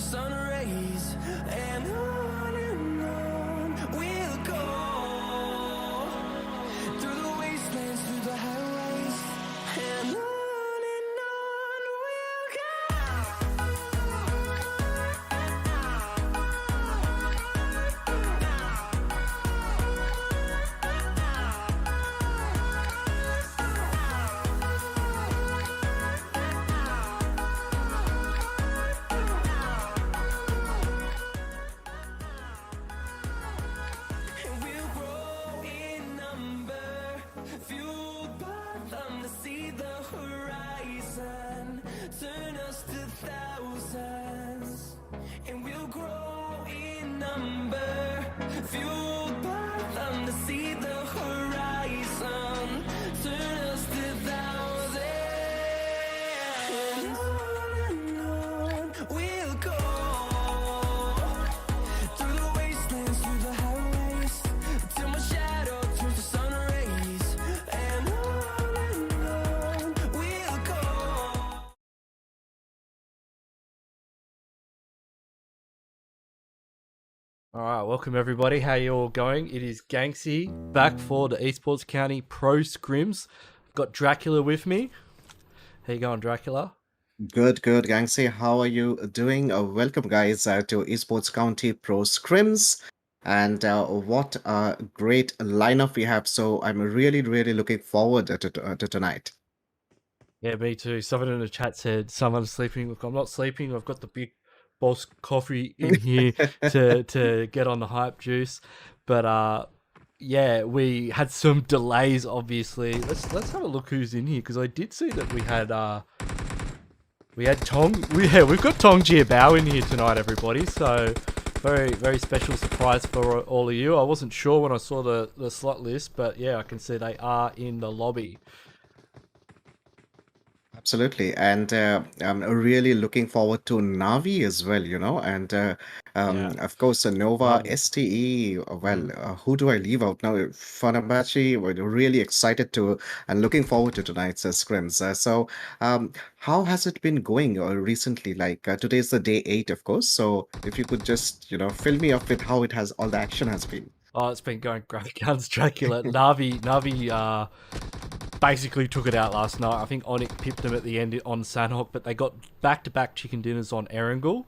sun rays, and on we'll go through the wastelands, through the highways, and on we'll go. And we'll grow in number, fueled by them to see the horizon, turn us to thousands. And we'll grow in number, fueled by them to see the horizon, turn us to thousands. And on we'll go through the wastelands, through the highways, till my shadow turns to sun rays, and on we'll go. All right, welcome everybody. How you all going? It is Ganksy back for the Esports County Pro Scrims. Got Dracula with me. How you going, Dracula? Good, Ganksy. How are you doing? Welcome, guys, to Esports County Pro Scrims. And what a great lineup we have. So I'm really looking forward to tonight. Yeah, me too. Someone in the chat said someone's sleeping. Look, I'm not sleeping. I've got the big boss coffee in here to get on the hype juice. But yeah, we had some delays. Obviously, let's have a look who's in here, because I did see that we had Tong. We've got Tong Jiabao in here tonight, everybody. So very special surprise for all of you. I wasn't sure when I saw the slot list, but yeah, I can see they are in the lobby. Absolutely, and I'm really looking forward to Navi as well, and of course, Nova, STE. Well, who do I leave out now? FENERBAHÇE. We're really excited to and looking forward to tonight's scrims. So, how has it been going recently? Like today's the day 8, of course. So, if you could just fill me up with how all the action has been. Oh, it's been going great guns, Dracula. Navi basically took it out last night. I think Onyx pipped them at the end on Sanhok, but they got back-to-back chicken dinners on Erangel.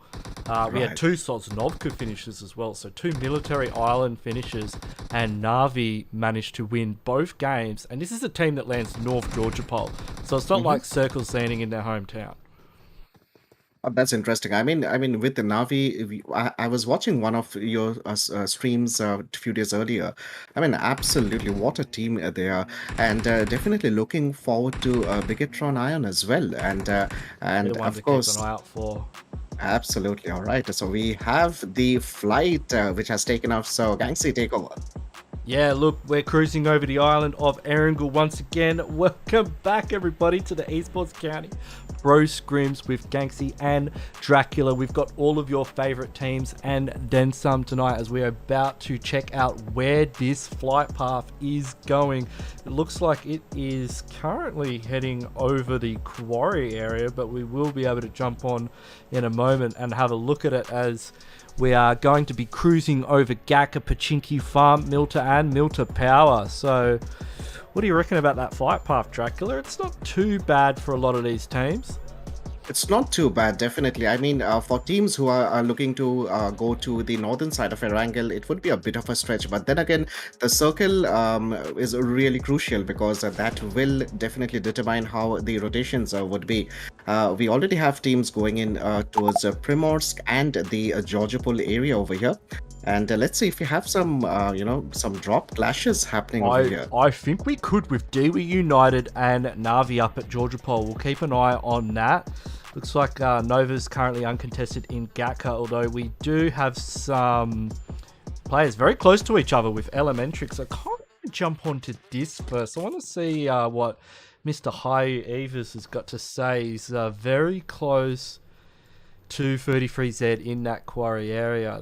We had 2 Sosnovka finishes as well, so 2 military island finishes, and Navi managed to win both games. And this is a team that lands North Georgia Pole, so it's not like Circle's landing in their hometown. That's interesting. I mean, with the Navi, I was watching one of your streams a few days earlier. I mean, absolutely, what a team they are, and definitely looking forward to Bigetron Ion as well, and of course, keep an eye out for. Absolutely. All right. So we have the flight which has taken off. So Ganksy, take over. Yeah, look, we're cruising over the island of Erangel once again. Welcome back, everybody, to the Esports County Pro Scrims with Ganksy and Dracula. We've got all of your favorite teams and then some tonight, as we're about to check out where this flight path is going. It looks like it is currently heading over the quarry area, but we will be able to jump on in a moment and have a look at it, as we are going to be cruising over Gaka, Pachinki Farm, Milta and Milta Power. So what do you reckon about that flight path, Dracula? It's not too bad for a lot of these teams. It's not too bad, definitely. I mean, for teams who are looking to go to the northern side of Erangel, it would be a bit of a stretch. But then again, the circle is really crucial, because that will definitely determine how the rotations would be. We already have teams going in towards Primorsk and the Georgiapol area over here. And let's see if we have some, some drop clashes happening over here. I think we could, with DEWA United and Navi up at Georgiapol. We'll keep an eye on that. Looks like Nova's currently uncontested in Gatka, although we do have some players very close to each other with ELEMENTRIX. I can't jump onto this first. I want to see what Mr. Evers has got to say. He's very close to 33Z in that quarry area.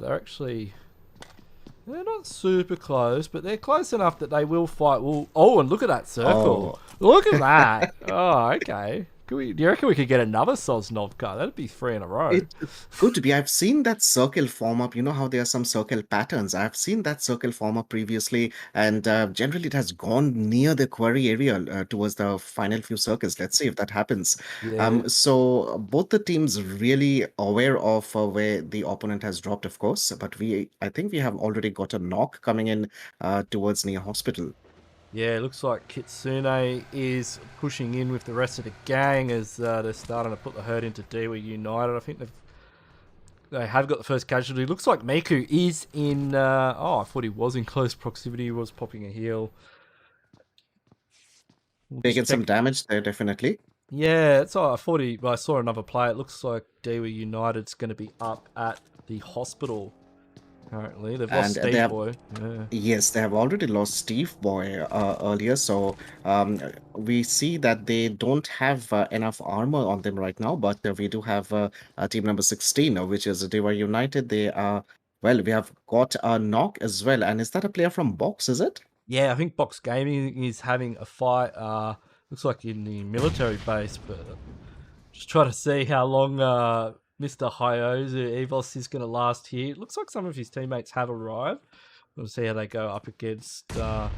They're not super close, but they're close enough that they will fight. Oh, and look at that circle. Oh. Look at that. Oh, okay. Do you reckon we could get another Soznov card? That'd be 3 in a row. It could be. I've seen that circle form up. You know how there are some circle patterns. I've seen that circle form up previously, and generally it has gone near the quarry area towards the final few circles. Let's see if that happens. Yeah. So both the teams really aware of where the opponent has dropped, of course, but I think we have already got a knock coming in towards near hospital. Yeah, it looks like Kitsune is pushing in with the rest of the gang as they're starting to put the herd into DEWA United. I think they have got the first casualty. Looks like Miku is in... I thought he was in close proximity. He was popping a heal. Taking some damage there, definitely. Yeah, that's all. I saw another play. It looks like DEWA United's going to be up at the hospital. Currently, they've lost Steve Boy. Yeah. Yes, they have already lost Steve Boy earlier, so we see that they don't have enough armor on them right now, but we do have team number 16, which is DEWA United. They are, well, we have got a knock as well, and is that a player from Box, is it? Yeah, I think Box Gaming is having a fight, looks like in the military base, but just trying to see how long Mr. Hyozu Evos is going to last here. It looks like some of his teammates have arrived. We'll see how they go up against... You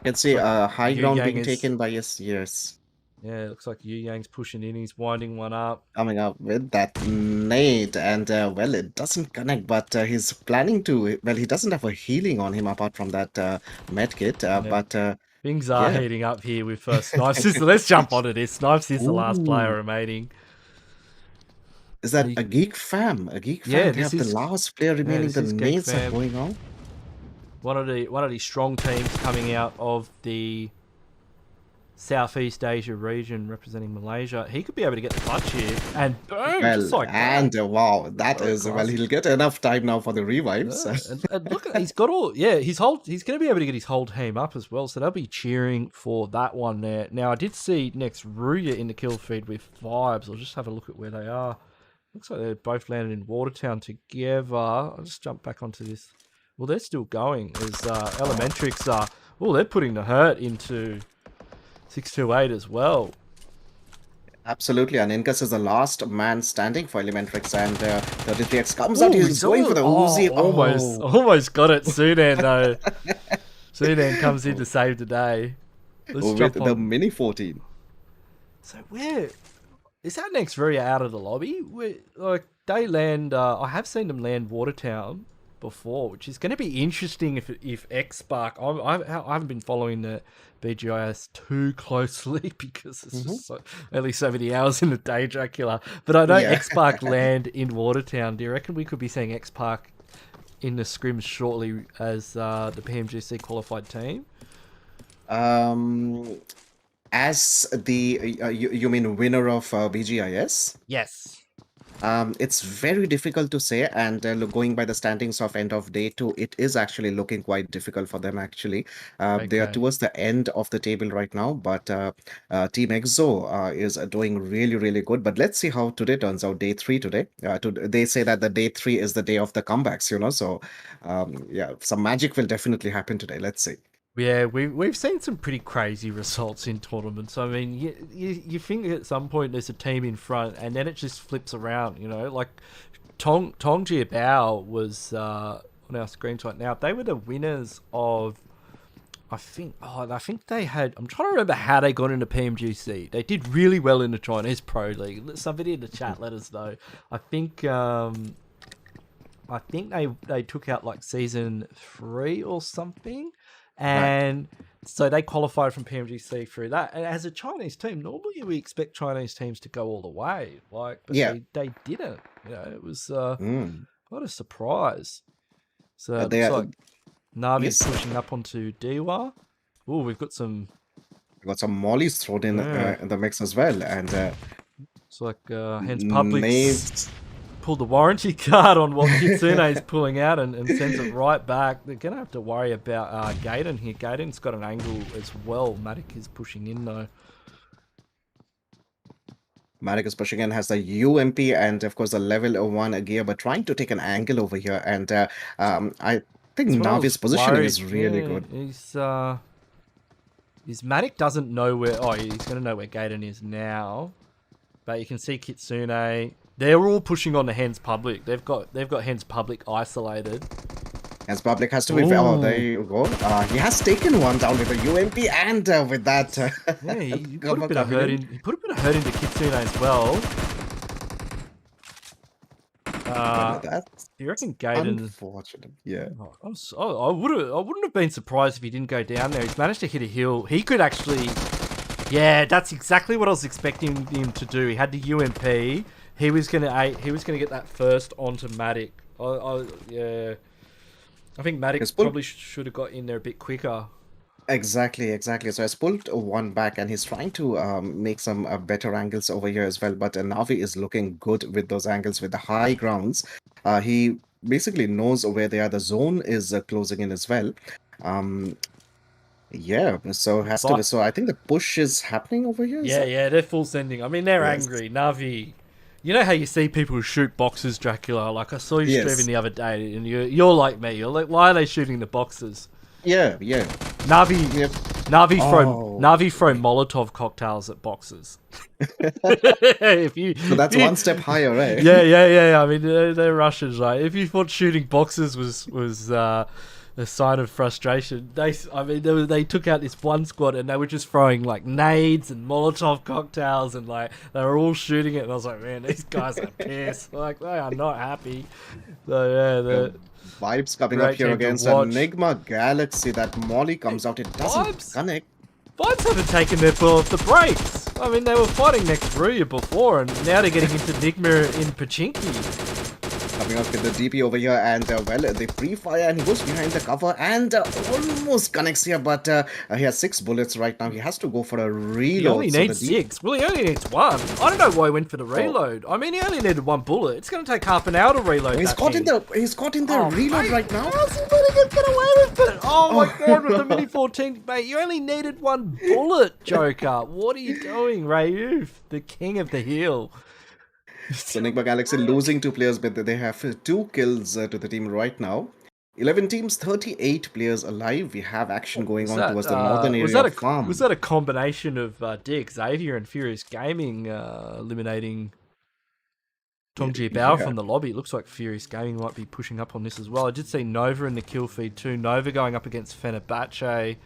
can see high ground being taken by yes. Yeah, it looks like Yu Yang's pushing in. He's winding one up. Coming up with that nade, and well, it doesn't connect, but he's planning to... Well, he doesn't have a healing on him apart from that medkit, but... Things are heating up here with Snipes. Let's jump onto this. Snipes is the last player remaining. Is that a GEEKFAM? A GEEKFAM? Yeah, they have the last player remaining. The nades are going on. One of the strong teams coming out of the Southeast Asia region representing Malaysia. He could be able to get the clutch here. And boom! Well, just like and that. wow, that is... Well, he'll get enough time now for the revives. And look, he's got all... Yeah, he's going to be able to get his whole team up as well. So they'll be cheering for that one there. Now, I did see next RUYA in the kill feed with Vibes. I'll just have a look at where they are. Looks like they're both landed in Watertown together. I'll just jump back onto this. Well, they're still going as ELEMENTRIX are... Oh, they're putting the hurt into 628 as well. Absolutely, and Incas is the last man standing for ELEMENTRIX, and 33X comes out. He's going for the Uzi. Almost got it. Sudan, though. Sudan comes in to save the day. Let's jump on the Mini 14. So where... Is that next RUYA out of the lobby? Like they land, I have seen them land Watertown before, which is going to be interesting if X-Spark... I haven't been following the BGIS too closely because it's just only so many hours in the day, Dracula. But I know X-Spark land in Watertown. Do you reckon we could be seeing X-Spark in the scrims shortly as the Pmgc qualified team? As the, you mean winner of BGIS? Yes. It's very difficult to say, and going by the standings of end of day 2, it is actually looking quite difficult for them actually. They are towards the end of the table right now, but Team EXO is doing really, really good. But let's see how today turns out, day 3 today. They say that the day 3 is the day of the comebacks, you know, so yeah, some magic will definitely happen today. Let's see. Yeah, we've seen some pretty crazy results in tournaments. I mean, you think at some point there's a team in front, and then it just flips around. You know, like Tongji Bao was on our screen right now. They were the winners of, I think they had. I'm trying to remember how they got into PMGC. They did really well in the Chinese Pro League. Somebody in the chat let us know. I think they took out like season 3 or something. And so they qualified from PMGC through that. And as a Chinese team, normally we expect Chinese teams to go all the way. But they didn't. You know, it was quite a surprise. So it looks like Navi's pushing up onto DEWA. Oh, we've got some mollies thrown in the mix as well. And it's like hence Pubg pulled the warranty card on what Kitsune is pulling out and sends it right back. They're going to have to worry about Gaiden here. Gaiden's got an angle as well. Matic is pushing in though. Matic is pushing in, has the UMP and of course the level 1 gear, but trying to take an angle over here. And I think Navi's positioning is really good. He's Is Matic doesn't know where... Oh, he's going to know where Gaiden is now. But you can see Kitsune. They're all pushing on the Hens Public. They've got Hens Public isolated. Hens Public has to be... Oh, there you go. He has taken one down with the UMP and with that... yeah, he put a bit of hurt into Kitsune as well. That's do you reckon Gaiden... Unfortunate, yeah. I wouldn't have been surprised if he didn't go down there. He's managed to hit a hill. He could actually... Yeah, that's exactly what I was expecting him to do. He had the UMP. He was gonna get that first onto Matic. Yeah. I think Matic probably should have got in there a bit quicker. Exactly. So he's pulled one back and he's trying to make some better angles over here as well. But Navi is looking good with those angles, with the high grounds. He basically knows where they are. The zone is closing in as well. Yeah, so so I think the push is happening over here. Yeah, they're full sending. I mean, they're angry. Navi, you know how you see people shoot boxes, Dracula? Like I saw you streaming the other day, and you're like me. You're like, why are they shooting the boxes? Yeah. Navi throw Molotov cocktails at boxes. So that's one step higher, right? Yeah. I mean, they're Russians, right? If you thought shooting boxes was a sign of frustration, they took out this one squad and they were just throwing like nades and Molotov cocktails and like they were all shooting it, and I was like, man, these guys are pissed. Like they are not happy. So yeah, the vibes coming up here against NIGMA Galaxy. That molly comes out, it doesn't connect. Vibes haven't taken their foot off the brakes. I mean, they were fighting next RUYA before, and now they're getting into NIGMA in Pmgc. Coming up with the DP over here, and well, they pre-fire, and he goes behind the cover and almost connects here, but he has 6 bullets right now. He has to go for a reload. He only needs 6. Well, he only needs 1. I don't know why he went for the reload. I mean, he only needed 1 bullet. It's going to take half an hour to reload. He's caught in the reload right now. How's he going to get away with it? Oh my god, with the Mini 14, mate, you only needed 1 bullet, Joker. What are you doing, Rayuf, the king of the hill? So NIGMA Galaxy losing 2 players, but they have 2 kills to the team right now. 11 teams, 38 players alive. We have action going on towards the northern area of farm. Was that a combination of XAVIER and Furious Gaming eliminating Pubg Bao from the lobby? It looks like Furious Gaming might be pushing up on this as well. I did see Nova in the kill feed too. Nova going up against FENERBAHÇE.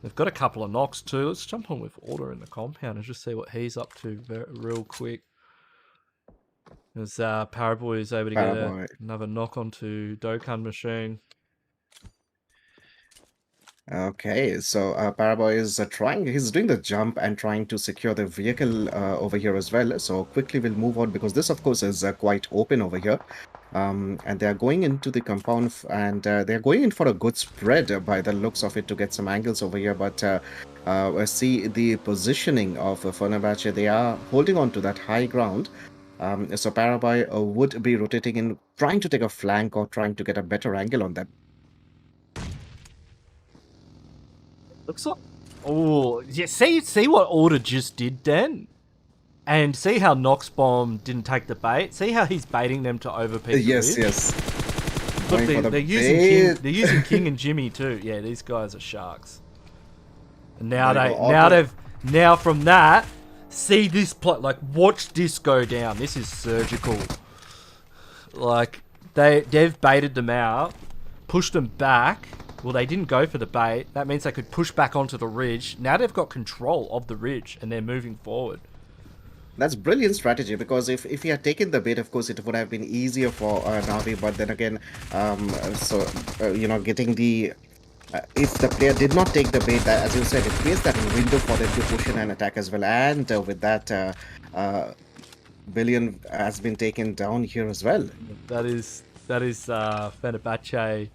They've got a couple of knocks too. Let's jump on with Order in the compound and just see what he's up to real quick. As Paraboy is able to get another knock onto Dokkan Machine. Okay, so Paraboy is he's doing the jump and trying to secure the vehicle over here as well. So quickly we'll move on, because this of course is quite open over here. And they're going into the compound, and they're going in for a good spread by the looks of it to get some angles over here. But see the positioning of FENERBAHÇE. They are holding on to that high ground. So Paraboy would be rotating in, trying to take a flank or trying to get a better angle on them. Looks like... Oh, yeah, see what Order just did then? And see how Noxbomb didn't take the bait? See how he's baiting them to overpeak? Yes. Look, they're using King and Jimmy too. Yeah, these guys are sharks. And now from that... See this plot, like watch this go down. This is surgical. Like they've baited them out, pushed them back. Well, they didn't go for the bait. That means they could push back onto the ridge. Now they've got control of the ridge and they're moving forward. That's brilliant strategy, because if he had taken the bait, of course, it would have been easier for Navi. But then again, getting the... if the player did not take the bait, as you said, it creates that window for them to push in and attack as well. And with that, Billion has been taken down here as well. That is FENERBAHÇE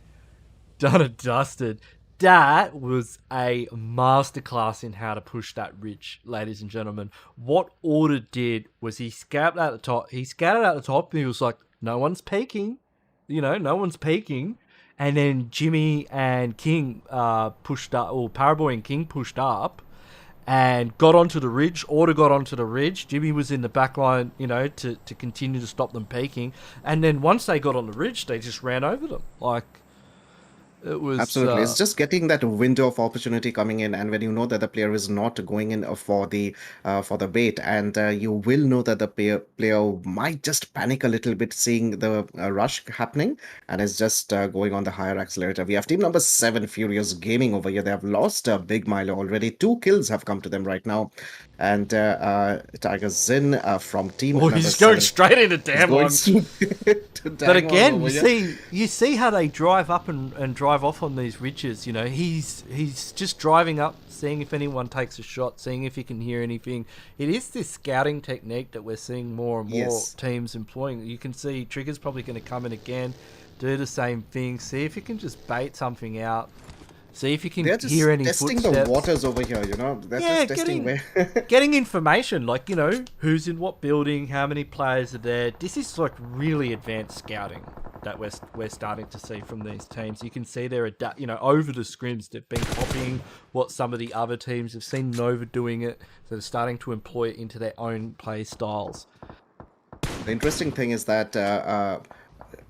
done and dusted. That was a masterclass in how to push that ridge, ladies and gentlemen. What Order did was he scouted out the top. And he was like, no one's peeking. No one's peeking. And then Jimmy and King pushed up, or Paraboy and King pushed up and got onto the ridge. Order got onto the ridge. Jimmy was in the back line, to continue to stop them peeking. And then once they got on the ridge, they just ran over them. Like, It was Absolutely. It's just getting that window of opportunity coming in, and when you know that the player is not going in for the bait, and you will know that the player might just panic a little bit seeing the rush happening, and is just going on the higher accelerator. We have team number 7, Furious Gaming over here. They have lost a big Milo already. 2 kills have come to them right now, and Tiger Zin from team oh, number he's going 7 straight into is damn going one. to But again, over you here. see how they drive up and drive off on these ridges. You know, he's just driving up, seeing if anyone takes a shot, seeing if he can hear anything. It is this scouting technique that we're seeing more and more Yes. teams employing. You can see Trigger's probably going to come in again, do the same thing, see if he can just bait something out, see if you can They're just hear any testing footsteps. the waters over here, you know. They're Yeah, just testing where. getting information, like, you know, who's in what building, how many players are there. This is like really advanced scouting that we're starting to see from these teams. You can see they're you know, over the scrims, they've been copying what some of the other teams have seen Nova doing it, so they're starting to employ it into their own play styles. The interesting thing is that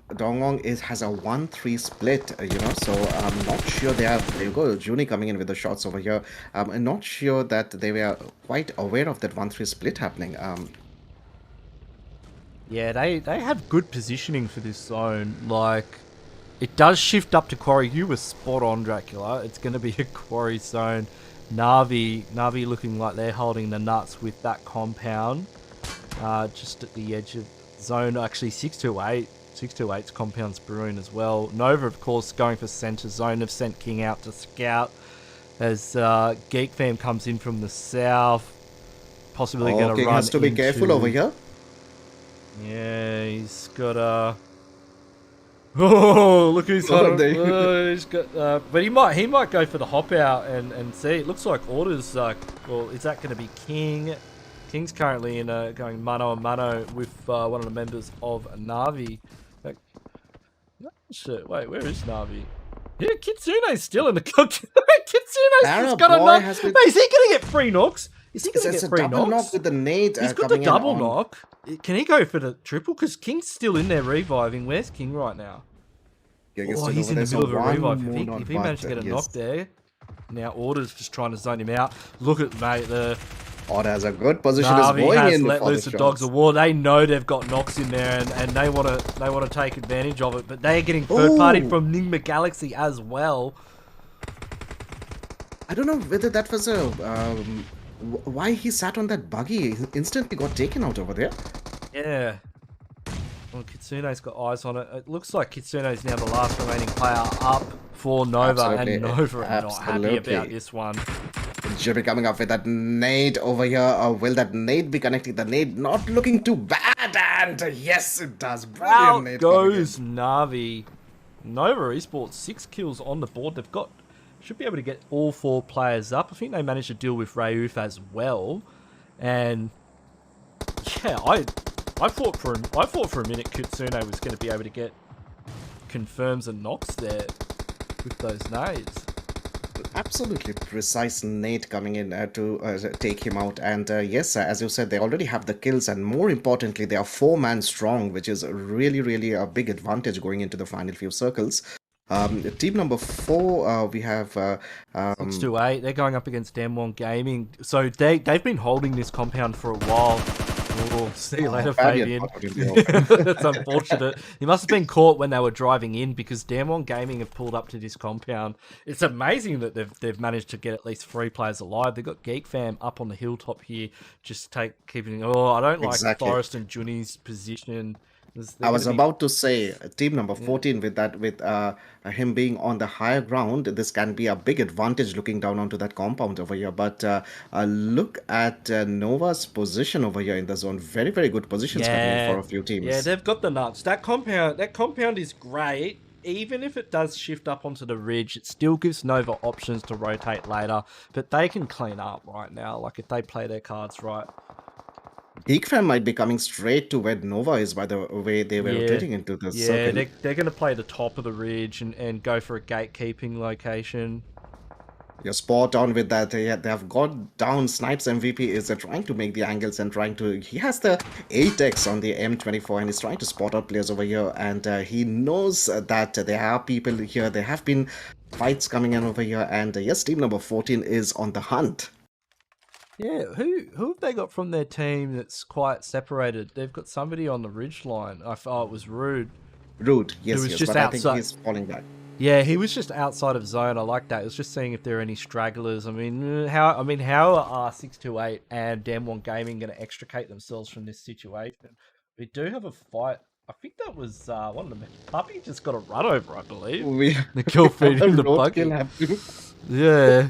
Dongwon has a 1-3 split, you know, so I'm not sure there you go, Juni coming in with the shots over here. I'm not sure that they were quite aware of that 1-3 split happening. Yeah, they have good positioning for this zone. Like, it does shift up to quarry. You were spot on, Dracula. It's going to be a quarry zone. Navi looking like they're holding the nuts with that compound. Just at the edge of zone. Actually, 628. 628's compound's brewing as well. Nova, of course, going for center zone. Have sent King out to scout. As GEEKFAM comes in from the south. Possibly going to King run has to be careful over here. Yeah, he's got a. Oh, look who's on him. Oh, he's got. But he might go for the hop out and see. It looks like orders. Well, is that going to be King? King's currently in going mano a mano with one of the members of Navi. Shit, wait, where is Navi? Yeah, Kitsune's still in the Kitsune's just got a knock. Is he going to get 3 knocks? Is he going to get 3 knocks? Knock with the nade. He's got the double knock. Can he go for the triple? Because King's still in there reviving. Where's King right now? Oh, he's in the middle of a revive. If he managed to get a knock there, now Order's just trying to zone him out. Look at, mate, the Order has a good position. Navi has in let loose the dogs of war. They know they've got knocks in there, and they want to take advantage of it. But they're getting third party from NIGMA Galaxy as well. I don't know whether that was a why he sat on that buggy. He instantly got taken out over there. Yeah. Well, Kitsune's got eyes on it. It looks like Kitsune's now the last remaining player up for Nova, Absolutely. and Nova are not happy about this one. Jimmy coming up with that nade over here. Will that nade be connecting? The nade not looking too bad, and yes, it does. Out goes Navi. Nova Esports, 6 kills on the board. They've got, should be able to get all 4 players up. I think they managed to deal with Raouf as well, and yeah, I thought for a minute Kitsune was going to be able to get confirms and knocks there with those nades. Absolutely precise nade coming in to take him out, and yes, as you said, they already have the kills, and more importantly, they are 4-man strong, which is really a big advantage going into the final few circles. Team number 4, we have 628. They're going up against Damwon Gaming, so they've been holding this compound for a while. Oh, see you later, Fabian. That's unfortunate. He must have been caught when they were driving in, because Damwon Gaming have pulled up to this compound. It's amazing that they've managed to get at least 3 players alive. They've got GEEKFAM up on the hilltop here, just keeping. Oh, I don't like Forrest and Juni's position. I was about to say, team number 14 with him being on the higher ground, this can be a big advantage looking down onto that compound over here. But look at Nova's position over here in the zone. Very good positions coming in for a few teams. Yeah, they've got the nuts. That compound is great. Even if it does shift up onto the ridge, it still gives Nova options to rotate later. But they can clean up right now, like if they play their cards right. GEEKFAM might be coming straight to where Nova is, by the way they were rotating into the circle. Yeah, they're going to play the top of the ridge and go for a gatekeeping location. You're spot on with that. They have got down. Snipes MVP is trying to make the angles and trying to. He has the 8x on the M24 and he's trying to spot out players over here. And he knows that there are people here. There have been fights coming in over here. And yes, team number 14 is on the hunt. Yeah, who have they got from their team that's quite separated? They've got somebody on the ridge line. I thought it was Rude. Rude, yes, was yes, just but I outside. think he's falling back. Yeah, he was just outside of zone. I like that. It was just seeing if there are any stragglers. I mean, how are 628 and Damwon Gaming going to extricate themselves from this situation? We do have a fight. I think that was one of them. Pubg just got a run over, I believe. The kill feed in the bucket. Yeah.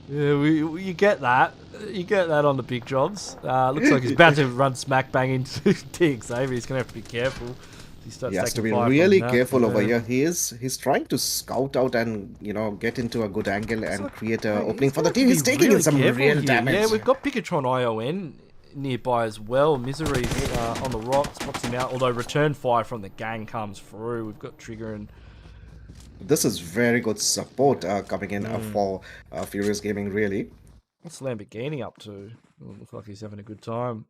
Yeah, you get that. You get that on the big jobs. Looks like he's about to run smack bang into XAVIER. He's going to have to be careful. He has to be really careful over here. He's trying to scout out and get into a good angle and create an opening for the team. He's taking in some real damage. Yeah, we've got BIGETRON ION nearby as well. Misery's on the rocks, spots him out. Although return fire from the gang comes through. We've got Trigger and. This is very good support coming in for Furious Gaming, really. What's Lamborghini up to? Looks like he's having a good time.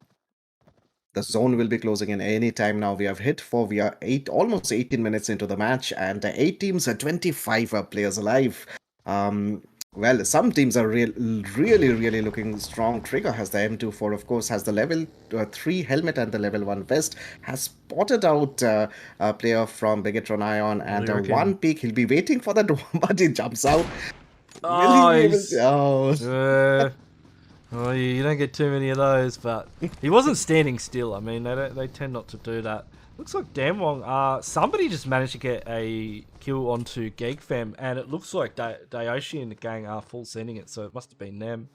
The zone will be closing in any time now. We have hit we are almost 18 minutes into the match, and 8 teams are 25 players alive. Well, some teams are really looking strong. Trigger has the M24, of course, has the level 3 helmet and the level 1 vest, has spotted out a player from BIGETRON ION, and one peek. He'll be waiting for that one, but he jumps out. Oh, you don't get too many of those, but he wasn't standing still. I mean, they tend not to do that. Looks like Damwon, somebody just managed to get a kill onto GEEKFAM, and it looks like Dayoshi and the gang are full sending it, so it must have been them.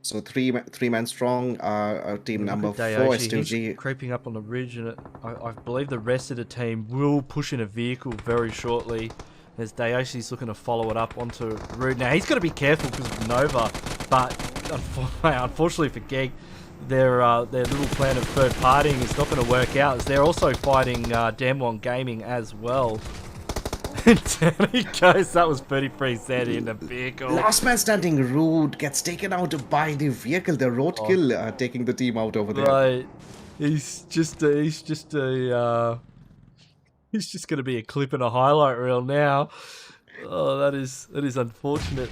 So three man strong, team number 4, He's creeping up on the ridge, and I believe the rest of the team will push in a vehicle very shortly, as Dayoshi's looking to follow it up onto Rude. Now, he's got to be careful because of Nova, but unfortunately for Geek, their little plan of third partying is not going to work out, as they're also fighting Damwon Gaming as well. And down he goes. That was 33Z in the vehicle. Last man standing, Rude gets taken out by the vehicle. The roadkill taking the team out over there. Right. He's just going to be a clip and a highlight reel now. Oh, that is unfortunate.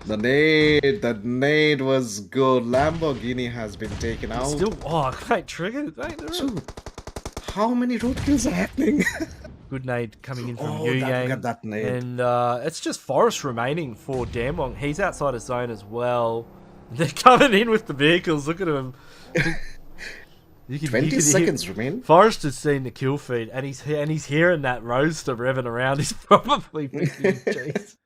The nade was good. Lamborghini has been taken out. Still, great trigger. Dude, how many roadkills are happening? Good nade coming in from Yang. That nade. And it's just Forest remaining for Damwon. He's outside of zone as well. They're coming in with the vehicles. Look at him. 20 seconds remain. Forrest has seen the kill feed, and he's hearing that roaster revving around. He's probably thinking, "Jeez,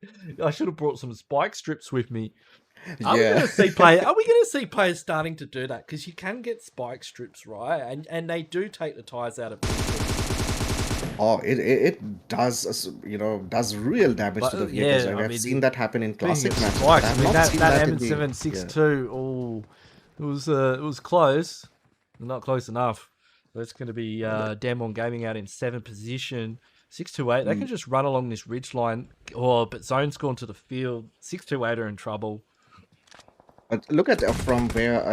I should have brought some spike strips with me." Are we going to see players starting to do that? Because you can get spike strips, right? And they do take the tires out of people. Oh, it does, does real damage to the vehicles. Yeah, I've seen that happen in classic matches. Spikes. I mean, that M762, it was close. Not close enough. So it's going to be Damwon Gaming out in 7th position. 628, they can just run along this ridge line. But Zone's gone to the field. 628 are in trouble. But look at from where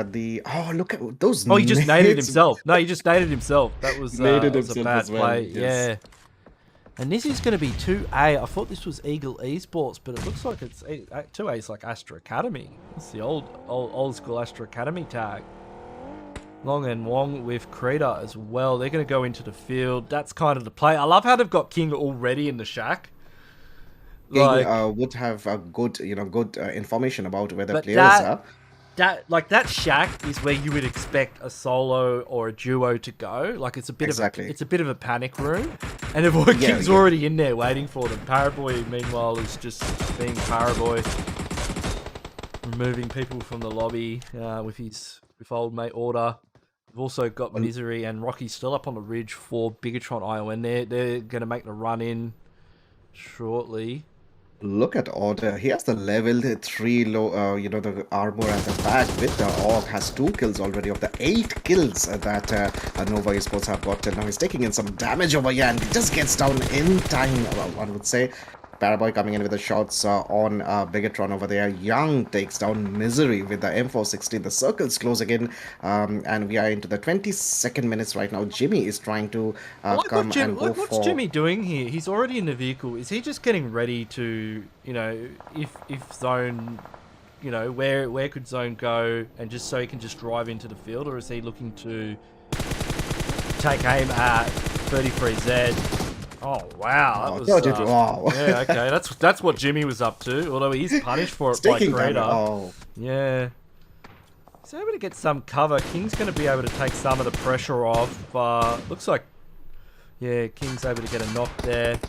look at those. Oh, he just naded himself. No, he just naded himself. That was a bad play. Yes. Yeah. And this is going to be 2A. I thought this was Eagle Esports, but it looks like it's 2A is like Astra Academy. It's the old school Astra Academy tag. Long and Wong with Krita as well. They're going to go into the field. That's kind of the play. I love how they've got King already in the shack. King would have a good information about where the players are. That shack is where you would expect a solo or a duo to go. Like it's a bit of a panic room, and King's already in there waiting for them. Paraboy meanwhile is just being Paraboy, removing people from the lobby with old mate Order. We've also got Misery and Rocky still up on the ridge for BIGETRON ION. They're going to make the run in shortly. Look at Order. He has the level 3 low, the armor at the back with the AUG. Has 2 kills already of the 8 kills that Nova Esports have got. And now he's taking in some damage over here and he just gets down in time, one would say. Paraboy coming in with the shots on Bigetron over there. Young takes down Misery with the M416. The circle's close again, and we are into the 22nd minutes right now. Jimmy is trying to come and go what's for... Jimmy doing here? He's already in the vehicle. Is he just getting ready to, you know, if zone, you know, where could zone go, and just so he can just drive into the field, or is he looking to take aim at 33Z? Oh wow, that was wow. yeah, okay, that's what Jimmy was up to. Although he's punished for it by Crater. Oh. Yeah. He's able to get some cover. King's going to be able to take some of the pressure off. Looks like, yeah, King's able to get a knock there.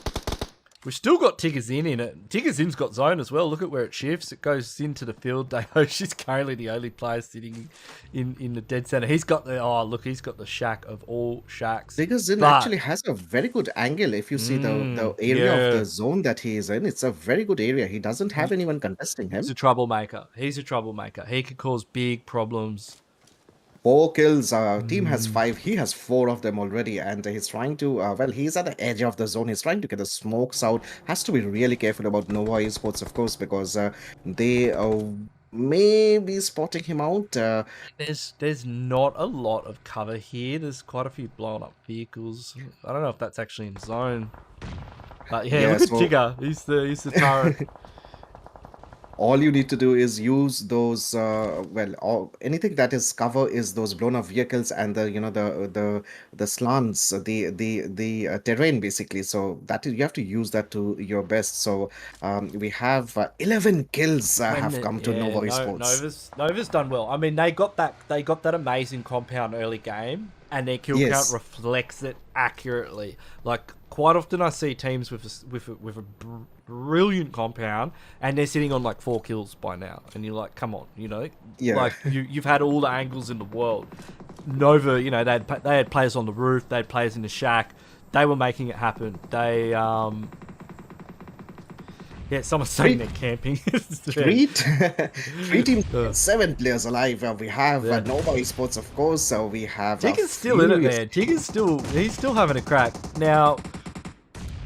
We've still got Tigger's in it. Tigger's in's got zone as well. Look at where it shifts. It goes into the field. She's currently the only player sitting in the dead center. He's got the, oh, look, he's got the shack of all shacks. Tigger's in actually has a very good angle. If you see the area of the zone that he is in, it's a very good area. He doesn't have anyone contesting him. He's a troublemaker. He's a troublemaker. He could cause big problems. 4 kills. Team has 5. He has 4 of them already, and he's trying to. Well, he's at the edge of the zone. He's trying to get the smokes out. Has to be really careful about Nova Esports, of course, because they may be spotting him out. There's not a lot of cover here. There's quite a few blown up vehicles. I don't know if that's actually in zone. But yeah, look at Tigger. He's the turret. All you need to do is use those anything that is cover is those blown up vehicles and the slants, the terrain basically. So that is, you have to use that to your best. So we have 11 kills have come to Nova Esports. Nova's done well. I mean, they got that amazing compound early game, and their kill count reflects it accurately. Like, quite often I see teams with a brilliant compound, and they're sitting on like 4 kills by now, and you're like, come on, you know, like you've had all the angles in the world. Nova, you know, they had players on the roof, they had players in the shack, they were making it happen. They yeah, someone's saying they're camping. 3 teams, 7 players alive. We have Nova Esports, of course. So we have Tigger's still in it, man. Tigger's still having a crack. Now,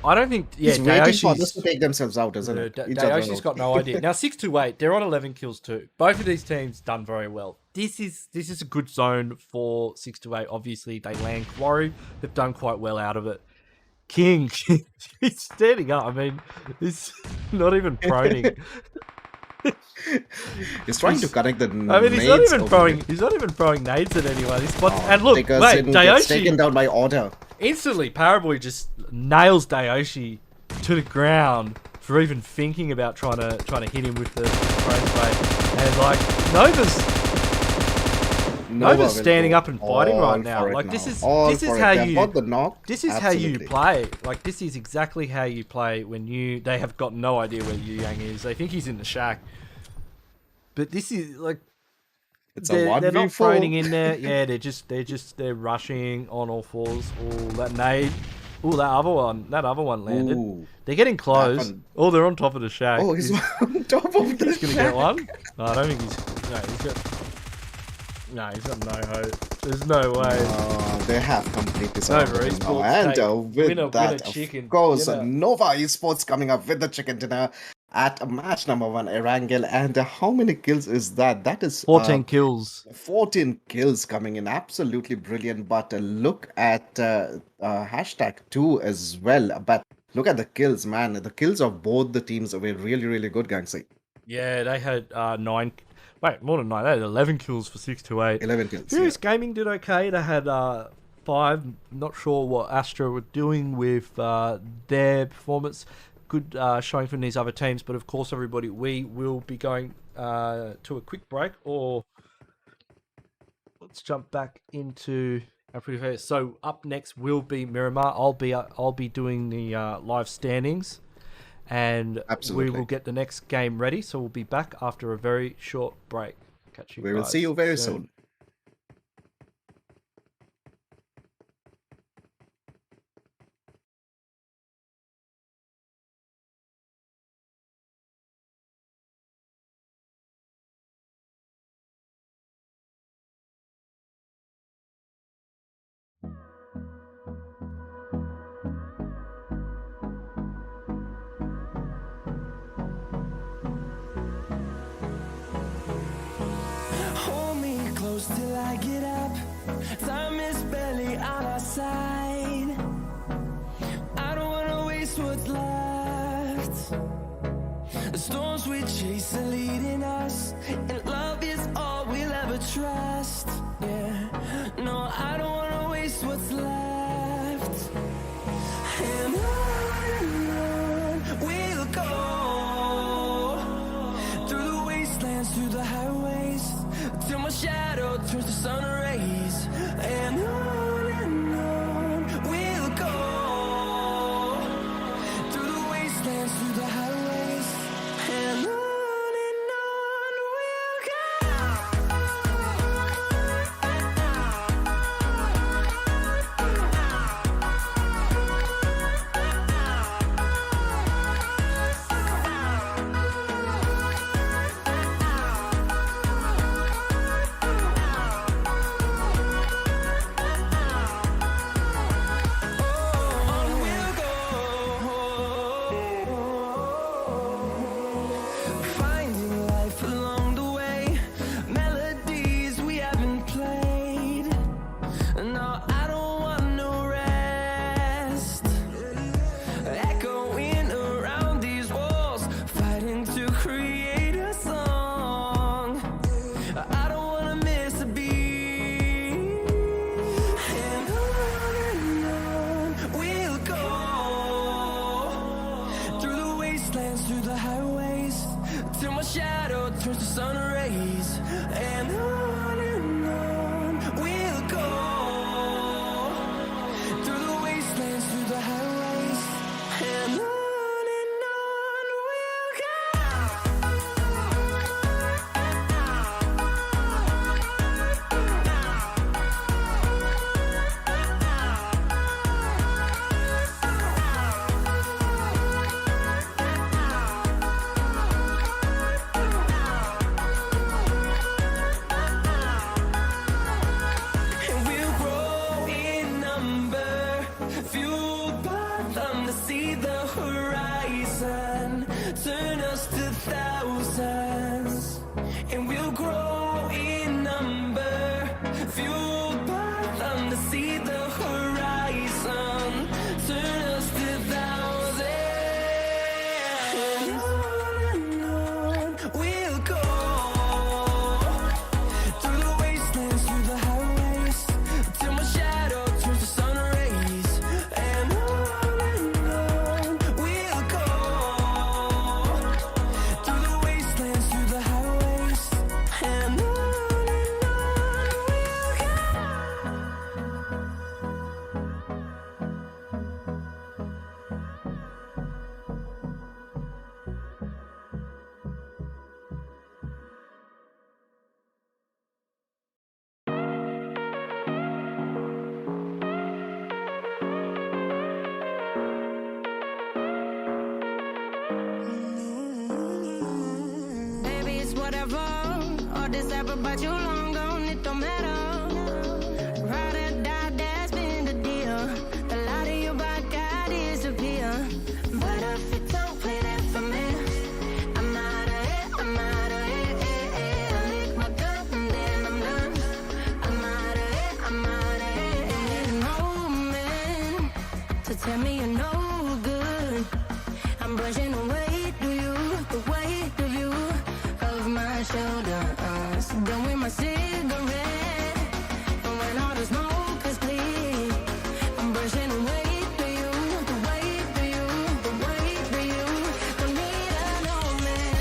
I don't think. Yeah, he's waiting for this to take themselves out, isn't it? Dayoshi's got no idea. Now 628, they're on 11 kills too. Both of these teams done very well. This is a good zone for 628. Obviously, they land Quarry. They've done quite well out of it. King, he's standing up. I mean, he's not even proning. He's trying to connect the. I mean, he's not even throwing nades at anyone. And look, wait, Dayoshi taken down by order. Instantly, Paraboy just nails Dayoshi to the ground for even thinking about trying to hit him with the frame play. And like Nova's standing up and fighting right now. Like this is how you play. Like this is exactly how you play when they have got no idea where Yu Yang is. They think he's in the shack. But this is like they're not proning in there. Yeah, they're rushing on all fours. Oh, that nade. Oh, that other one landed. Ooh, they're getting close. Oh, they're on top of the shack. Oh, he's on top of the shack. He's gonna get one. No, I don't think he's got no hope. There's no way. They have completely surrounded now. And with that, of course, Nova Esports coming up with the chicken dinner at match number 1, Erangel. And how many kills is that? That is 14 kills. 14 kills coming in. Absolutely brilliant. But look at #2 as well. But look at the kills, man. The kills of both the teams were really, really good, Ganksy. Yeah, they had 9. Wait, more than 9. They had 11 kills for 628. 11 kills. Furious Gaming did okay. They had 5. Not sure what Astra were doing with their performance. Good showing from these other teams. But of course, everybody, we will be going to a quick break. Or let's jump back into our preview. So up next will be Miramar. I'll be doing the live standings. And we will get the next game ready. So we'll be back after a very short break. Catch you guys. We will see you very soon. till I get up. Time is barely on our side. I don't wanna waste what's left. The storms we chase are leading us, and love is all we'll ever trust. Yeah, no, I don't wanna waste what's left. And on we'll go, through the wastelands, through the highways, till my shadow turns to sun rays. And on we'll go, through the wastelands, through the highways, and on we'll go. Through the highways, till my shadow turns to sun rays. And on we'll go, through the wastelands, through the highways, and on we'll go. Turn us to thousands, and we'll grow in number, fueled by them to see the horizon. Turn us to thousands, and on we'll go, through the wastelands, through the highways, till my shadow turns to sun rays. And on we'll go, through the wastelands, through the highways, and on we'll go. Baby, it's whatever. All this ever, but you long gone, it don't matter. Ride or die, that's been the deal. The light of your back, I disappear. But if you don't play that for me, I'm out of it, I'm out of it. I lick my gun and then I'm done. I'm out of it, I'm out of it. And no man to tell me you're no good. I'm brushing away, do you, the weight of you, of my shoulders. Done with my cigarette, and when all the smoke is clear, I'm brushing away, do you, the weight of you, the weight of you. Don't need a no man.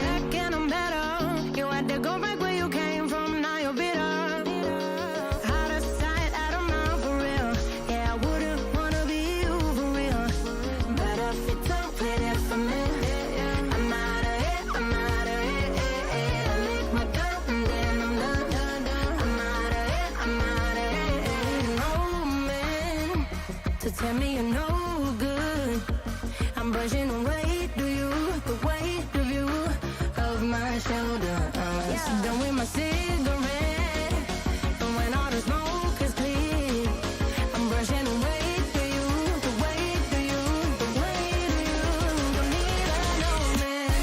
Back and I'm better. You had to go back where you came from, now you're bitter. Out of sight, out of mind for real. Yeah, I wouldn't wanna be you for real. But if you don't play that for me, I'm out of it, I'm out of it. I lick my gun and then I'm done. I'm out of it, I'm out of it. No man to tell me you're no good. I'm brushing away, do you? shoulder. Done with my cigarette, and when all the smoke is clear, I'm brushing away for you, the way for you, the way to you. Don't need a man.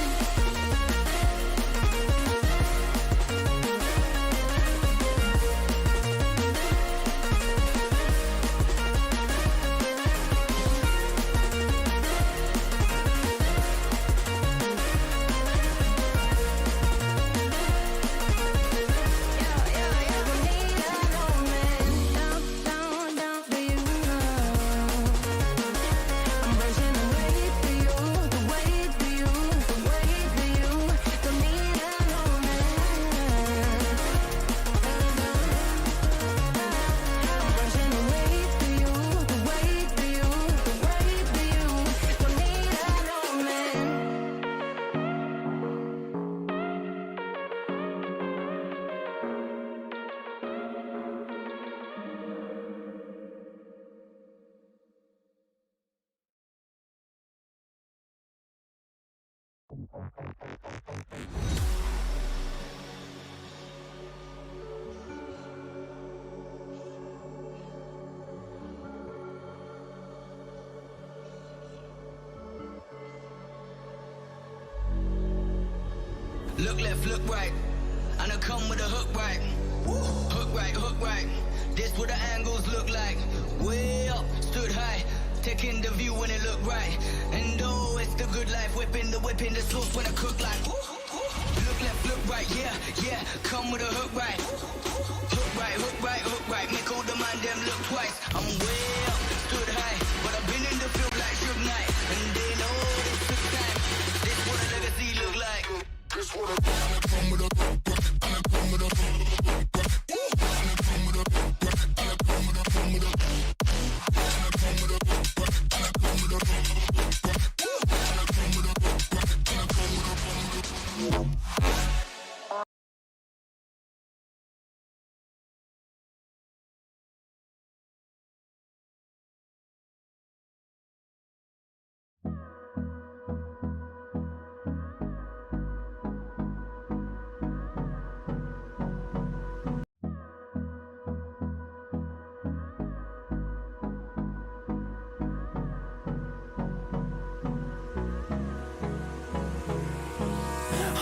Look left, look right, and I come with a hook right. Hook right, hook right. This what the angles look like. Way up, stood high, taking the view when it look right. And oh, it's the good life, whipping the sauce when I cook like. Look left, look right, yeah, yeah. Come with a hook right. Hook right, hook right, hook right. Make all the man them look twice. I'm way up, stood high, but I've been in the field like Suge Knight. And they know this took time. This what a legacy look like. This what a come with a come with a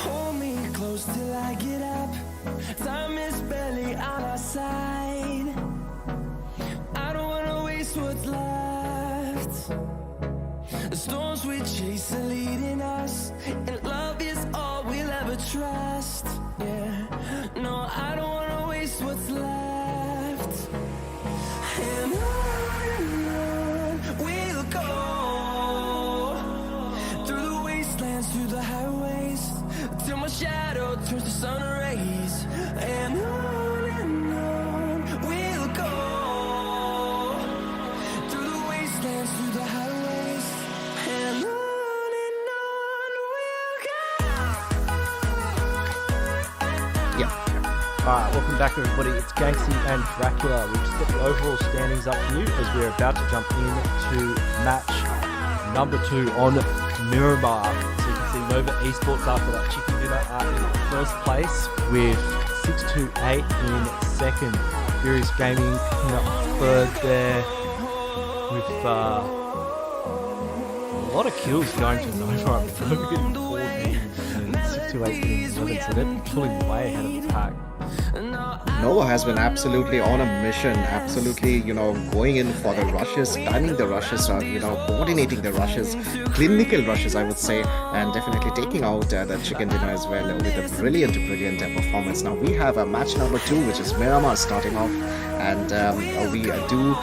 Hold me close till I get up. Time is barely on our side. I don't wanna waste what's left. The storms we chase are leading us, and love is all we'll ever trust. Yeah, no, I don't wanna waste what's left. And on we'll go, through the wastelands, through the highways, till my shadow turns to sun rays. And on we'll go, through the wastelands, through the highways, and on we'll go. Yeah. Alright, welcome back everybody, it's Ganksy and Dracula. We've just got the overall standings up for you as we're about to jump into match number 2 on Miramar. So you can see Nova Esports after that chicken dinner are in first place with 628 in second. Furious Gaming picking up third there with a lot of kills going to Nova. Nova getting 14 and 628 getting 11, so they're pulling way ahead of the pack. Nova has been absolutely on a mission, absolutely, going in for the rushes, timing the rushes, coordinating the rushes, clinical rushes, I would say, and definitely taking out the chicken dinner as well with a brilliant performance. Now we have a match number 2, which is Miramar starting off, and we do.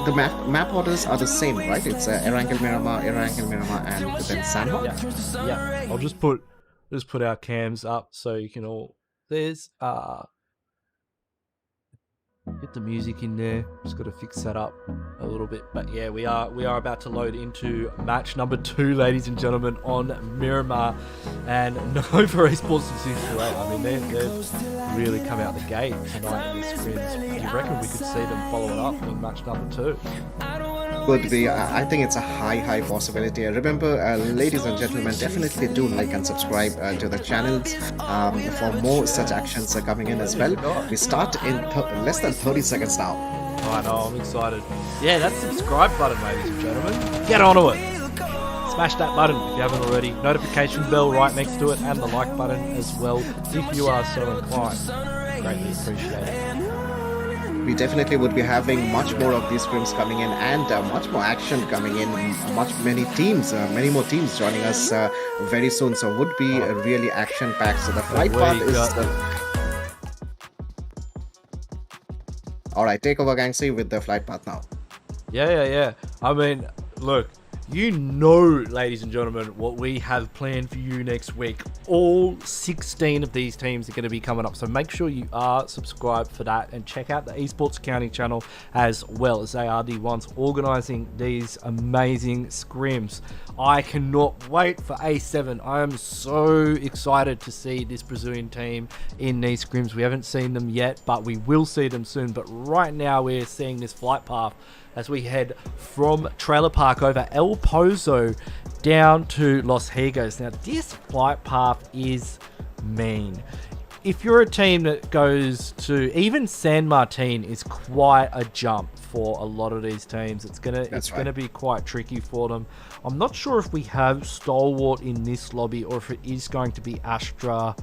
The map orders are the same, right? It's Erangel Miramar, and then Sandhawk. Yeah. I'll just put our cams up so you can all. There's get the music in there. Just got to fix that up a little bit, but yeah, we are about to load into match number 2, ladies and gentlemen, on Miramar, and Nova Esports is usually late. I mean, they've really come out the gate tonight in the Scrims. Do you reckon we could see them follow it up in match number 2? I don't wanna Could be. I think it's a high possibility. Remember, ladies and gentlemen, definitely do like and subscribe to the channels for more such actions coming in as well. We start in less than 30 seconds now. I know, I'm excited. Yeah, that subscribe button, ladies and gentlemen. Get onto it. Smash that button if you haven't already. Notification bell right next to it, and the like button as well if you are so inclined. Greatly appreciate it. We definitely would be having much more of these scrims coming in, and much more action coming in. Many more teams joining us very soon. So would be really action packed. So the flight path is. All right, take over, Ganksy, with the flight path now. Yeah. I mean, look. You know, ladies and gentlemen, what we have planned for you next week. All 16 of these teams are going to be coming up, so make sure you are subscribed for that, and check out the Esports Accounting channel as well, as they are the ones organising these amazing scrims. I cannot wait for A7. I am so excited to see this Brazilian team in these scrims. We haven't seen them yet, but we will see them soon. But right now we're seeing this flight path as we head from Trailer Park over El Pozo down to Los Higos. Now, this flight path is mean. If you're a team that goes to even San Martin, is quite a jump for a lot of these teams. It's gonna be quite tricky for them. I'm not sure if we have Stalwart in this lobby or if it is going to be Astra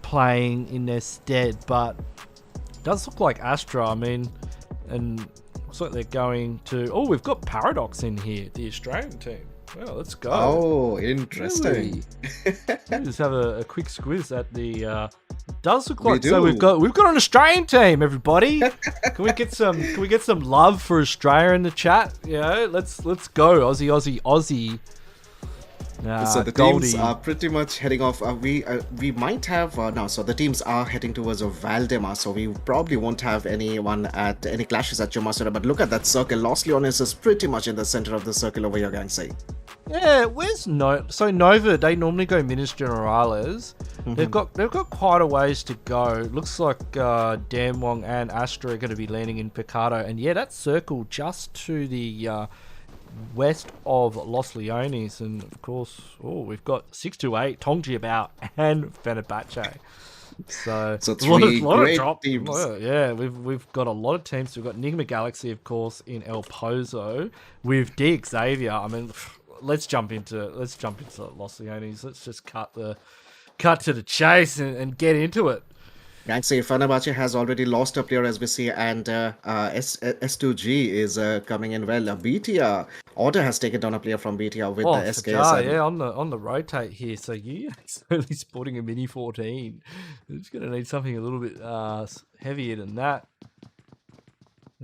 playing in their stead, but it does look like Astra. I mean, and looks like they're going to... Oh, we've got Paradox in here, the Australian team. Well, let's go. Oh, interesting. Really? Just have a quick squiz at the... It does look like... So we've got an Australian team, everybody. Can we get some love for Australia in the chat? Yeah, let's go. Aussie. So the Goldie. teams are pretty much heading off. We might have now. So the teams are heading towards Valdemar. So we probably won't have anyone at any clashes at Jumasura. But look at that circle. Los Leones is pretty much in the center of the circle over here, Ganksy. Yeah, where's So Nova? They normally go Minas Generales. They've got quite a ways to go. Looks like Damwong and Astra are going to be landing in Picado, and yeah, that circle just to the west of Los Leones, and of course, we've got 628, Tongji about, and FENERBAHÇE. So three great teams. Yeah, we've got a lot of teams. We've got NIGMA Galaxy, of course, in El Pozo with XAVIER. I mean, let's jump into Los Leones. Let's just cut to the chase and get into it. Ganksy, FENERBAHÇE has already lost a player, as we see, and S2G is coming in well. BTR Order has taken down a player from BTR with the SKS. Yeah, on the rotate here. So you only sporting a Mini 14. It's going to need something a little bit heavier than that.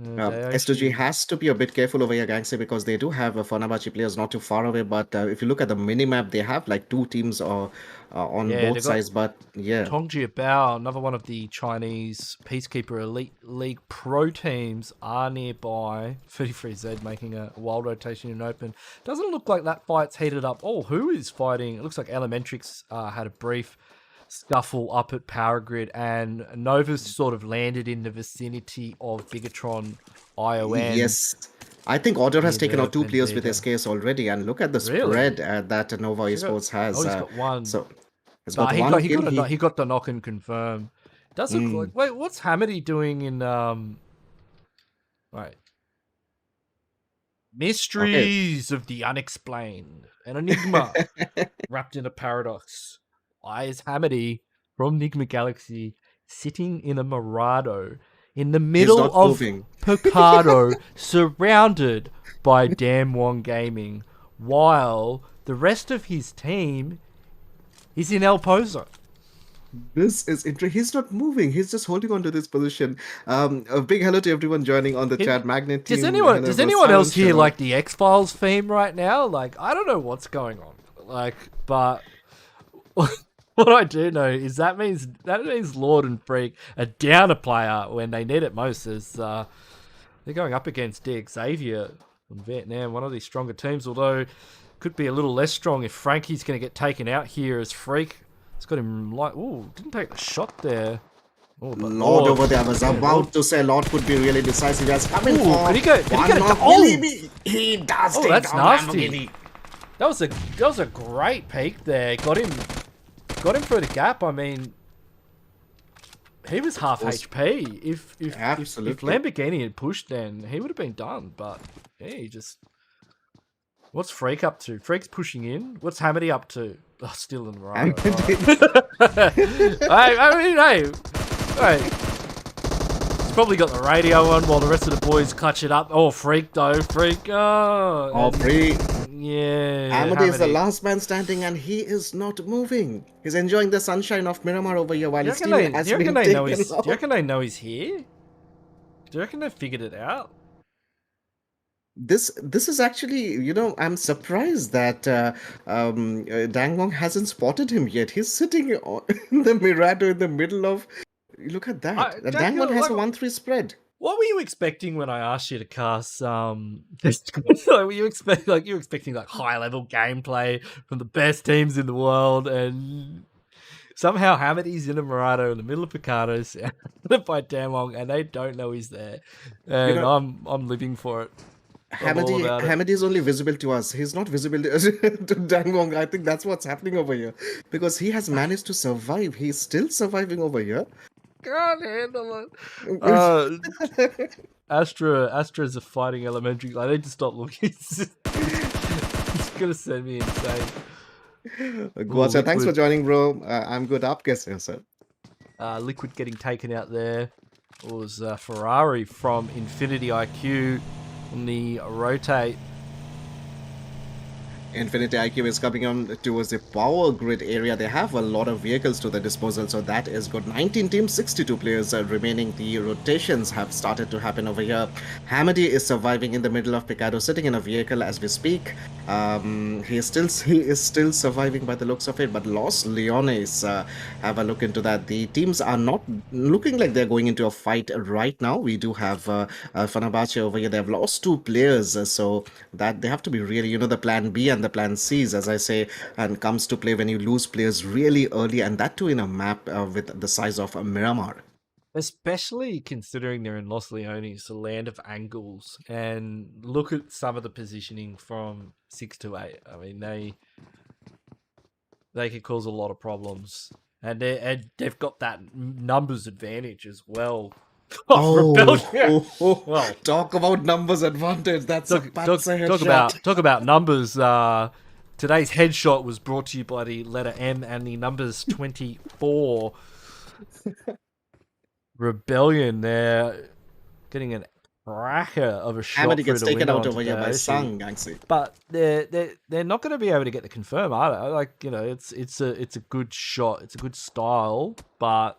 S2G has to be a bit careful over here, Ganksy, because they do have FENERBAHÇE players not too far away. But if you look at the minimap, they have like two teams on both sides. But yeah, Tongji Bao, another one of the Chinese Peacekeeper Elite League Pro teams, are nearby. 33Z making a wild rotation in open. Doesn't look like that fight's heated up. Oh, who is fighting? It looks like ELEMENTRIX had a brief scuffle up at Power Grid, and Nova's sort of landed in the vicinity of Bigetron ION. Yes, I think Order has taken out two players with SKS already, and look at the spread that Nova Esports has. Oh, he's got one. So he's got one. He got the knock and confirm. Does look like... Wait, what's Hamady doing in right? Mysteries of the Unexplained. An enigma wrapped in a paradox. Why is Hamady from NIGMA Galaxy sitting in a Mirado in the middle of Picado, surrounded by Damwong Gaming, while the rest of his team is in El Pozo? This is interesting. He's not moving. He's just holding on to this position. A big hello to everyone joining on the chat. Magnet team. Does anyone else hear like the X-Files theme right now? Like, I don't know what's going on. Like, but what I do know is that means Lord and Freak are down a player when they need it most. As they're going up against XAVIER from Vietnam, one of these stronger teams. Although could be a little less strong if Frankie's going to get taken out here as Freak. It's got him like, ooh, didn't take the shot there. Oh, but Lord over there. I was about to say Lord could be really decisive. He has come in Ooh, for could he get one a knock. oh! He does Oh, take that's down nasty. Lamborghini. That was a great peek there. Got him through the gap. I mean, he was half HP. If Absolutely. Lamborghini had pushed, then he would have been done. But yeah, he just. What's Freak up to? Freak's pushing in. What's Hamady up to? Oh, still in the right. I mean, hey. He's probably got the radio on while the rest of the boys clutch it up. Oh, Freak though, Freak. Oh, Freak. Yeah. Hamady is the last man standing, and he is not moving. He's enjoying the sunshine of Miramar over here while his team has been taken off. Do you reckon they know he's here? Do you reckon they figured it out? This is actually, you know, I'm surprised that Dangwong hasn't spotted him yet. He's sitting in the Mirado in the middle of. Look at that. Dangwong has a 1-3 spread. What were you expecting when I asked you to cast were you expecting like high level gameplay from the best teams in the world, and somehow Hamady's in a Mirado in the middle of Picado surrounded by Dangwong, and they don't know he's there. And you know, I'm living for it. Hamady is only visible to us. He's not visible to Dangwong. I think that's what's happening over here. Because he has managed to survive. He's still surviving over here. Can't handle it. Astra's a fighting elementary. I need to stop looking. It's gonna send me insane. Guacha, thanks for joining, bro. I'm good. Up, guess sir. Liquid getting taken out there was Ferrari from Infinity IQ on the rotate. Infinity IQ is coming on towards the power grid area. They have a lot of vehicles to their disposal, so that is good. 19 teams, 62 players remaining. The rotations have started to happen over here. Hamady is surviving in the middle of Picado, sitting in a vehicle as we speak. He is still surviving by the looks of it, but Los Leones, have a look into that. The teams are not looking like they're going into a fight right now. We do have FENERBAHÇE over here. They have lost 2 players, so that they have to be really, you know, the plan B and the plan C's, as I say, and comes to play when you lose players really early, and that too in a map with the size of Miramar. Especially considering they're in Los Leones, the land of angles, and look at some of the positioning from 6 to 8. I mean, they could cause a lot of problems, and they've got that numbers advantage as well. Well, talk about numbers advantage. That's talk about numbers. Today's headshot was brought to you by the letter M and the numbers 24. Rebellion there, getting an cracker of a shot. Hamady gets taken out over here by Sang, Ganksy. But they're not going to be able to get the confirm, are they? Like, you know, it's a good shot, it's a good style, but.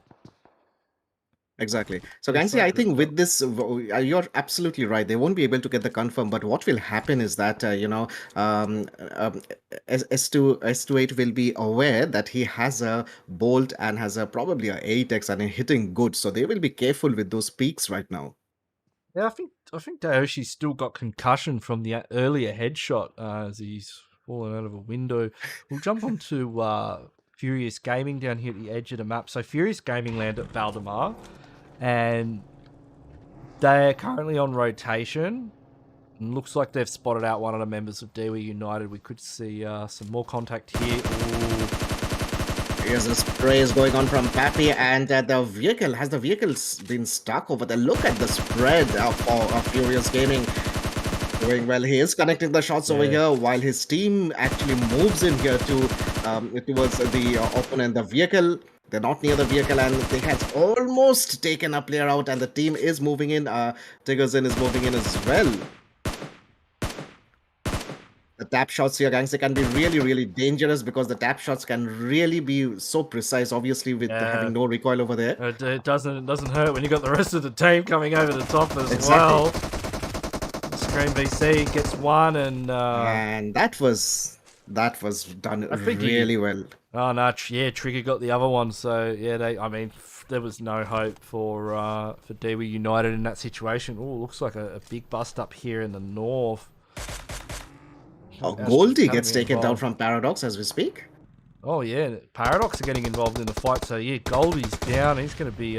Exactly. So, Ganksy, I think with this, you're absolutely right. They won't be able to get the confirm, but what will happen is that, S28 will be aware that he has a bolt and has probably a 8x and hitting good. So they will be careful with those peaks right now. Yeah, I think Daoshi's still got concussion from the earlier headshot as he's fallen out of a window. We'll jump on to Furious Gaming down here at the edge of the map. So Furious Gaming land at Valdemar, and they're currently on rotation. And looks like they've spotted out one of the members of DEWA United. We could see some more contact here. Ooh. Here's a spray is going on from Pappy, and the vehicle been stuck over there. Look at the spread for Furious Gaming. Doing well. He is connecting the shots over here while his team actually moves in here to towards the opponent. The vehicle, they're not near the vehicle, and they have almost taken a player out, and the team is moving in. Tiggerzin is moving in as well. The tap shots here, Ganksy, can be really, really dangerous because the tap shots can really be so precise, obviously, with having no recoil over there. It doesn't hurt when you got the rest of the team coming over the top as well. Pmgc gets one, and that was done really well. Oh no, Trigger got the other one. So yeah, there was no hope for DEWA United in that situation. Oh, looks like a big bust up here in the north. Goldie gets taken down from Paradox as we speak. Oh yeah, Paradox are getting involved in the fight. So yeah, Goldie's down. He's going to be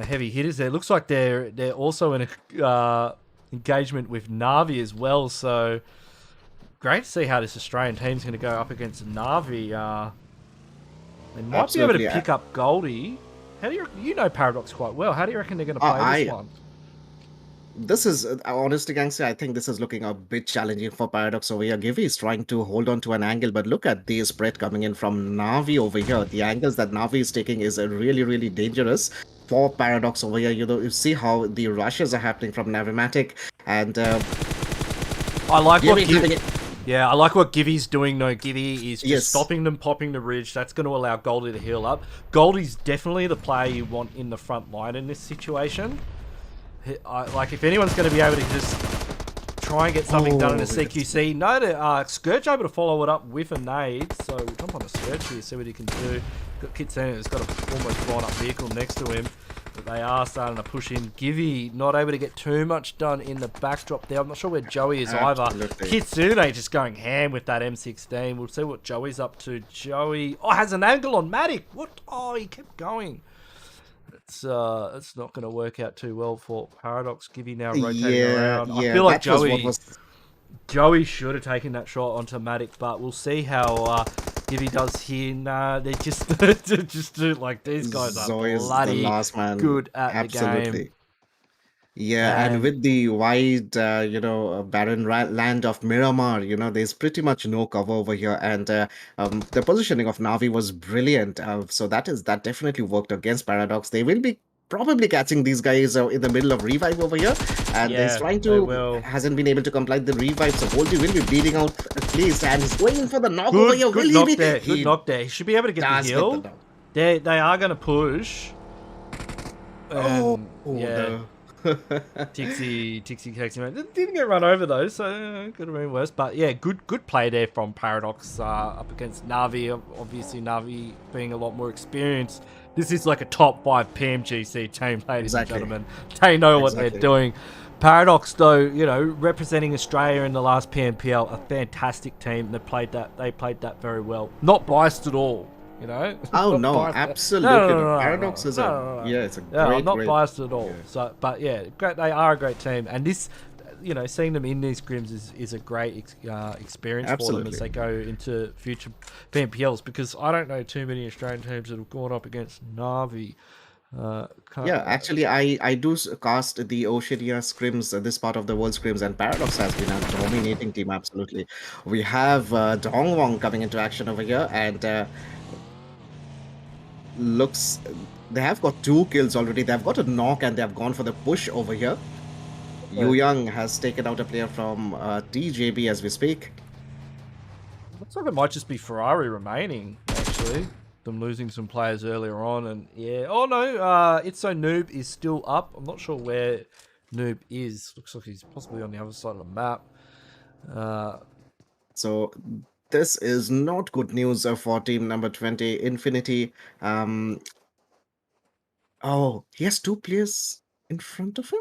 heavy hitters there. Looks like they're also in a engagement with Navi as well. So great to see how this Australian team's going to go up against Navi. They might be able to pick up Goldie. How do you know Paradox quite well? How do you reckon they're going to play this one? This is, honestly, Ganksy, I think this is looking a bit challenging for Paradox over here. Givy is trying to hold on to an angle, but look at the spread coming in from Navi over here. The angles that Navi is taking is really, really dangerous for Paradox over here. You see how the rushes are happening from Navimatic, and I like what Givy... Yeah, I like what Givy's doing. No, Givy is just stopping them popping the ridge. That's going to allow Goldie to heal up. Goldie's definitely the player you want in the front line in this situation. Like, if anyone's going to be able to just try and get something done in a CQC, Scourge able to follow it up with a nade. So we'll jump on a Scourge here, see what he can do. Got Kitsune has got a almost blown up vehicle next to him. But they are starting to push in. Givy not able to get too much done in the backdrop there. I'm not sure where Joey is either. Kitsune just going ham with that M16. We'll see what Joey's up to. Joey has an angle on Matic. What? Oh, he kept going. It's not going to work out too well for Paradox. Givy now rotating around. I feel like Joey should have taken that shot onto Matic, but we'll see how Givy does here. Nah, they just do like these guys are bloody good at the game. Yeah, and with the wide, barren land of Miramar, there's pretty much no cover over here, and the positioning of Navi was brilliant. So that definitely worked against Paradox. They will be probably catching these guys in the middle of revive over here, and he's trying to hasn't been able to complete the revive. So Goldie will be bleeding out at least, and he's going for the knock over here. Good knock there. Good knock there. He should be able to get the heal. They are going to push. Tixie takes him out. Didn't get run over though, so could have been worse. But yeah, good play there from Paradox up against Navi. Obviously, Navi being a lot more experienced. This is like a top 5 Pmgc team, ladies and gentlemen. They know what they're doing. Paradox, though, representing Australia in the last PNPL, a fantastic team. They played that very well. Not biased at all. Oh no, absolutely. Paradox is it's a great, not biased at all. So, but yeah, great. They are a great team, and this, seeing them in these scrims is a great experience for them as they go into future PNPLs. Because I don't know too many Australian teams that have gone up against Navi. Actually, I do cast the Oceania scrims, this part of the world scrims, and Paradox has been a dominating team. Absolutely, we have Dongwon coming into action over here, and they have got 2 kills already. They've got a knock, and they have gone for the push over here. Yu Young has taken out a player from TJB as we speak. Looks like it might just be Ferrari remaining, actually. Them losing some players earlier on, and It's So Noob is still up. I'm not sure where Noob is. Looks like he's possibly on the other side of the map. So this is not good news for team number 20, Infinity. He has 2 players in front of him?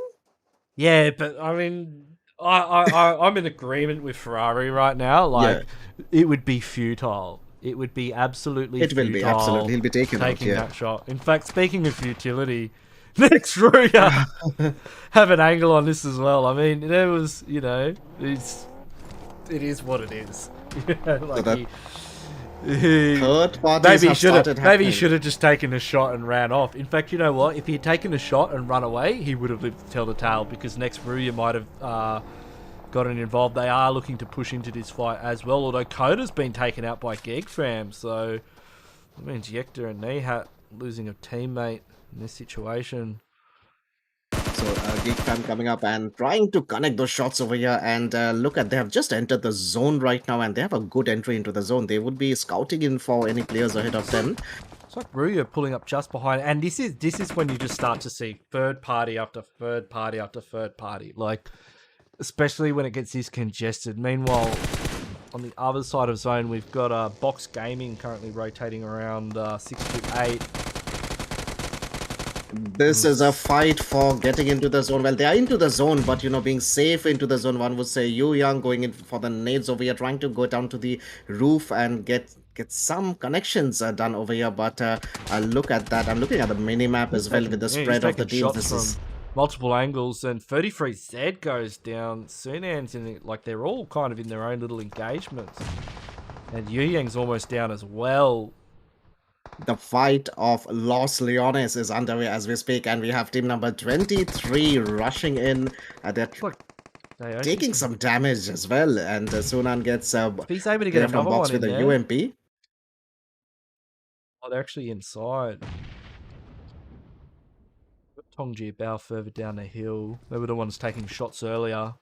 Yeah, but I mean, I'm in agreement with Ferrari right now. Like, it would be futile. It would be absolutely futile. It will be, absolutely. He'll be taking that shot. In fact, speaking of futility, next RUYA have an angle on this as well. I mean, there was, it is what it is. Third parties maybe he should have just taken a shot and ran off. In fact, you know what? If he had taken a shot and run away, he would have lived to tell the tale, because next RUYA might have gotten involved. They are looking to push into this fight as well, although Coda's been taken out by GEEKFAM, so that means Yekta and Nihat losing a teammate in this situation. So GEEKFAM coming up and trying to connect those shots over here, and look at, they have just entered the zone right now, and they have a good entry into the zone. They would be scouting in for any players ahead of them. It's like RUYA pulling up just behind, and this is when you just start to see third party after third party after third party, like, especially when it gets this congested. Meanwhile, on the other side of zone, we've got Box Gaming currently rotating around 6 to 8. This is a fight for getting into the zone. Well, they are into the zone, but you know, being safe into the zone, one would say. Yu Yang going in for the nades over here, trying to go down to the roof and get some connections done over here. But look at that. I'm looking at the mini map as well with the Yeah, spread he's of the taking teams. shots This from is multiple angles, and 33Z goes down. Sunan's in it, like they're all kind of in their own little engagements, and Yu Yang's almost down as well. the fight of Los Leones is underway as we speak, and we have team number 23 rushing in. They're Like they actually taking can- some damage as well, and Sunan gets if he's able to clear get from another box one with in a there. UMP. Oh, they're actually inside. Got Tongji Bao further down the hill. They were the ones taking shots earlier.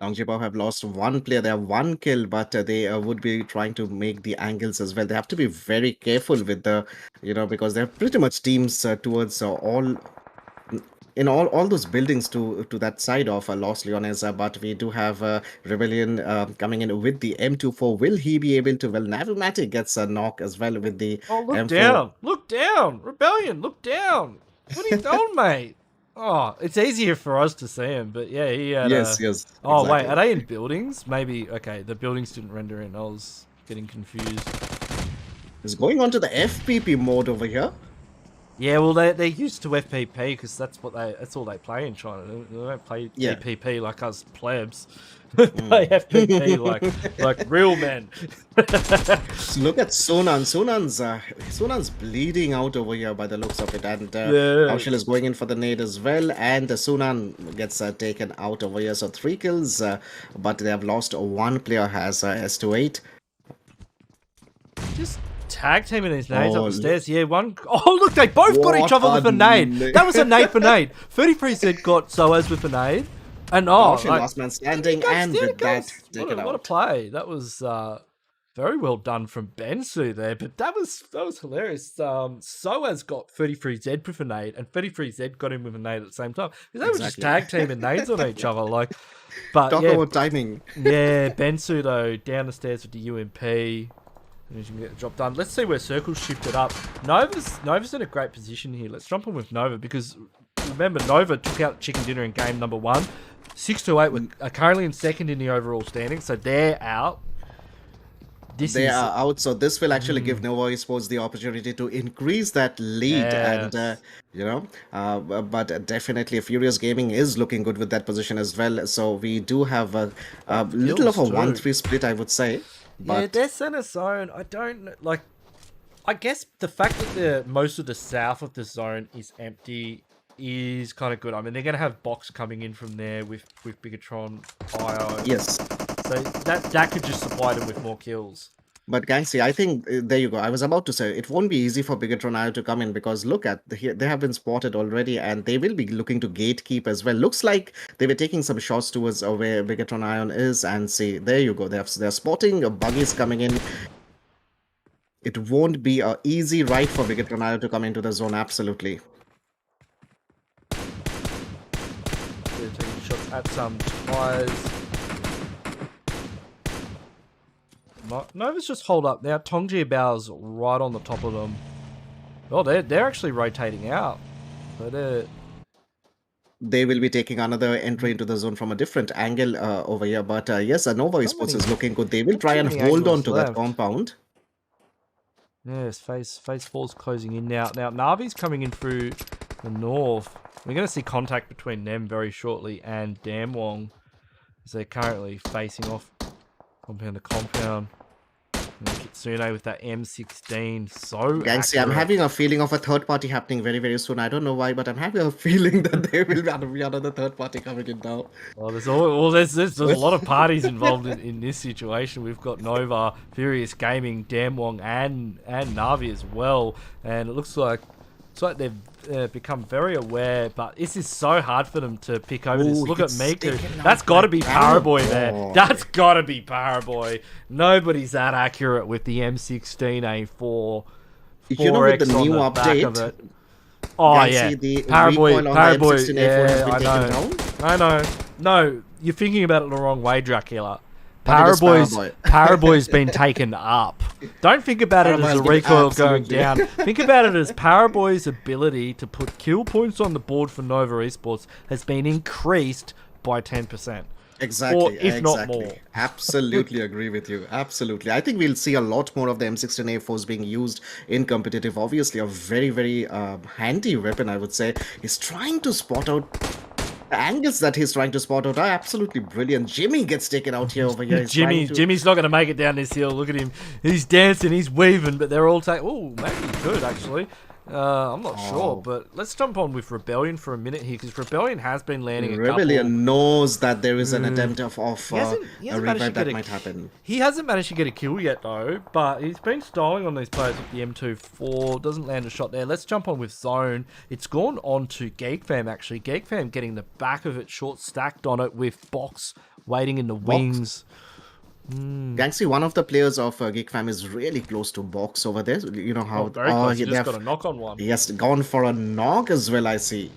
Dongjibao have lost one player. They have one kill, but they would be trying to make the angles as well. They have to be very careful with the, because they're pretty much teams towards all those buildings to that side of Los Leones. But we do have Rebellion coming in with the M24. Will he be able to? Well, Navimatic gets a knock as well with the Oh, look M4. down! Look down! Rebellion, look down! What are you doing, mate? Oh, it's easier for us to see him, but yeah, he had. Yes. Oh wait, exactly. are they in buildings? Maybe. Okay, the buildings didn't render in. I was getting confused. He's going on to the FPP mode over here. Yeah, well, they're used to FPP because that's all they play in China. They don't play Yeah. FPP like us plebs. They play FPP like real men. So look at Sunan. Sunan's bleeding out over here by the looks of it, and Yeah. Kaushal is going in for the nade as well, and Sunan gets taken out over here. So 3 kills, but they have lost one player. Has S28. Just tag teaming these nades Oh, up the stairs. Yeah, one. Oh, look, they both got each What other with a a nade. nade. That was a nade for nade. 33Z got Soaz with a nade. And Kaushal like, last man standing, Guys, and yeah, with guys, that taken what a out. play. That was very well done from Bensu there, but that was hilarious. Soaz got 33Z with a nade, and 33Z got him with a nade at the same time. Because they were just Exactly. tag teaming nades on each other. But Talk yeah, about timing. yeah, Bensu though down the stairs with the UMP. And you can get the job done. Let's see where Circle's shifted up. Nova's in a great position here. Let's jump on with Nova because remember Nova took out Chicken Dinner in game number 1. 6-8 are currently in second in the overall standing, so they're out. They are out, so this will actually give Nova Esports the opportunity to increase that lead, Yes. and but definitely Furious Gaming is looking good with that position as well. So we do have a little of a Kills too. 1-3 split, I would say. Yeah, But they're center zone. I don't know, like. I guess the fact that most of the south of the zone is empty is kind of good. I mean, they're going to have box coming in from there with Bigetron, IO. yes, So that could just supply them with more kills. but Ganksy, I think there you go. I was about to say it won't be easy for Bigetron IO to come in because look at they have been spotted already, and they will be looking to gatekeep as well. Looks like they were taking some shots towards where Bigetron Ion is, and see there you go. They're spotting buggies coming in. It won't be a easy ride for Bigetron IO to come into the zone. Absolutely. They're taking shots at some tires. Nova's just hold up now. Tongji Bao's right on the top of them. Oh, they're actually rotating out. So They will be taking another entry into the zone from a different angle over here. But yes, Nova Esports is looking good. They will try and many hold on angles to left. that compound. yes, phase 4's closing in now. Now Navi's coming in through the north. We're going to see contact between them very shortly and Damwong, as they're currently facing off compound to compound. And Kitsune with that M16, so Ganksy, I'm accurate. having a feeling of a third party happening very, very soon. I don't know why, but I'm having a feeling that there will be another third party coming in now. Well, there's a lot of parties involved in this situation. We've got Nova, Furious Gaming, Damwong, and Navi as well. And it looks like they've become very aware, but this is so hard for them to pick over this. Ooh, Look at he's Miku. taken out That's got to by be Paraboy. Paraboy there. That's got to be Paraboy. Nobody's that accurate with the M16A4. You know, with the 4X on new the back of update, it. Oh Ganksy, yeah, the Paraboy, recoil on the M16A4 has yeah, been I taken know. down. I know. No, you're thinking about it the wrong way, Dracula. Paraboy. Paraboy's been taken up. Don't think about it as a Paraboy's been recoil going absolutely- down. Think about it as Paraboy's ability to put kill points on the board for Nova Esports has been increased by 10%. Exactly, Or if not more. Absolutely agree with you. Absolutely. I think we'll see a lot more of the M16A4s being used in competitive. Obviously, a very, very handy weapon, I would say. He's trying to spot out. The angles that he's trying to spot out are absolutely brilliant. Jimmy gets taken out here over here. He's trying to- Jimmy's not going to make it down this hill. Look at him. He's dancing, he's weaving, but they're all taking... Oh, maybe he could, actually. I'm not sure, but let's jump on with Rebellion for a minute here, because Rebellion has been landing a couple... Rebellion knows that there is an attempt of He hasn't a managed to revive get that a- might happen. He hasn't managed to get a kill yet, though, but he's been styling on these players with the M24. Doesn't land a shot there. Let's jump on with Zone. It's gone on to GEEKFAM, actually. GEEKFAM getting the back of it short stacked on it with Box waiting in the wings. Ganksy, one of the players of GeekFam is really close to Box over there. You know how... Very close. He they just have- got a knock on one. Yes, gone for a knock as well, I see.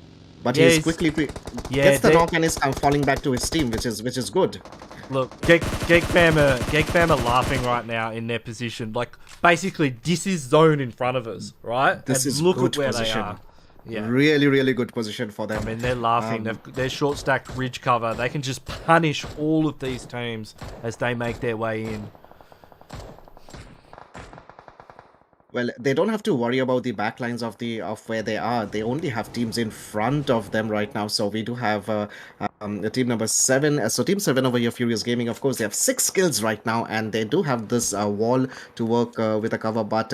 But Yeah, he's he's- quickly Yeah, gets the they- knock and is falling back to his team, which is good. Look, GeekFam are laughing right now in their position. Like, basically, this is Zone in front of us, right? This And is look good at where position. they are. Yeah. Really, really good position for them. I mean, they're laughing. They're short stacked ridge cover. They can just punish all of these teams as they make their way in. Well, they don't have to worry about the backlines of where they are. They only have teams in front of them right now. So we do have the team number 7. So team 7 over here, Furious Gaming. Of course, they have 6 kills right now, and they do have this wall to work with a cover. But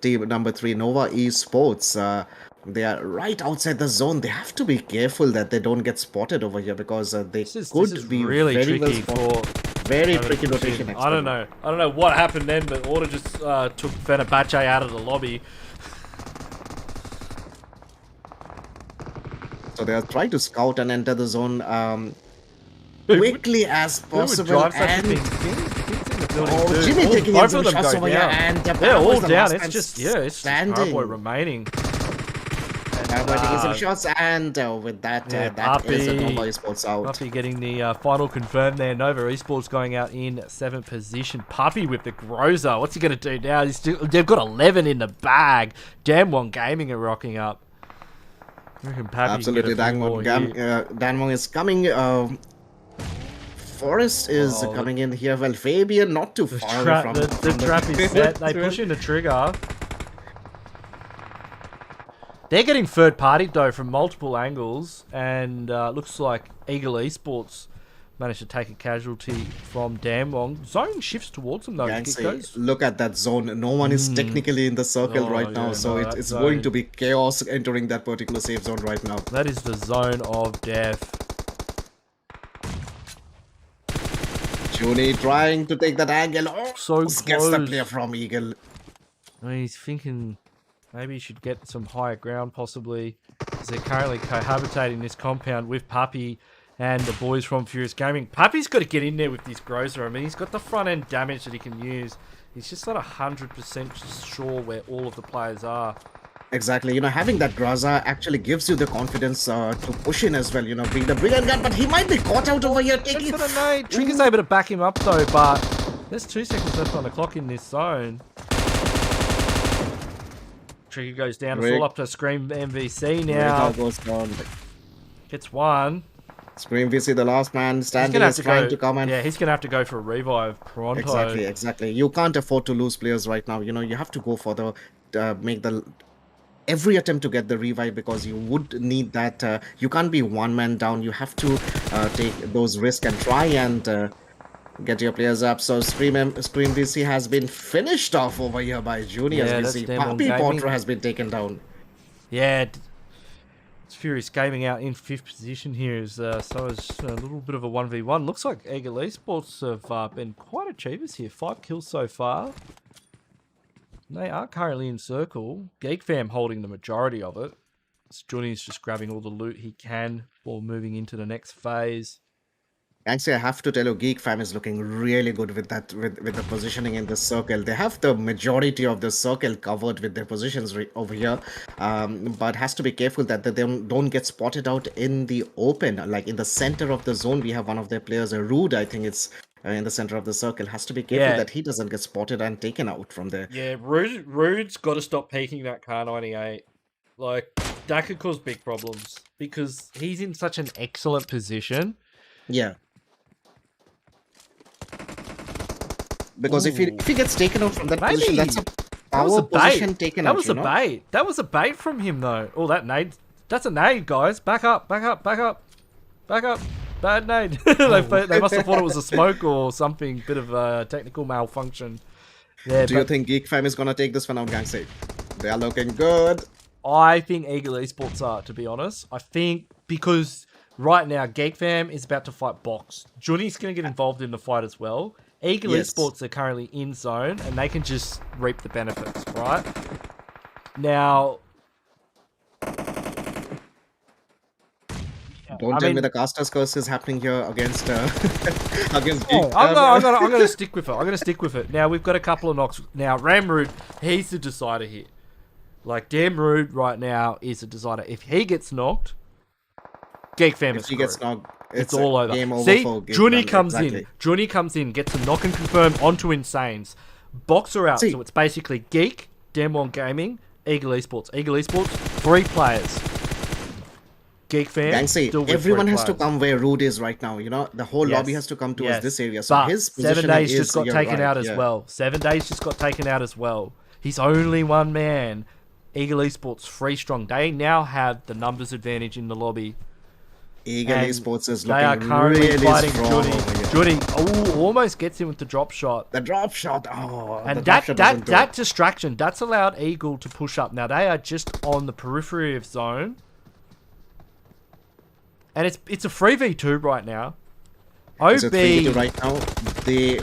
team number 3, Nova Esports. They are right outside the zone. They have to be careful that they don't get spotted over here, because they This is could be really very well tricky spotted. for. Very tricky rotation. I don't know. I don't know what happened then, but Order just took FENERBAHÇE out of the lobby. So they are trying to scout and enter the zone quickly as Who would possible. drive such a And big thing? Kids in the building oh, too. Jimmy taking in Both some of them shots go over here, down. and They're all the down. last It's man just it's just standing. Paraboy remaining. Paraboy taking some shots, and with that, that is a Nova Esports out. Puppy getting the final confirmed there. Nova Esports going out in 7th position. Puppy with the Groza. What's he going to do now? They've got 11 in the bag. Damwon Gaming are rocking up. I reckon Puppy Absolutely, can get a few more here. Danmon is coming. Forest is coming in here. Well, Fabian not too far away from The trap is set. They push in the trigger. They're getting third party though from multiple angles, and looks like Eagle Esports managed to take a casualty from Damwon. Zone shifts towards them though. Ganksy, look at that zone. No one is technically in the circle right now, so it's going to be chaos entering that particular safe zone right now. That is the zone of death. Juni trying to take that angle. Oh, So gets the close. player from Eagle. I mean, he's thinking maybe he should get some higher ground possibly, because they're currently cohabitating this compound with Puppy and the boys from Furious Gaming. Puppy's got to get in there with this Groza. I mean, he's got the front end damage that he can use. He's just not 100% sure where all of the players are. Exactly, you know, having that Graza actually gives you the confidence to push in as well, you know, bring the brilliant gun, but he might be caught out over here taking... That's what I know. Trigger's able to back him up though, but there's 2 seconds left on the clock in this zone. Trigger goes down. It's all up to Scream MVC now. Goes down. Gets one. Scream VC, the last man He's standing, gonna have is to trying go. to come and... Yeah, he's gonna have to go for a revive pronto. Exactly. You can't afford to lose players right now. You know, you have to go for the... every attempt to get the revive, because you would need that. You can't be one man down. You have to take those risks and try and get your players up. So Scream VC has been finished off over here by Juniors Yeah, that's VC. Demon Puppy Gaming. Potter has been taken down. Yeah, it's Furious Gaming out in 5th position here. So it's a little bit of a 1v1. Looks like Eagle Esports have been quite achievers here. 5 kills so far. They are currently in circle. GeekFam holding the majority of it. Johnny's just grabbing all the loot he can before moving into the next phase. Actually, I have to tell you, GeekFam is looking really good with that, with the positioning in the circle. They have the majority of the circle covered with their positions over here, but has to be careful that they don't get spotted out in the open. Like in the center of the zone, we have one of their players, a Rude, I think it's in the center of the circle. Has to be careful Yeah. that he doesn't get spotted and taken out from there. Yeah, Rude's got to stop peeking that car 98. Like, that could cause big problems because he's in such an excellent position. Yeah. Because if he gets taken out from that position, that's a power position taken out. That was a bait. That was a bait from him, though. Oh, that nade. That's a nade, guys. Back up, back up, back up. Back up. Bad nade. They must have thought it was a smoke or something. Bit of a technical malfunction. Yeah, Do you think GEEKFAM is going to take this one out, Ganksy? They are looking good. I think Eagle Esports are, to be honest. I think because right now, GEEKFAM is about to fight Box. Johnny's going to get involved in the fight as well. Eagle Esports are currently in zone, and they can just reap the benefits, right? Now... Don't tell me the caster's curse is happening here against against Oh, GEEKFAM. I'm gonna stick with it. I'm gonna stick with it. Now we've got a couple of knocks. Now Ramrude, he's the decider here. Like damn Rude right now is a decider. If he gets knocked, GEEKFAM is If he gets knocked, it's all over. Game over See, for GEEKFAM. Johnny comes in. Exactly. Johnny comes in, gets a knock and confirm onto Insanes. Boxer out, See. so it's basically Geek, Demon Gaming, Eagle Esports. Eagle Esports, 3 players. GEEKFAM, Ganksy, still with everyone 3 has to players. come where Rude is right now. You know, the whole Yes. lobby has to come towards Yes. this area. So But his 7 position days is just got you're taken right, out as yeah. well. 7 days just got taken out as well. He's only one man. Eagle Esports 3 strong. They now have the numbers advantage in the lobby. Eagle And Esports is they are looking currently really fighting strong Johnny. over here. Johnny, almost gets him with the drop shot. The drop shot. Oh, And the drop shot doesn't do that it. distraction, that's allowed Eagle to push up. Now they are just on the periphery of zone. And it's a 3v2 right now. It's a OB 3v2 right now. They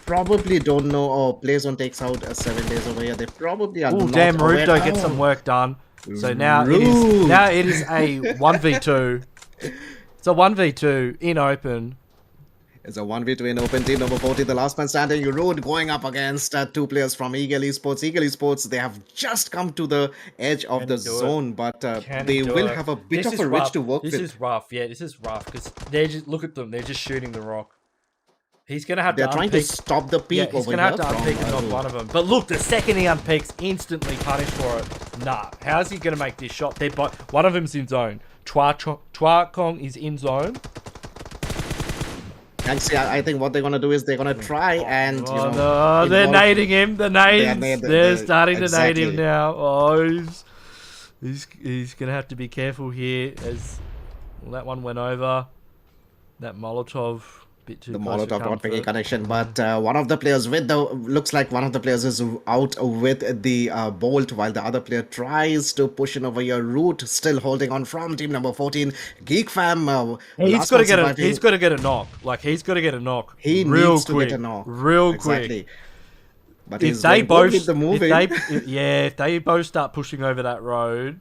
probably don't know. Oh, Playzone takes out 7 days over here. They probably are Oh not damn, aware. Rude gets some work done. So now it is a 1v2. It's a 1v2 in open. It's a 1v2 in open. Team number 40, the last man standing. Rude going up against 2 players from Eagle Esports. Eagle Esports, they have just come to the edge of the zone, but they will have a bit of a ridge to work with. This is rough, yeah, this is rough because they're just look at them, they're just shooting the rock. He's gonna have They're to trying to unpeak. stop the peak Yeah, he's over gonna have here to from, unpeak and knock Rude. one of them. But look, the second he unpeaks, instantly punished for it. Nah, how's he gonna make this shot? They're one of them's in zone. Chua Kong is in zone. Actually, I think what they're gonna do is they're gonna try and you know. No, they're involve- nading him. The nades. They're starting to nade him exactly. now. Oh, he's gonna have to be careful here as well, that one went over. That Molotov. Bit too The close for Molotov not making comfort. connection, but one of the players with the looks like one of the players is out with the bolt, while the other player tries to push in over your route, still holding on from team number 14. GEEKFAM. He's got to get a. He's got to get a knock. Like he's got to get a knock. He real needs to quick, get a knock. real Exactly. quick. But If he's they going to both, keep the moving. if they both start pushing over that road,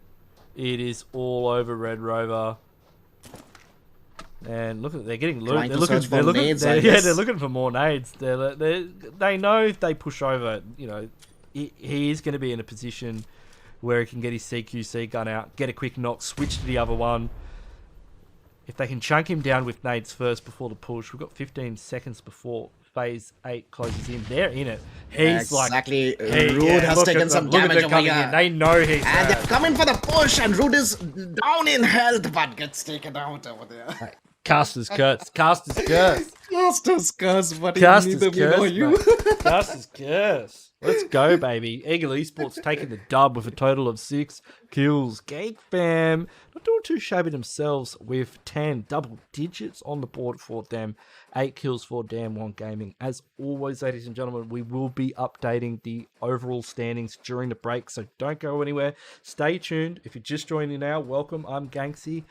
it is all over Red Rover. And look at they're getting loot. Trying They're to looking. search They're for looking. nades, I Yeah, guess. they're looking for more nades. They know if they push over, you know, he is going to be in a position where he can get his CQC gun out, get a quick knock, switch to the other one. If they can chunk him down with nades first before the push, we've got 15 seconds before phase 8 closes in. They're in it. He's Exactly. like, Rude has look taken at some them. Look at damage them over coming here. in. They know he's And they're hurt. coming for the push, and Rude is down in health, but gets taken out over there. Caster's curse. Caster's curse. Caster's curse, but Caster's neither me nor curse, you. mate. Caster's curse. Let's go, baby. Eagle Esports taking the dub with a total of 6 kills. GEEKFAM not doing too shabby themselves with 10 double digits on the board for them. 8 kills for Damn One Gaming. As always, ladies and gentlemen, we will be updating the overall standings during the break, so don't go anywhere. Stay tuned. If you're just joining now, welcome. I'm Ganksy.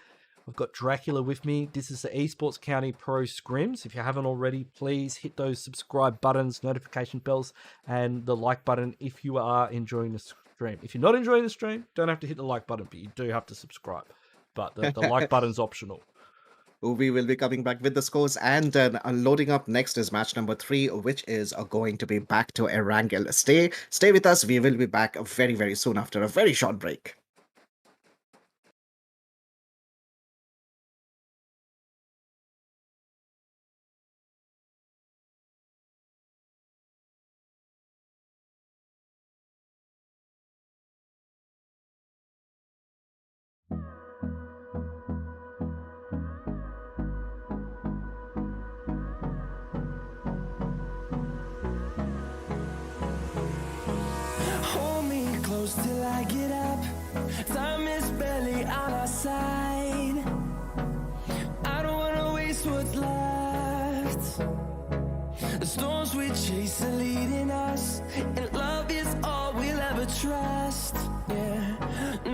I've got Dracula with me. This is the Esports County Pro Scrims. If you haven't already, please hit those subscribe buttons, notification bells, and the like button if you are enjoying the stream. If you're not enjoying the stream, don't have to hit the like button, but you do have to subscribe. But the like button's optional. We will be coming back with the scores, and loading up next is match number 3, which is going to be back to Erangel. Stay with us. We will be back very, very soon after a very short break. close till I get up. Time is barely on our side. I don't wanna waste what's left. The storms we chase are leading us, and love is all we'll ever trust. Yeah,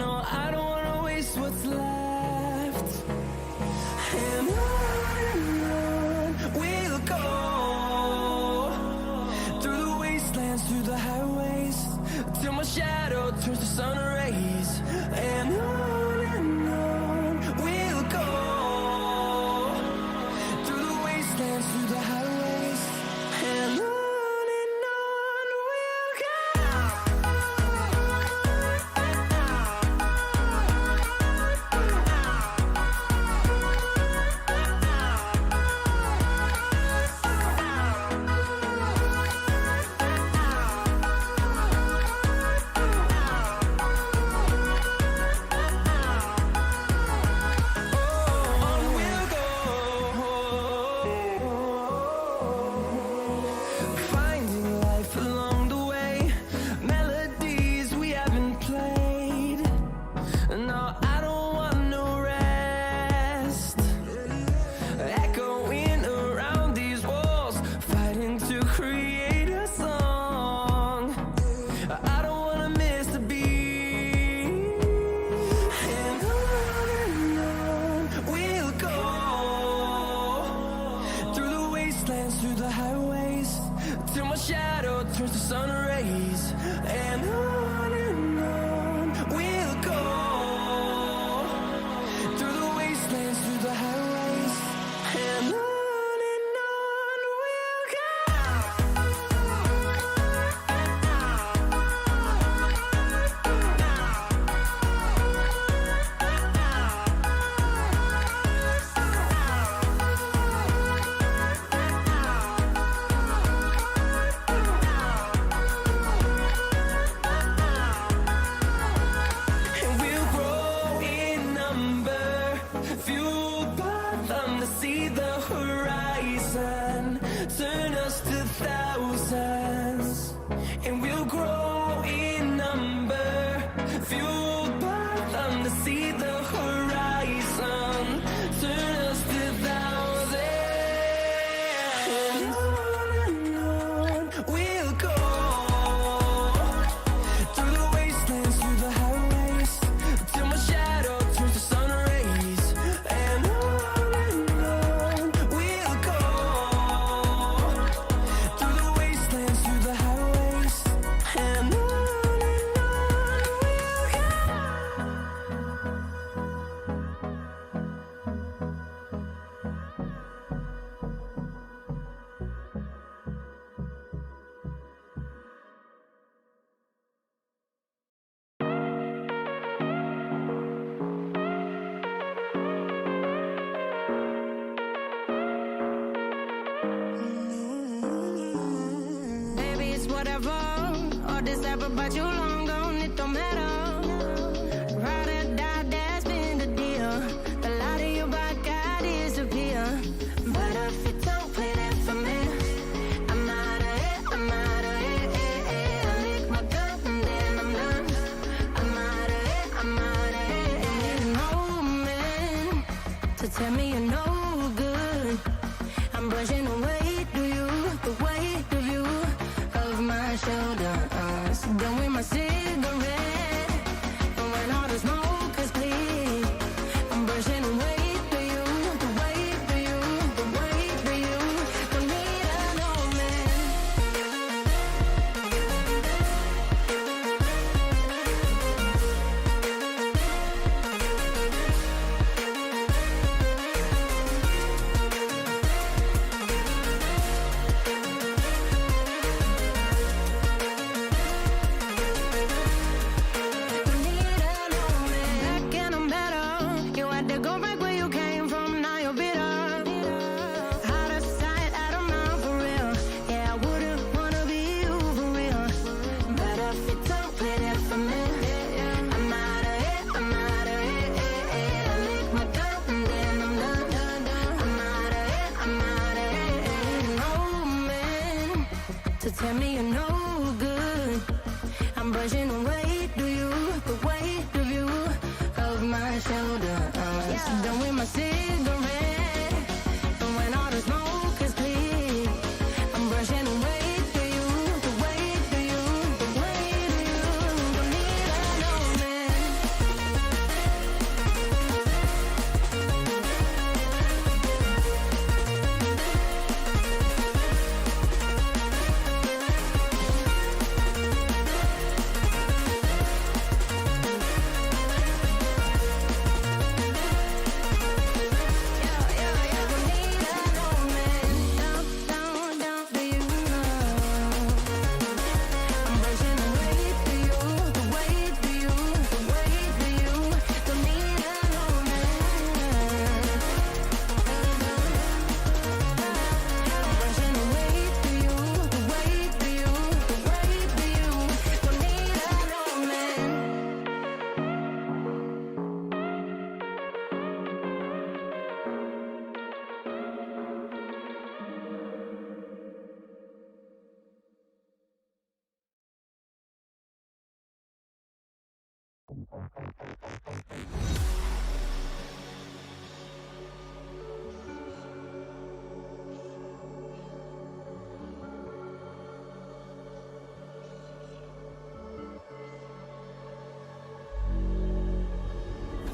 no, I don't wanna waste what's left. And on we'll go, through the wastelands, through the highways, till my shadow turns to sun rays. And on we'll go, through the wastelands, through the highways, and on we'll go. Finding life along the way, melodies we haven't played. No, I don't want no rest. Echoing around these walls, fighting to create a song. I don't wanna miss the beat. And on we'll go, through the wastelands, through the highways, till my shadow turns to sun rays. And on we'll go, through the wastelands, through the highways, and on we'll go. And we'll grow in number, fueled by them to see the horizon, turn us to thousands. And we'll grow in number, fueled by them to see the horizon, turn us to thousands. And on we'll go, through the wastelands, through the highways, till my shadow turns to sun rays. And on we'll go, through the wastelands, through the highways, and on we'll go. Baby, it's whatever. All this ever, but you long gone, it don't matter. Ride or die, that's been the deal. The light of your back, I disappear. But if you don't play that for me, I'm out of it, I'm out of it. I lick my gun and then I'm done. I'm out of it, I'm out of it. And no man to tell me you're no good. I'm brushing away, do you, the weight of you, of my shoulders. Done with my cigarette, and when all the smoke is clear, I'm brushing away, do you, the weight of you, the weight of you. Don't need a no man. to tell me you're no good. I'm brushing away, do my cigarette. And when all the smoke is clear, I'm brushing away to you, the way to you, the way to you. Don't need a no man.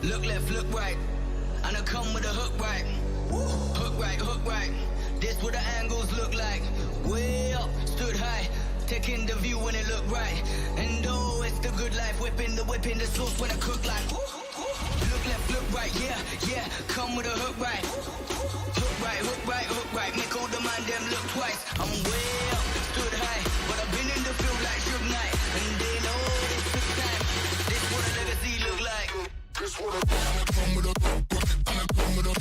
Look left, look right, and I come with a hook right. Hook right, hook right. This what the angles look like. Way up, stood high, taking the view when it look right. And oh, it's the good life, whipping the sauce when I cook like. Look left, look right, yeah, yeah. Come with a hook right. Hook right, hook right, hook right. Make all the man them look twice. I'm way up, stood high, but I've been in the field like Suge Knight. And they know this took time. This what a legacy look like. This what a come with a come with a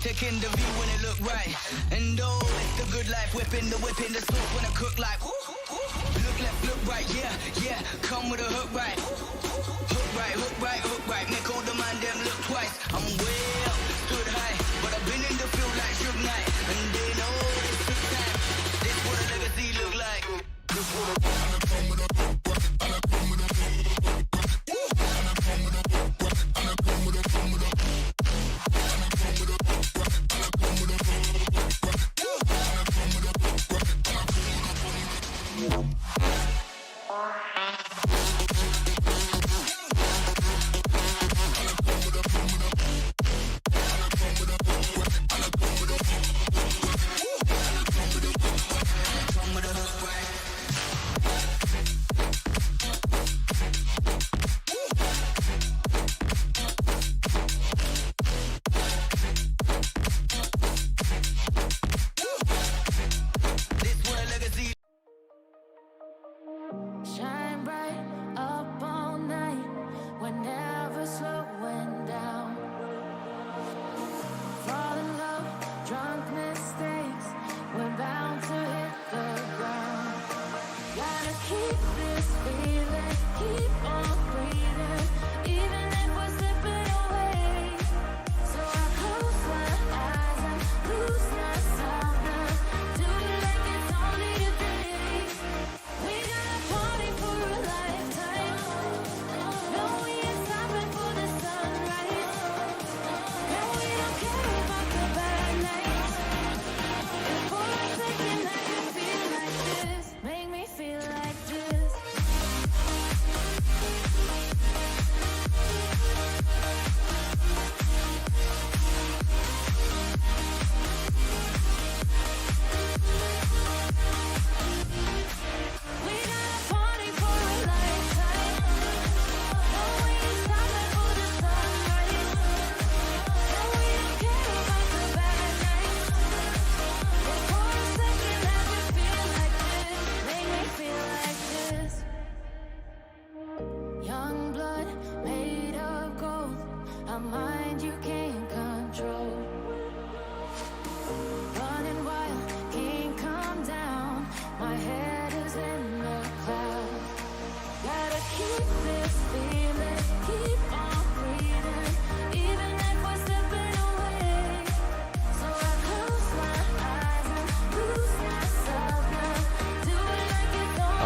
taking the view when it look right. And oh, it's the good life, whipping the sauce when I cook like. Look left, look right, yeah, yeah. Come with a hook right. Hook right, hook right, hook right. Make all the man them look twice. I'm way up, stood high, but I've been in the field like Suge Knight. And they know this took time. This what a legacy look like. This what a come with a Shine bright up all night, we're never slowing down. Fall in love, drunk mistakes, we're bound to hit the ground. Gotta keep this feeling, keep on breathing, even if we're slipping away. So I close my eyes and lose myself now, do it like it's only a day. We got a party for a lifetime. No, we ain't stopping for the sunrise. No, we don't care about the bad nights. And for a second I can feel like this. Make me feel like this.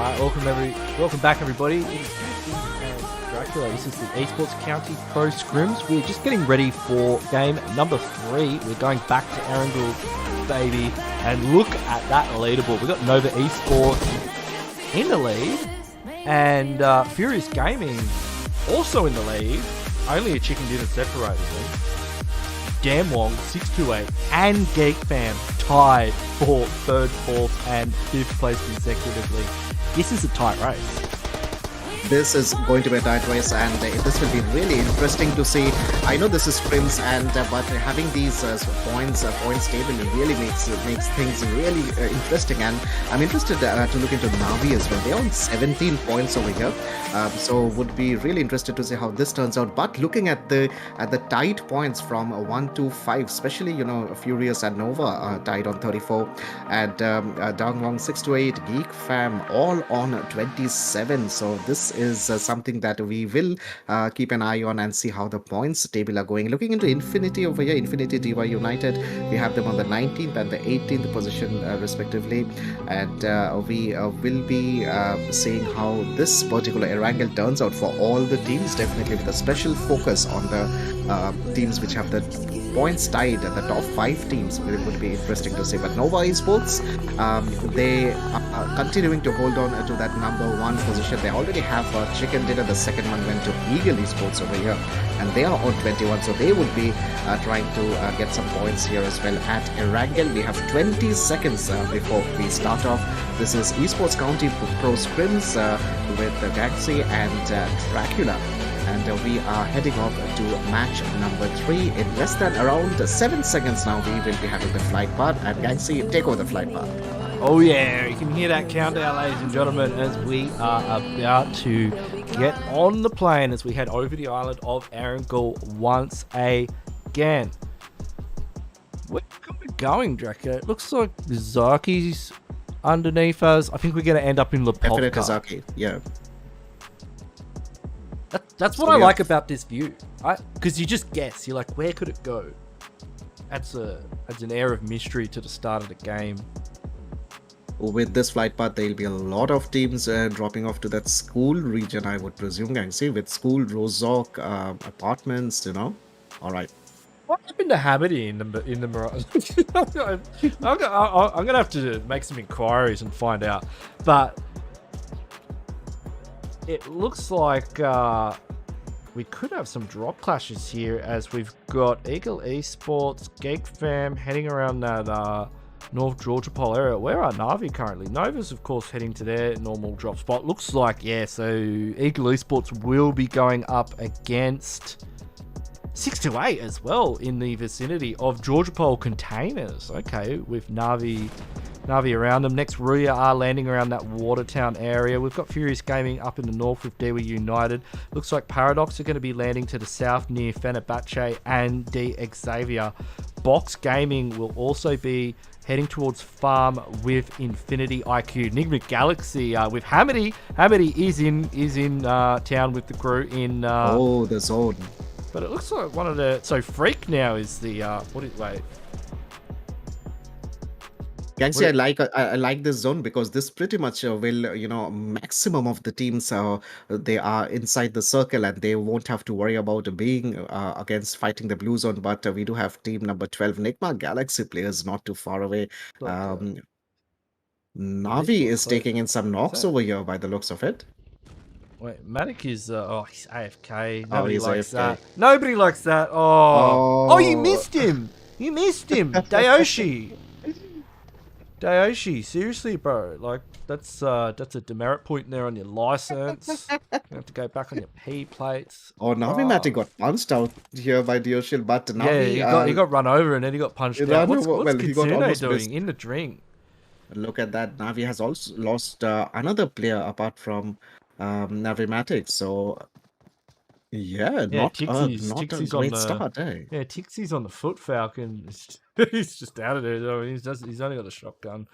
Welcome back, everybody. It is Ganksy and Dracula. This is the Esports County Pro Scrims. We're just getting ready for game number 3. We're going back to Erangel, baby, and look at that leaderboard. We've got Nova Esports in the lead, and Furious Gaming also in the lead. Only a chicken dinner separated them. Damn Wong 628 and GEEKFAM tied for 3rd, 4th, and 5th place consecutively. This is a tight race. This is going to be a tight race, and this will be really interesting to see. I know this is Scrims, and but having these points table really makes things really interesting. And I'm interested to look into Navi as well. They're on 17 points over here, so would be really interested to see how this turns out. But looking at the tied points from 1 to 5, especially Furious and Nova tied on 34, and Dangwong 6 to 8, GEEKFAM all on 27. So this is something that we will keep an eye on and see how the points table are going. Looking into Infinity over here, Infinity DEWA United, we have them on the 19th and the 18th position respectively, and we will be seeing how this particular Erangel turns out for all the teams, definitely with a special focus on the teams which have the points tied. The top 5 teams would be interesting to see. But Nova Esports, they are continuing to hold on to that number 1 position. They already have Chicken Dinner. The second one went to Eagle Esports over here, and they are on 21, so they would be trying to get some points here as well. At Erangel, we have 20 seconds before we start off. This is Esports County Pro Scrims with Ganksy and Dracula. And we are heading off to match number 3 in less than around 7 seconds now. We will be having the flight path, and Ganksy, take over the flight path. Oh yeah, you can hear that countdown, ladies and gentlemen, as we are about to get on the plane as we head over the island of Erangel once again. Where are we going, Dracula? It looks like Zaki's underneath us. I think we're going to end up in Pubg. Definitely Zaki, yeah. That's what I like about this view, right? Because you just guess. You're like, where could it go? Adds an air of mystery to the start of the game. With this flight path, there'll be a lot of teams dropping off to that school region, I would presume, Ganksy, with school, Rozok, apartments, All right. What happened to Hamidi in the Mirage? I'm gonna have to make some inquiries and find out. But it looks like we could have some drop clashes here, as we've got Eagle Esports, GEEKFAM heading around that North Georgia Pole area. Where are Navi currently? Nova's, of course, heading to their normal drop spot. Looks like, yeah, so Eagle Esports will be going up against 6 to 8 as well in the vicinity of Georgia Pole containers. Okay, with Navi around them. Next, RUYA are landing around that Watertown area. We've got Furious Gaming up in the north with DEWA United. Looks like Paradox are going to be landing to the south near FENERBAHÇE and XAVIER'S. Box Gaming will also be heading towards farm with Infinity IQ. NIGMA Galaxy with Hamidi. Hamidi is in town with the crew in the zone. But it looks like one of the... So Freak now is the... wait. Ganksy, I like this zone because this pretty much will, maximum of the teams, they are inside the circle and they won't have to worry about being against fighting the blue zone. But we do have team number 12, NIGMA Galaxy players not too far away. Navi is taking in some knocks over here by the looks of it. Wait, Matic is... he's AFK. Nobody likes AFK. that. Nobody likes that. Oh, you missed him. You missed him. Dayoshi, seriously, bro. Like, that's a demerit point there on your license. You have to go back on your P plates. Oh, Navi Matic got punched out here by Dioshil, but Navi... Yeah, he got run over and then he got punched out. What's Kitsune doing missed. in the drink? Look at that. Navi has also lost another player apart from Navi Matic. So, not a great start, eh? Yeah, Tixie's on the Foot Falcon. He's just out of there. I mean, he's only got a shotgun.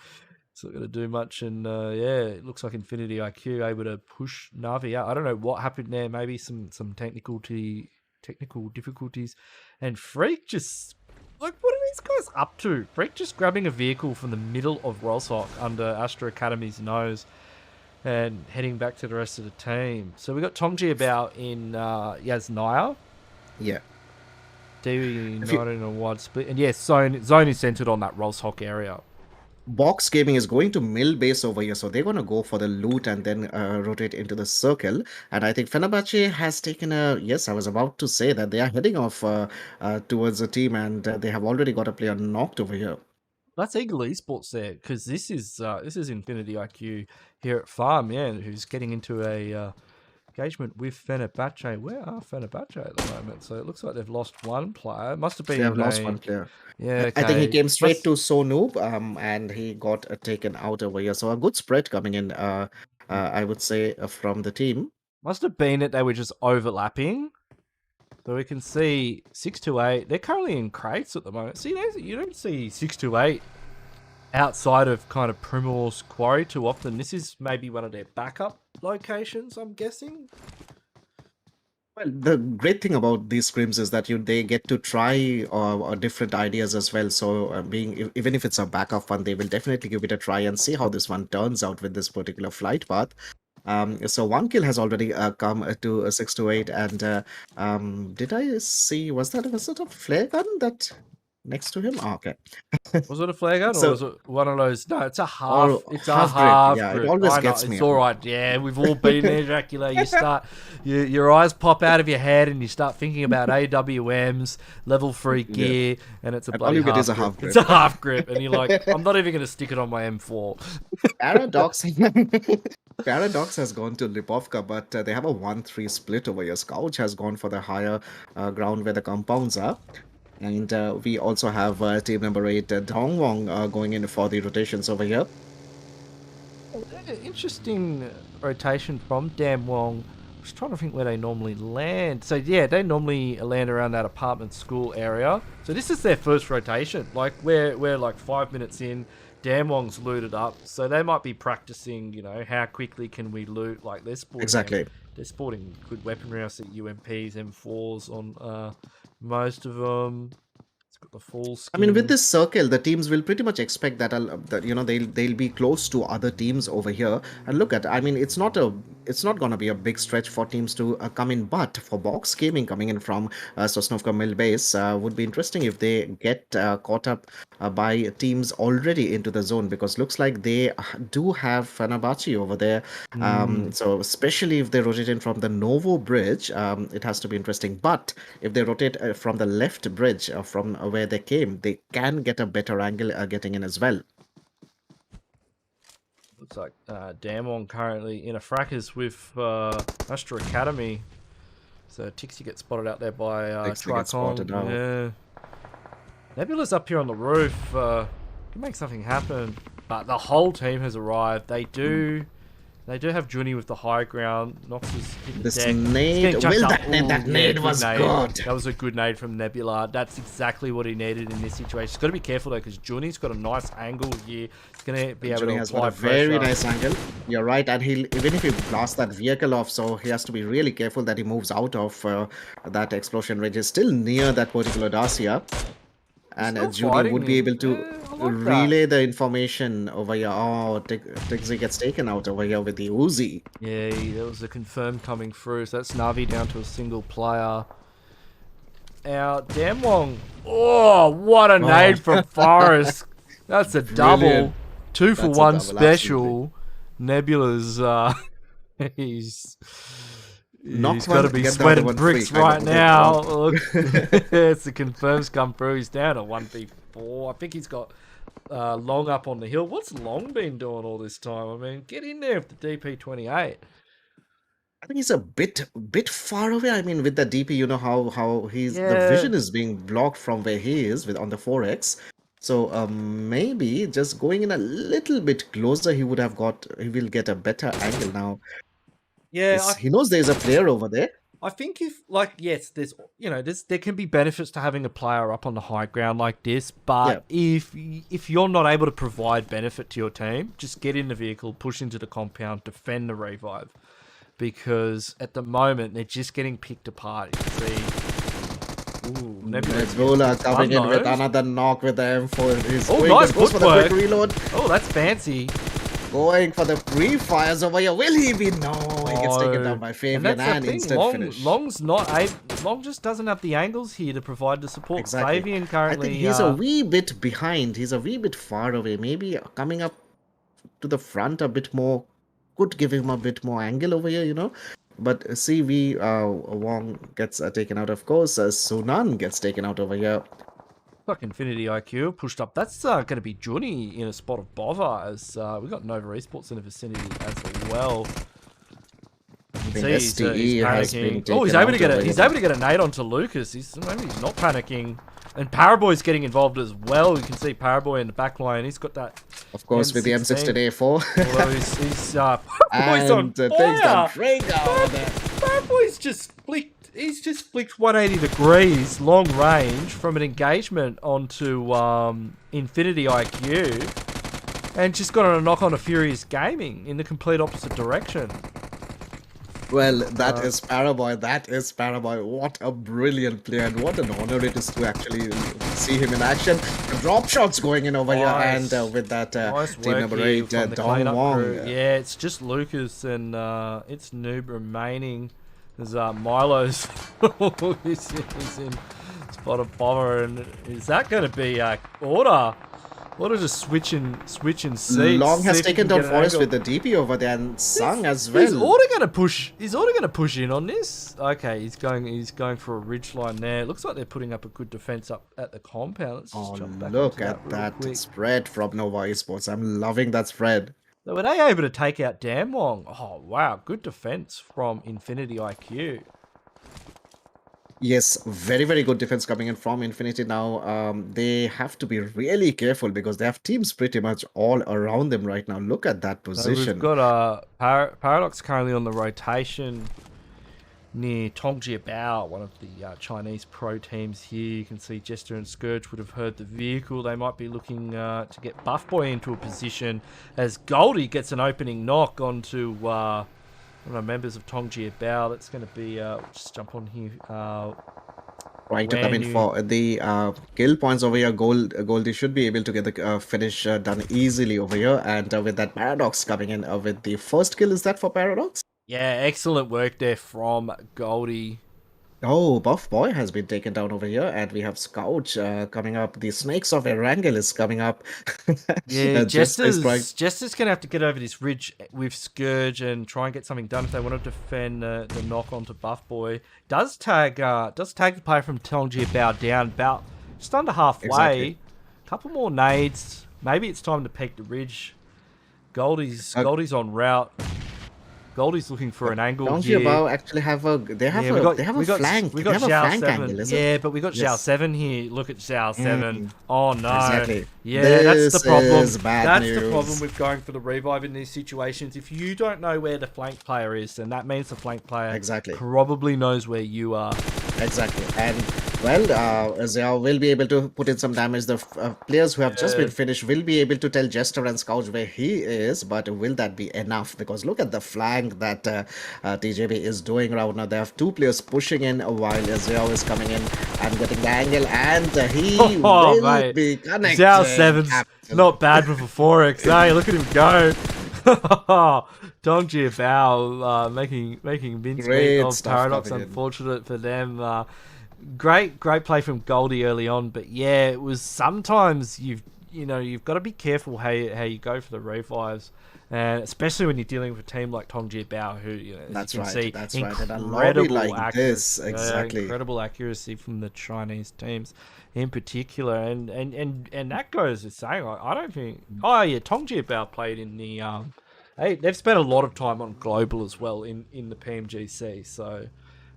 It's not going to do much. And it looks like Infinity IQ able to push Navi out. I don't know what happened there. Maybe some technical difficulties. And Freak just... Like, what are these guys up to? Freak just grabbing a vehicle from the middle of Rosok under Astra Academy's nose. and heading back to the rest of the team. So we got Pmgc about in Yasnaya. Yeah. DEWA not in a wide split. And yes, zone is centered on that Rolshawk area. Box Gaming is going to mill base over here, so they're going to go for the loot and then rotate into the circle. And I think Fenerbahçe has taken a... Yes, I was about to say that they are heading off towards the team, and they have already got a player knocked over here. That's Eagle Esports there, because this is Infinity IQ here at Farm, yeah, who's getting into a engagement with Fenerbahçe. Where are Fenerbahçe at the moment? So it looks like they've lost one player. Must have been They have lost one player. Yeah, okay. I think he came straight to Sonoob, and he got taken out over here. So a good spread coming in, I would say, from the team. Must have been that they were just overlapping. So we can see 628. They're currently in crates at the moment. See, you don't see 628 outside of kind of Primor's Quarry too often. This is maybe one of their backup locations, I'm guessing. Well, the great thing about these scrims is that they get to try different ideas as well. So even if it's a backup one, they will definitely give it a try and see how this one turns out with this particular flight path. So one kill has already come to 628, and did I see, was it a flare gun that next to him? Oh, okay. Was it a flare gun, So- or was it one of those? No, it's a half. Or It's half a grip, half. yeah, it grip. always I know, gets me. It's all right. Yeah, we've all been there, Dracula. You start, your eyes pop out of your head, and you start thinking about AWMs, level 3 gear, and it's a And bloody all you get half is a grip. half grip. It's a half grip, and you're like, I'm not even going to stick it on my M4. Paradox. Paradox has gone to Lipovka, but they have a 1-3 split over here. Scourge has gone for the higher ground where the compounds are. And we also have team number 8, Dongwong, going in for the rotations over here. Interesting rotation from Damwong. I was trying to think where they normally land. So yeah, they normally land around that apartment school area. So this is their first rotation. Like we're like 5 minutes in. Damwong's looted up, so they might be practicing. You know, how quickly can we loot? Like they're sporting. Exactly. They're sporting good weaponry. I see UMPs, M4s on most of them. It's got the full skin. I mean, with this circle, the teams will pretty much expect that they'll be close to other teams over here. And look at, I mean, it's not going to be a big stretch for teams to come in, but for Box Gaming coming in from Sosnovka Mill base would be interesting if they get caught up by teams already into the zone, because looks like they do have Fenerbahçe over there. So especially if they rotate in from the Novo bridge, it has to be interesting. But if they rotate from the left bridge, from where they came, they can get a better angle getting in as well. Looks like Damwon currently in a fracas with Astra Academy. So Tixie gets spotted out there by Tixie gets spotted Tricon. out. Yeah. Nebula's up here on the roof. Can make something happen. But the whole team has arrived. They do have Juni with the high ground. Nox is hit the This deck. nade, It's getting well, chucked up. that nade good was nade. good. That was a good nade from Nebula. That's exactly what he needed in this situation. He's got to be careful though, because Juni's got a nice angle here. He's going to be able Johnny to has apply got a very pressure. nice angle. You're right, and even if he blasts that vehicle off, so he has to be really careful that he moves out of that explosion range. He's still near that particular Dacia, and Still Judy fighting would be him. able to Yeah, I like relay the information over here. Oh, Tixie gets taken out over here with the Uzi. Yeah, that was a confirmed coming through. So that's Navi down to a single player. Our Damwong. Oh, what a nade from Forrest. That's a double. Brilliant. 2 for That's a 1 double, special. Nebula's he's Knocked got to one, be get the other sweating one bricks free. right now. Look, it's the confirms come through. He's down to 1v4. I think he's got Long up on the hill. What's Long been doing all this time? I mean, get in there with the DP28. I think he's a bit far away. I mean, with the DP, you know how the vision is being blocked from where he is on the 4X. So maybe just going in a little bit closer, he will get a better angle now. Yeah, He knows there's a player over there. I think if, like, yes, there can be benefits to having a player up on the high ground like this, but if you're not able to provide benefit to your team, just get in the vehicle, push into the compound, defend the revive, because at the moment they're just getting picked apart. You can see, ooh, Nebula coming in with another knock with the M4. He's Oh, going nice goes for the footwork. quick reload. Oh, that's fancy. Going for the pre-fires over here. Will he be? No, he gets taken down by And Fabian that's the and thing. instant finish. Long just doesn't have the angles here to provide the support. Exactly. Fabian I currently. think he's a wee bit behind. He's a wee bit far away. Maybe coming up to the front a bit more could give him a bit more angle over here, you know. But CV Wong gets taken out, of course. Sunan gets taken out over here. Fuck Infinity IQ pushed up. That's going to be Juni in a spot of bother as we got Nova Esports in the vicinity as well. You can The see STE has been oh, he's taken able to get out a over he's here. able to get a nade onto Lucas. Maybe he's not panicking. And Paraboy's getting involved as well. You can see Paraboy in the back line. He's got that. Of course, with the M16A4. Although he's Paraboy's on and things done fire. Trigger over there. Paraboy's just flicked. He's just flicked 180 degrees, long range, from an engagement onto Infinity IQ, and just got on a knock on a Furious Gaming in the complete opposite direction. Well, that is Paraboy. That is Paraboy. What a brilliant player, and what an honor it is to actually see him in action. The drop shots going in over here, and with that Nice team work number here 8, from the Dong cleanup Wong. crew. Yeah, it's just Lucas and it's Noob remaining. There's Milo's he's in spot of bomber, and is that going to be order? Order just switching seats. Long see has if he taken can down get an Forest angle. with the DP over there, and Sung as Is well. Order going to push? Is Order going to push in on this? Okay, he's going for a ridge line there. It looks like they're putting up a good defense up at the compound. Let's just Oh, jump back look onto at real that quick. spread from Nova Esports. I'm loving that spread. So were they able to take out Damwong? Oh wow, good defense from Infinity IQ. Yes, very, very good defense coming in from Infinity now. They have to be really careful because they have teams pretty much all around them right now. Look at that So position. we've got Paradox currently on the rotation near Tongji Bao, one of the Chinese pro teams here. You can see Jester and Scourge would have heard the vehicle. They might be looking to get Buff Boy into a position as Goldie gets an opening knock onto one of the members of Tongji Bao. That's going to be, just jump on here. Trying to come in Randy. for the kill points over here. Goldie should be able to get the finish done easily over here. And with that Paradox coming in with the first kill, is that for Paradox? Yeah, excellent work there from Goldie. Oh, Buff Boy has been taken down over here, and we have Scout coming up. The Snakes of Erangel is coming up. Yeah, Jester is trying- Jester's going to have to get over this ridge with Scourge and try and get something done if they want to defend the knock onto Buff Boy. Does tag the player from Tongji Bao down about just under halfway. Exactly. Couple more nades. Maybe it's time to peek the ridge. Goldie's on route. Goldie's looking for an angle Don't here. you about actually have a they have Yeah, a they have a flank. We They got have a Zhao flank 7. angle, isn't it? Yeah, but we got Zhao Yes. 7 here. Look at Zhao 7. Oh no. Exactly. Yeah, that's This the problem. is bad That's the news. problem with going for the revive in these situations. If you don't know where the flank player is, then that means the flank player Exactly. probably knows where you are. Exactly. And well, Zhao will be able to put in some damage. The players who have just been finished will be able to tell Jester and Scout where he is, but will that be enough? Because look at the flank that TJB is doing right now. They have two players pushing in while Zhao is coming in and getting the angle, and he will mate. be connected. Zhao 7's not bad with a 4x. Hey, look at him go. Tongji Bao making mincemeat Great of stuff Paradox. coming in. Unfortunate for them. Great play from Goldie early on, but yeah, it was sometimes you've got to be careful how you go for the revives, and especially when you're dealing with a team like Tongji Bao, who as That's you can right, see, that's right. And a lobby incredible like this, accuracy, exactly. incredible accuracy from the Chinese teams in particular, and that goes with saying I don't think. Oh yeah, Tongji Bao played in the they've spent a lot of time on global as well in the Pmgc, so.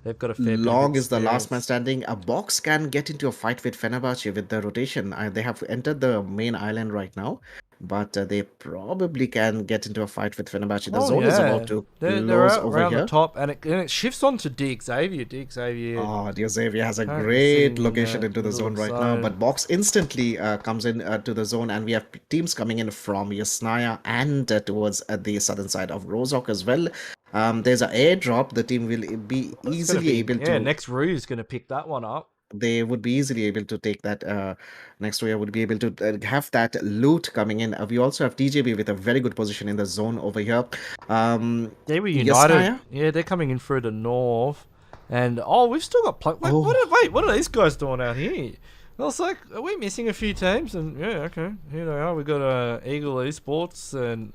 They've got a fair bit of Long is the last man experience. standing. A box can get into a fight with FENERBAHÇE with the rotation. They have entered the main island right now, but they probably can get into a fight with FENERBAHCE. The zone is about to They're close out over around here. the top, and it shifts on to DXAVIER. DXAVIER. Oh, dear Xavier has a Currently great sitting in location the into the middle zone of right zone. now. But Box instantly comes in to the zone, and we have teams coming in from Yasnaya and towards the southern side of Rozhok as well. There's an airdrop. The team will be It's gonna easily be- able yeah, to. next RUYA is going to pick that one up. they would be easily able to take that. Next year would be able to have that loot coming in. We also have TJB with a very good position in the zone over here. They were Yes, united. Kaya? Yeah, they're coming in through the north. And, oh, we've still got plug. Like, Oh. what are these guys doing out here? I was like, are we missing a few teams? And, yeah, okay. Here they are. We've got Eagle Esports. And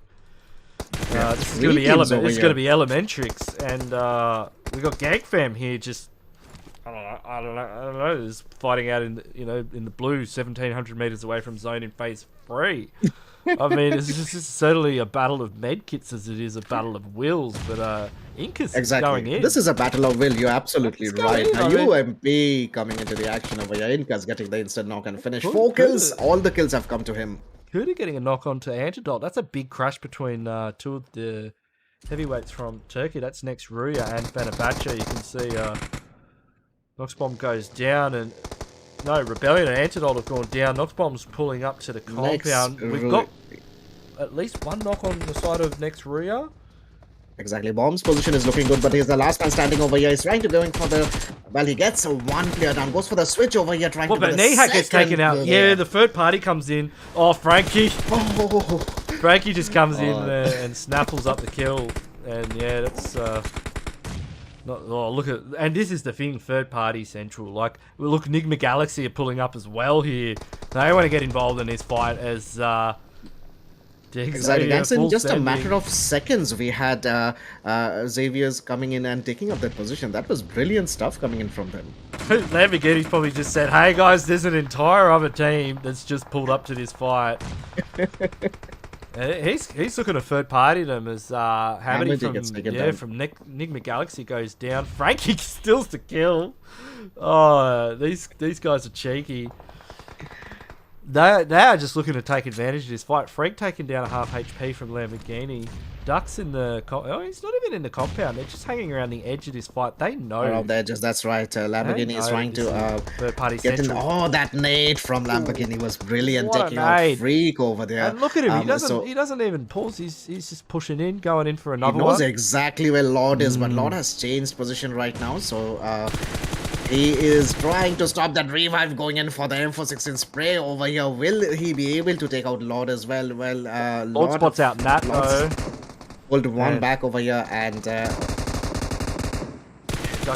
this is going to be Elementrix. And we got GEEKFAM here just... I don't know. Is fighting out in the blue, 1,700 meters away from zone in phase 3. I mean, it's just certainly a battle of medkits as it is a battle of wills. But Incas is going in. This is a battle of will. You're absolutely right. Now, UMP coming into the action over here. Incas getting the instant knock and finish. 4 kills. All the kills have come to him. Kuda getting a knock on to Antidote. That's a big crash between two of the heavyweights from Turkey. That's next RUYA and FENERBAHÇE. You can see Noxbomb goes down, and no, Rebellion and Antidote have gone down. Noxbomb's pulling up to the compound. We've got at least one knock on the side of next RUYA. Exactly. Bomb's position is looking good, but he's the last man standing over here. He's trying to go in for the... Well, he gets one player down. Goes for the switch over here, trying to... But Nihak gets taken out. Yeah, the third party comes in. Oh, Frankie. Oh. Frankie just comes in and snaffles up the kill. And yeah, that's... look at... And this is the thing, third party central. Like, look, NIGMA Galaxy are pulling up as well here. They want to get involved in this fight as... Exactly. Ganksy, in just a matter of seconds, we had XAVIER'S coming in and taking up that position. That was brilliant stuff coming in from them. Lamborghini's probably just said, hey guys, there's an entire other team that's just pulled up to this fight. He's looking to third party them as Hamady from Nigma Galaxy goes down. Frankie steals the kill. Oh, these guys are cheeky. They are just looking to take advantage of this fight. Frank taking down a half HP from Lamborghini. Duck's in the... he's not even in the compound. They're just hanging around the edge of this fight. They know. Around the edges, that's right. Lamborghini is trying to get in. Oh, that nade from Lamborghini was brilliant. Taking out Freak over there. And look at him. He doesn't even pause. He's just pushing in, going in for another one. He knows exactly where Lord is, but Lord has changed position right now. So... he is trying to stop that revive, going in for the M416 spray over here. Will he be able to take out Lord as well? Well, Lord spots out Nat though. Pulled one back over here, and Duck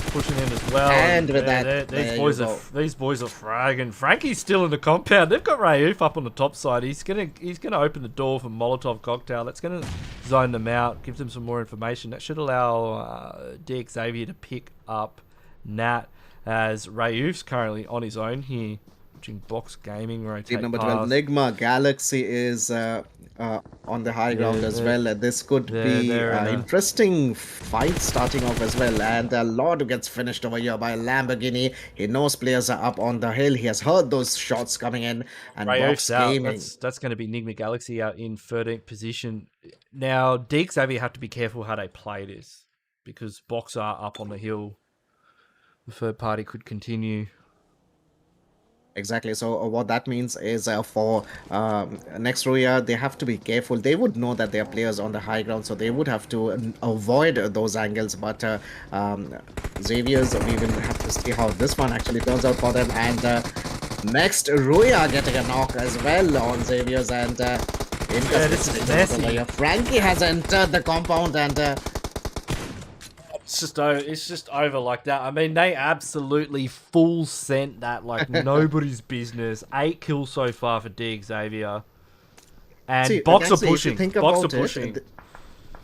pushing in as well. And with that, these boys are fragging. Frankie's still in the compound. They've got Rayuf up on the top side. He's gonna open the door for Molotov cocktail. That's gonna zone them out, give them some more information. That should allow XAVIER to pick up Nat. As Rayuf's currently on his own here, watching Box Gaming rotate team number past. 12, Nigma Galaxy is on the high ground as well. This could be an interesting fight starting off as well. And Lord gets finished over here by Lamborghini. He knows players are up on the hill. He has heard those shots coming in. And Rayuf's Box Gaming. That's going to be Nigma Galaxy out in 13th position. Now, XAVIER have to be careful how they play this, because Box are up on the hill. The third party could continue. Exactly. So what that means is for next RUYA, they have to be careful. They would know that there are players on the high ground, so they would have to avoid those angles. But XAVIER'S, we will have to see how this one actually turns out for them. And next RUYA getting a knock as well on XAVIER'S, and this is messy. Frankie has entered the compound, and it's just over like that. I mean, they absolutely full sent that like nobody's business. 8 kills so far for XAVIER. And Box are pushing.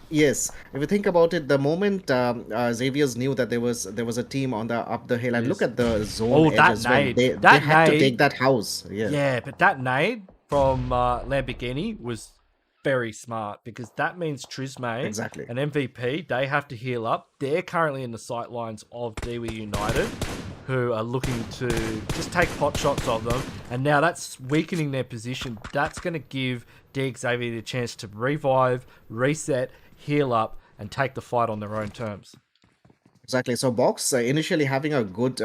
Yes, if you think about it, the moment XAVIER'S knew that there was a team on the up the hill, and look at the zone edge as well. They had to take that house. Yeah, but that nade from Lamborghini was very smart, because that means Trisme and MVP, they have to heal up. They're currently in the sight lines of DEWA United, who are looking to just take pot shots of them, and now that's weakening their position. That's going to give XAVIER the chance to revive, reset, heal up, and take the fight on their own terms. Exactly. So Box initially having a good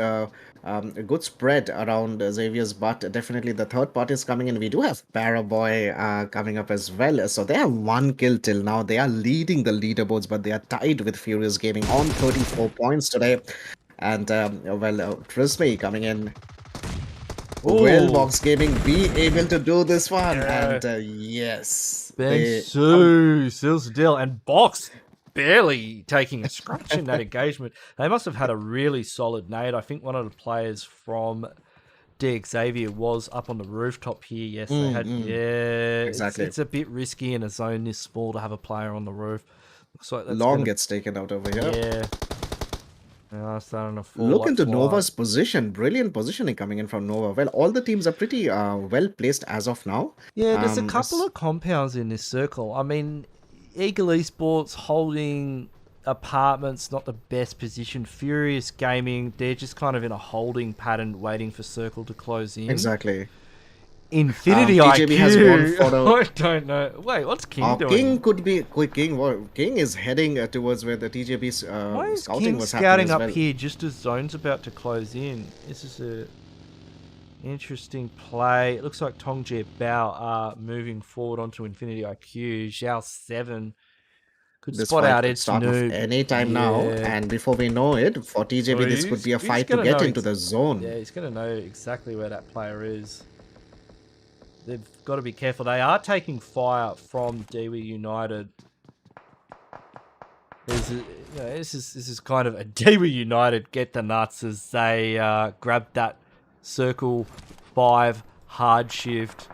spread around XAVIER'S, but definitely the third party is coming in. We do have Paraboy coming up as well. So they have 1 kill till now. They are leading the leaderboards, but they are tied with Furious Gaming on 34 points today. And Trisme coming in. Will Box Gaming be able to do this one? Yeah. And yes, Bensu seals the deal, and Box barely taking a scratch in that engagement. They must have had a really solid nade. I think one of the players from XAVIER was up on the rooftop here. Yes, they had. Yeah, exactly. It's a bit risky in a zone this small to have a player on the roof. Looks like that's Long gets taken out over here. Yeah. Starting to fall Look like into flies. Nova's position. Brilliant positioning coming in from Nova. Well, all the teams are pretty well placed as of now. Yeah, there's a couple of compounds in this circle. I mean, Eagle Esports holding apartments, not the best position. Furious Gaming, they're just kind of in a holding pattern, waiting for circle to close in. Exactly. Infinity TJB IQ. has gone for the... I don't know. Wait, what's King doing? King could be King is heading towards where the TJB's Why is scouting King was scouting happening up as well. here just as zone's about to close in? This is a interesting play. It looks like Tongji Bao are moving forward onto Infinity IQ. Zhao 7 could This spot fight out could its start noob. any time now, and before we know it, for TJB this could be a he's fight to gonna get know into the zone. Yeah, he's going to know exactly where that player is. They've got to be careful. They are taking fire from DEWA United. This is kind of a DEWA United get the nuts as they grab that circle 5 hard shift.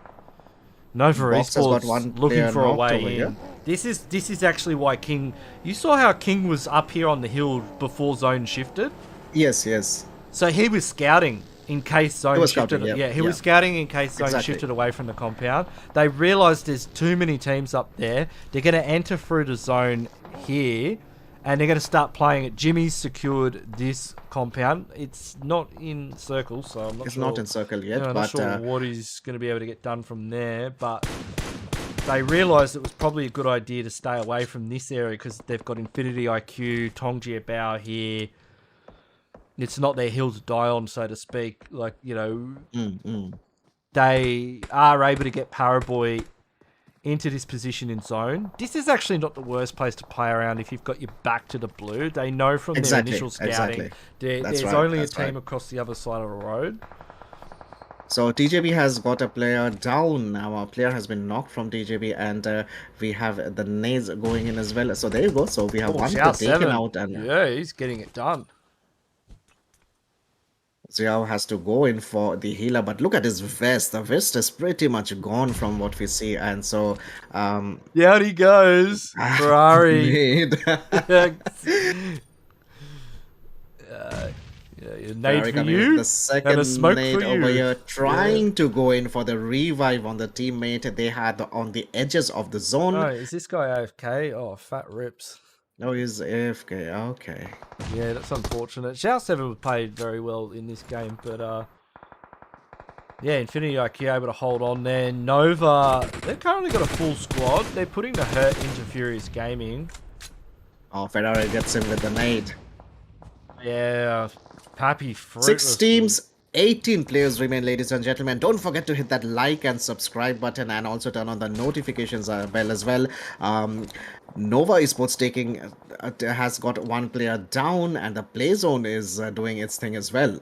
Nova Box has got Esports one looking player for a knocked way over in. here. This is actually why King. You saw how King was up here on the hill before zone shifted. Yes, yes. So he was scouting in case zone shifted. scouting, He was scouting in case zone Exactly. shifted away from the compound. They realised there's too many teams up there. They're going to enter through the zone here, and they're going to start playing it. Jimmy's secured this compound. It's not in circle, so I'm not It's sure. not in circle yet, I'm but not sure what he's going to be able to get done from there, but they realised it was probably a good idea to stay away from this area because they've got Infinity IQ, Tongji Bao here. It's not their hill to die on, so to speak. Like, you know, they are able to get Paraboy into this position in zone. This is actually not the worst place to play around if you've got your back to the blue. They know from their initial scouting there's only a team across the other side of the road. So TJB has got a player down now. A player has been knocked from TJB, and we have the nades going in as well. So there you go. So we have one Xiao taken 7. out, and Yeah, he's getting it done. Xiao has to go in for the healer. But look at his vest. The vest is pretty much gone from what we see, and so Down he goes. Ferrari. nade. Nade Ferrari for coming in you, with the and second a smoke nade for you. over here, trying to go in for the revive on the teammate. They had on the edges of the zone. Oh, is this guy AFK? Oh, fat rips. No, he's AFK. Okay. Yeah, that's unfortunate. Zhao 7 played very well in this game, but yeah, Infinity IQ able to hold on there. Nova, they've currently got a full squad. They're putting the hurt into Furious Gaming. Oh, Ferrari gets him with the nade. Yeah, Pappy 6 teams, 18 players remain, ladies and gentlemen. Don't forget to hit that like and subscribe button, and also turn on the notifications bell as well. Nova Esports has got one player down, and the play zone is doing its thing as well.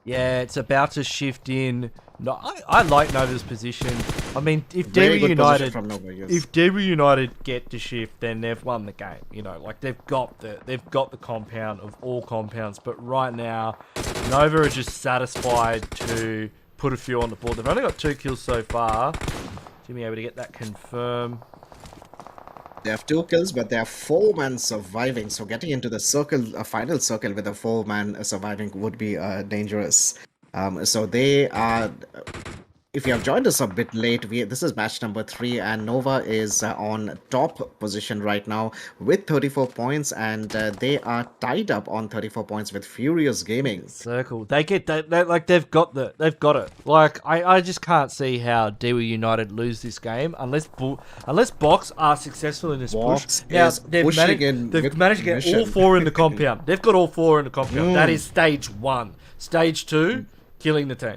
Yeah, it's about to shift in. No, I like Nova's position. I mean, if Very DEWA good position United, from Nova, yes. if DEWA United get the shift, then they've won the game. You know, like they've got the compound of all compounds. But right now, Nova are just satisfied to put a few on the board. They've only got 2 kills so far. Jimmy able to get that confirmed. They have 2 kills, but they are 4-man surviving. So getting into the circle, a final circle with a 4-man surviving would be dangerous. So they are. If you have joined us a bit late, this is match number 3, and Nova is on top position right now with 34 points, and they are tied up on 34 points with Furious Gaming. Circle. They get that. Like they've got it. Like I just can't see how DEWA United lose this game unless Box are successful in this Box push. Now is pushing in they've with managed to get all mission. 4 in the compound. They've got all 4 in the compound. That is stage 1. Stage 2, killing the team.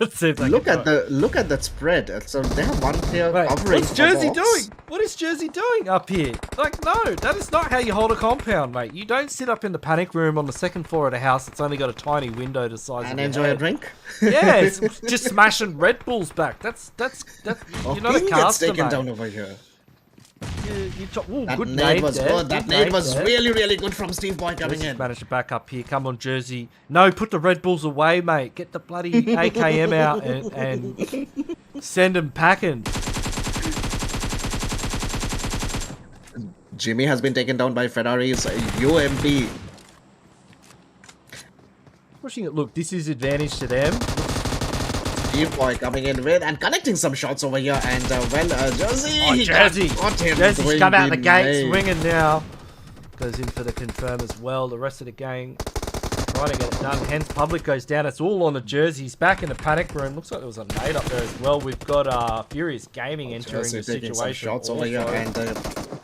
Let's see if they Look can at do it. look at that spread. So they have one player Wait, covering. what's for Jersey box. doing? What is Jersey doing up here? Like, no, that is not how you hold a compound, mate. You don't sit up in the panic room on the second floor of a house that's only got a tiny window the size And of your enjoy head. a drink. Yeah, it's just smashing Red Bulls back. That's Oh, you're not a King gets caster, taken mate. down over here. Ooh, That good nade was there. good. That Good nade was there. really good from Steve Boy coming Jersey's in. managed to back up here. Come on, Jersey. No, put the Red Bulls away, mate. Get the bloody AKM out and send them packing. Jimmy has been taken down by Ferrari's UMP. Pushing it. Look, this is advantage to them. Steve Boy coming in with and connecting some shots over here. And Jersey. Oh, he Jersey. got him Jersey's doing come out the gate nade. swinging now. Goes in for the confirm as well. The rest of the gang trying to get it done. Hence, Public goes down. It's all on the Jerseys. Back in the panic room. Looks like there was a nade up there as well. We've got Furious Gaming entering Jersey the taking some situation. shots over here. also. And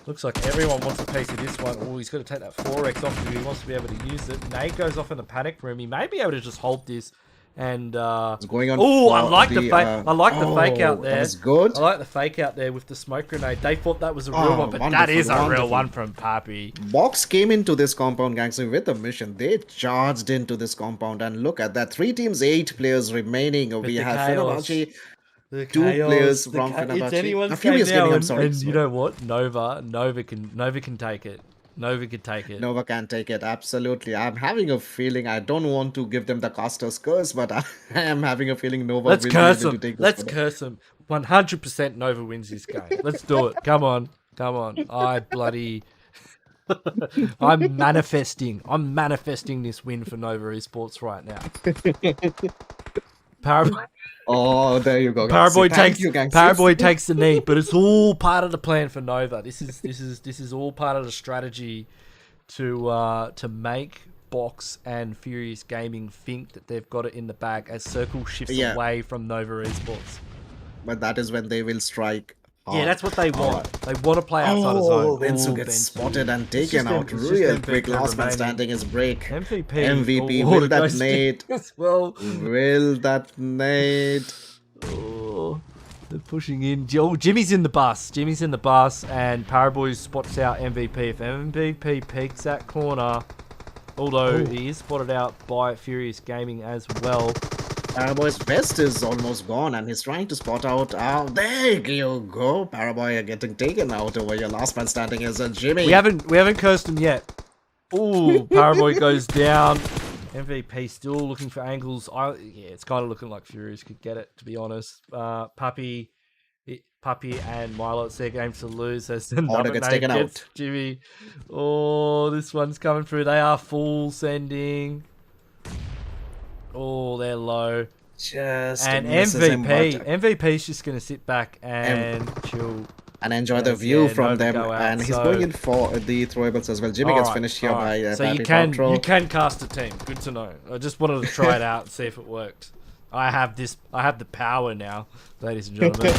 Looks like everyone wants a piece of this one. Oh, he's got to take that 4x off if he wants to be able to use it. Nade goes off in the panic room. He may be able to just hold this. And it's going on. oh, I for like the fake. I like the fake out oh, there. That was good. I like the fake out there with the smoke grenade. They thought that was a real Oh, one, but that wonderful, is a real wonderful. one from Pappy. Box came into this compound, Ganksy, with a mission. They charged into this compound, and look at that. 3 teams, 8 players remaining. We the have chaos. Fenerbahçe, The 2 players the from It's Fenerbahçe. anyone's Furious game now, Gaming, I'm and, sorry. and you know what? Nova can take it. Nova can take it. Nova can take it, absolutely. I'm having a feeling, I don't want to give them the caster's curse, but I am having a feeling Nova Let's will curse be able him. to take this Let's one. curse him. 100% Nova wins this game. Let's do it. Come on. I'm manifesting this win for Nova Esports right now. Paraboy, Oh, there you go. Paraboy Ganksy. Thank takes you, Ganksy. Paraboy takes the knee, but it's all part of the plan for Nova. This is all part of the strategy to make Box and Furious Gaming think that they've got it in the bag as Circle shifts Yeah. away from Nova Esports. But that is when they will strike. Yeah, that's what they want. Alright. They want to play outside of Oh, zone. Vinsu Ooh, gets Vinsu. spotted and It's taken just out them- it's just real them quick. people Last man remaining. standing is break. MVP. MVP, Oh, will the that ghost nade? as well. Will that nade? Oh, they're pushing in. Oh, Jimmy's in the bus. And Paraboy spots out MVP. If MVP peeks that corner, although he is spotted out by Furious Gaming as well. Paraboy's vest is almost gone, and he's trying to spot out. There you go. Paraboy getting taken out over your last man standing is Jimmy. We haven't cursed him yet. Ooh, Paraboy goes down. MVP still looking for angles. Yeah, it's kind of looking like Furious could get it, to be honest. Puppy and Milo, it's their game to lose. As another gets name taken gets out. Jimmy. Oh, this one's coming through. They are full sending. Oh, they're low. Just And misses him, but- MVP's just going to sit back and chill. and enjoy the Yes, view yeah, from Nova them. go out, And he's so- going in for the throwables as well. Jimmy gets Alright, finished here alright. by So you Pappy can cast a team. Good to know. I just wanted to try it out and see if it worked. I have the power now, ladies and gentlemen.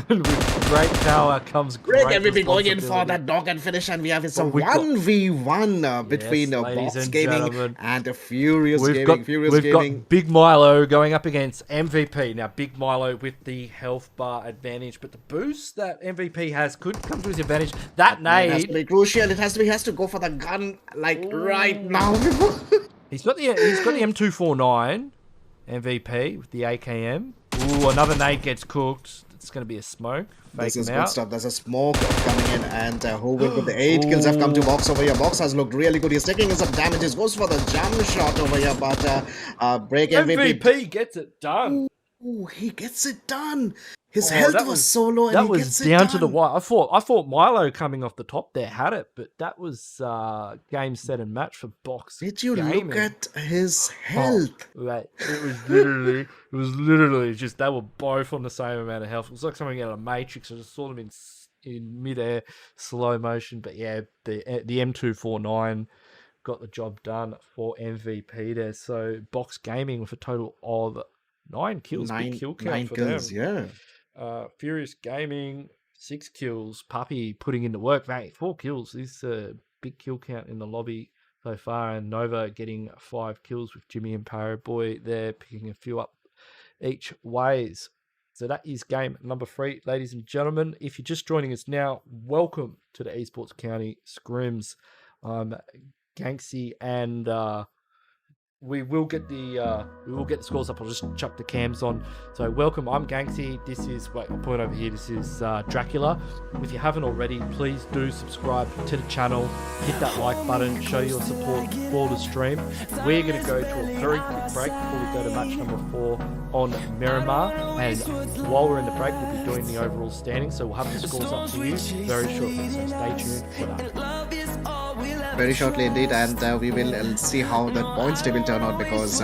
With great power comes great Great MVP going in for responsibility. that dog and finish, and we have it's a we got- 1v1 between Yes, ladies Box and Gaming gentlemen. and the Furious We've Gaming. got Big Milo going up against MVP. Now, Big Milo with the health bar advantage, but the boost that MVP has could come to his advantage. That It has to nade, be crucial. He has to go for the gun like right now. he's got the M249 MVP with the AKM. Ooh, another nade gets cooked. It's going to be a smoke. Fake This is him good out. stuff. There's a smoke coming in, and who will with the 8 kills have come to Box over here. Box has looked really good. He's taking in some damages. Goes for the jump shot over here, but break MVP. MVP gets it done. Ooh, he gets it done. His Oh, health that was so low, and That he was gets it down done. to the wire. I thought Milo coming off the top there had it, but that was game, set, and match for Box. Did you Gaming. look at his health? Right. It was literally just they were both on the same amount of health. It was like something out of Matrix. I just saw them in midair, slow motion. But yeah, the M249 got the job done for MVP there. So Box Gaming with a total of 9 kills, big kill count 9 for kills, them. yeah. Furious Gaming 6 kills. Puppy putting in the work, mate. 4 kills. This big kill count in the lobby so far, and Nova getting 5 kills with Jimmy and Paraboy. They're picking a few up each ways. So that is game number 3, ladies and gentlemen. If you're just joining us now, welcome to the Esports County Scrims. I'm Ganksy, and we will get the scores up. I'll just chuck the cams on. So welcome, I'm Ganksy. This is, wait, I'll point over here. This is Dracula. If you haven't already, please do subscribe to the channel. Hit that like button. Show your support for the stream. We're going to go to a very quick break before we go to match number 4 on Miramar. And while we're in the break, we'll be doing the overall standing. So we'll have the scores up to you very shortly. So stay tuned for that. Very shortly indeed, and we will see how the points table turn out, because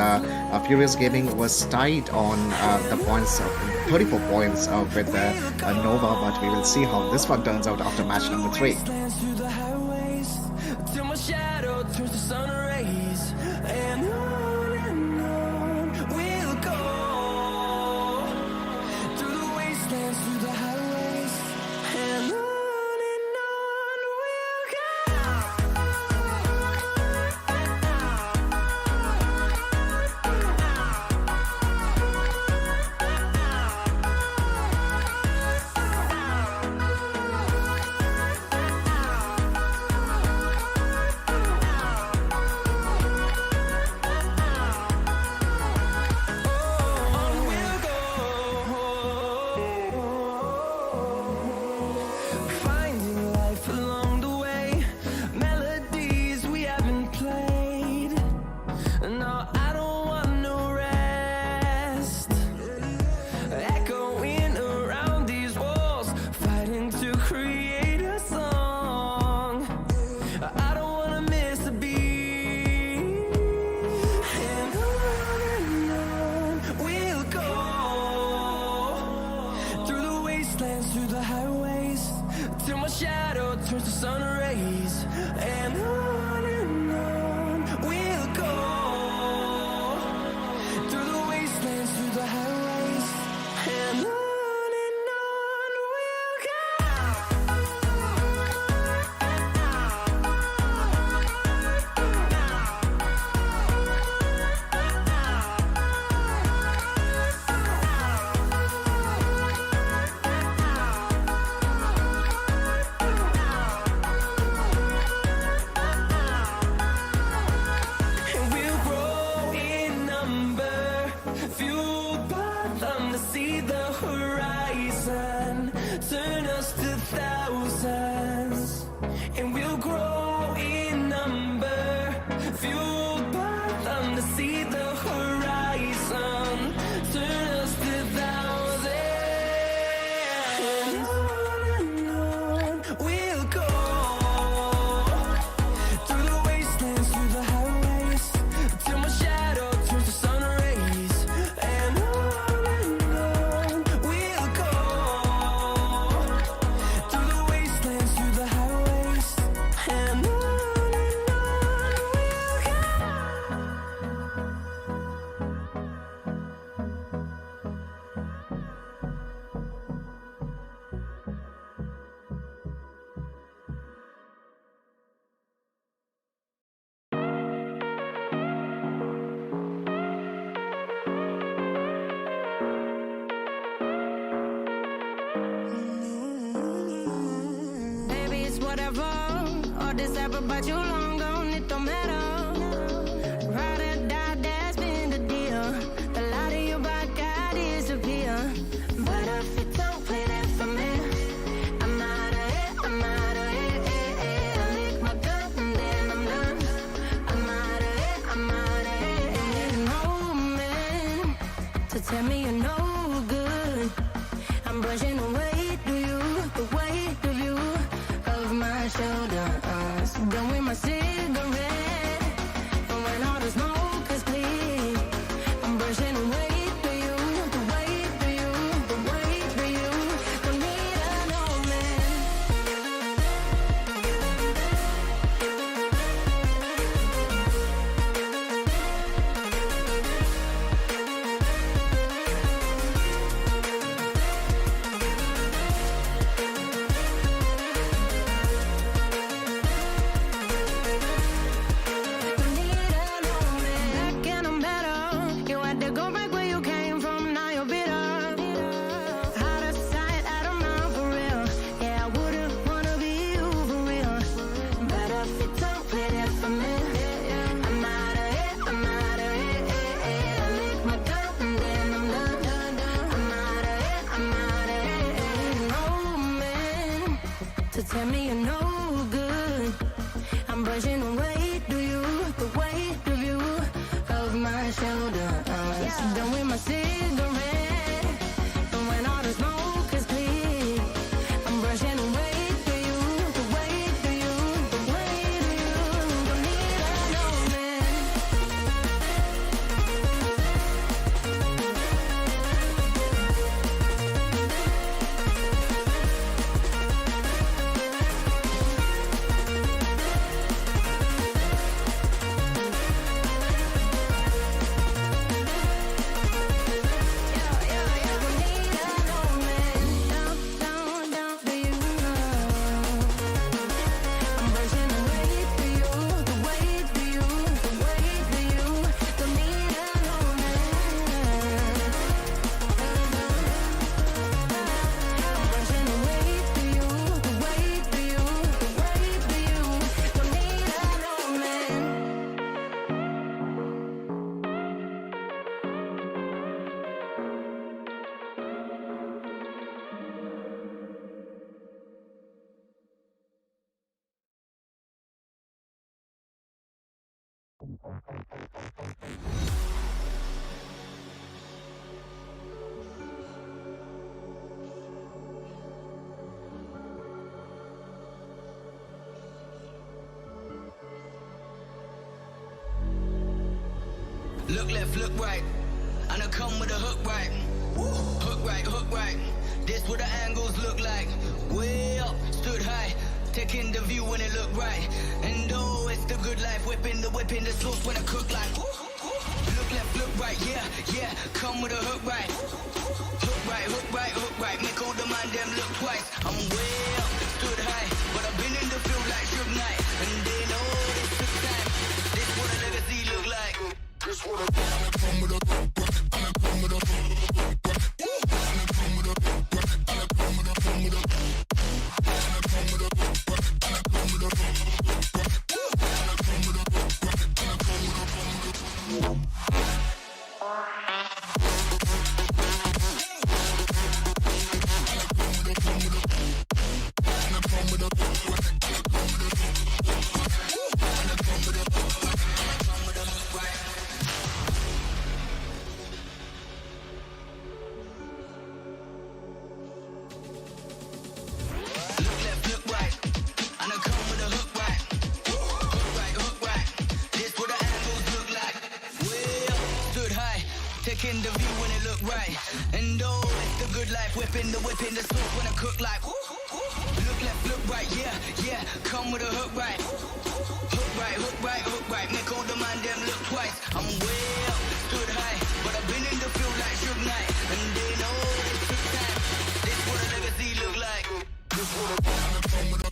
Furious Gaming was tied on the points, 34 points with Nova, but we will see how this one turns out after match number 3. But you long gone, it don't matter. Ride or die, that's been the deal. The light of your back, I disappear. But if you don't play that for me, I'm out of here, I'm out of here. I lick my gun and then I'm done. I'm out of here, I'm out of here. And there's no man to tell me you're no good. I'm brushing the weight of you, of my shoulders. Done with my sin. tell me you're no good. I'm brushing the weight of you, the weight of you, of my shoulder. Done with my cigarette, and when all the smoke is clear, I'm brushing the weight of you, the weight of you, the weight of you. Don't need no man. Look left, look right, and I come with a hook right. Hook right, hook right. This what the angles look like. Way up, stood high, taking the view when it look right. And oh, it's the good life, whipping the sauce when I cook like. Look left, look right, yeah, yeah. Come with a hook right. Hook right, hook right, hook right. Make all the man them look twice. I'm way up, stood high, but I've been in the field like Suge Knight. And they know this took time. This what a legacy look like. This what a come with a come with a taking the view when it look right. And oh, it's the good life, whipping the sauce when I cook like. Look left, look right, yeah, yeah. Come with a hook right. Hook right, hook right, hook right. Make all the man them look twice. I'm way up, stood high, but I've been in the field like Suge Knight. And they know this took time. This what a legacy look like. This what a come with a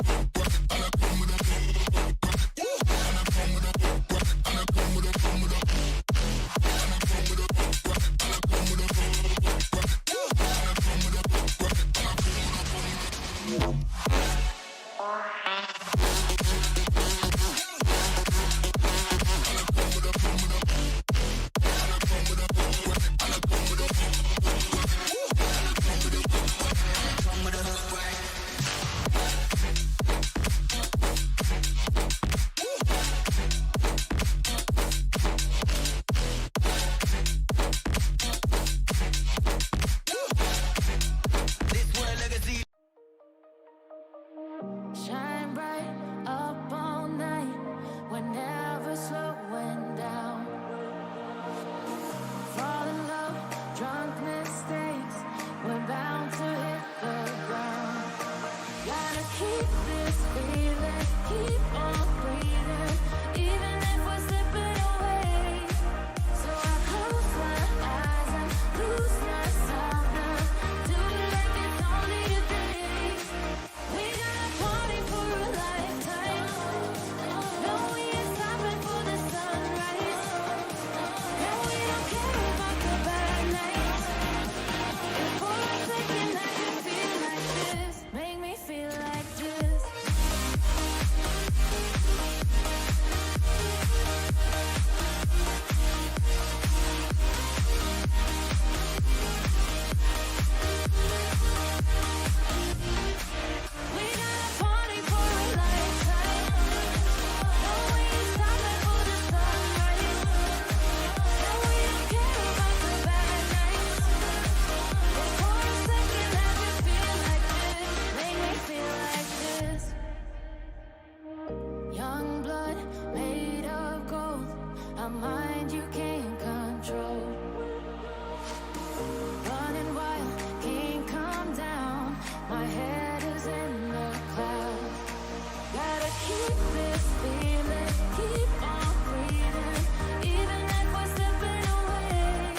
Shine bright up all night, we're never slowing down. Fall in love, drunk mistakes, we're bound to hit the ground. Gotta keep this feeling, keep on breathing, even if we're slipping away. So I close my eyes and lose myself now, do it like it's only a day. We got a party for a lifetime. No, we ain't stopping for the sunrise. No, we don't care about the bad nights. If for a second I can feel like this, make me feel like this. keep this feeling, keep on breathing, even if we're slipping away.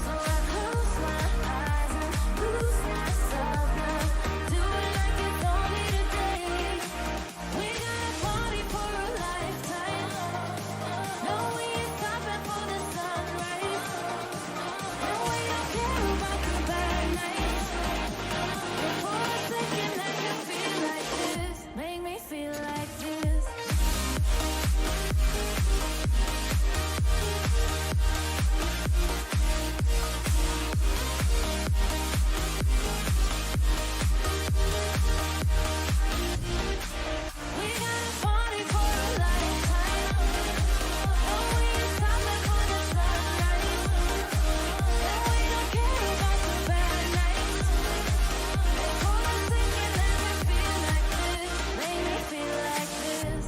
So I close my eyes and lose myself now. Do it like it's only today. We got a party for a lifetime. No, we ain't stopping for the sunrise. And we don't care about the bad nights. And for a second I can feel like this. Make me feel like this. We got a party for a lifetime. No, we ain't stopping for the sunrise. And we don't care about the bad nights. And for a second I can feel like this. Make me feel like this.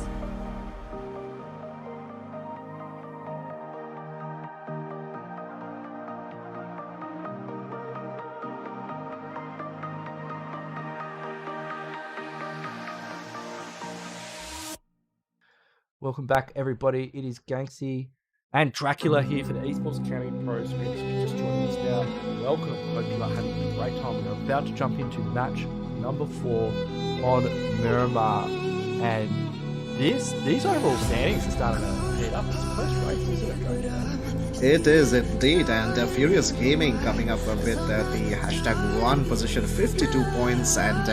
Welcome back, everybody. It is Ganksy and Dracula here for the Esports County Pro Scrims. If you just joined us now, welcome. Hope you are having a great time. We're about to jump into match number 4 on Miramar. And these overall standings are starting to heat up. It's the first race, isn't it, Dracula? It is indeed, and Furious Gaming coming up with the hashtag 1 position, 52 points, and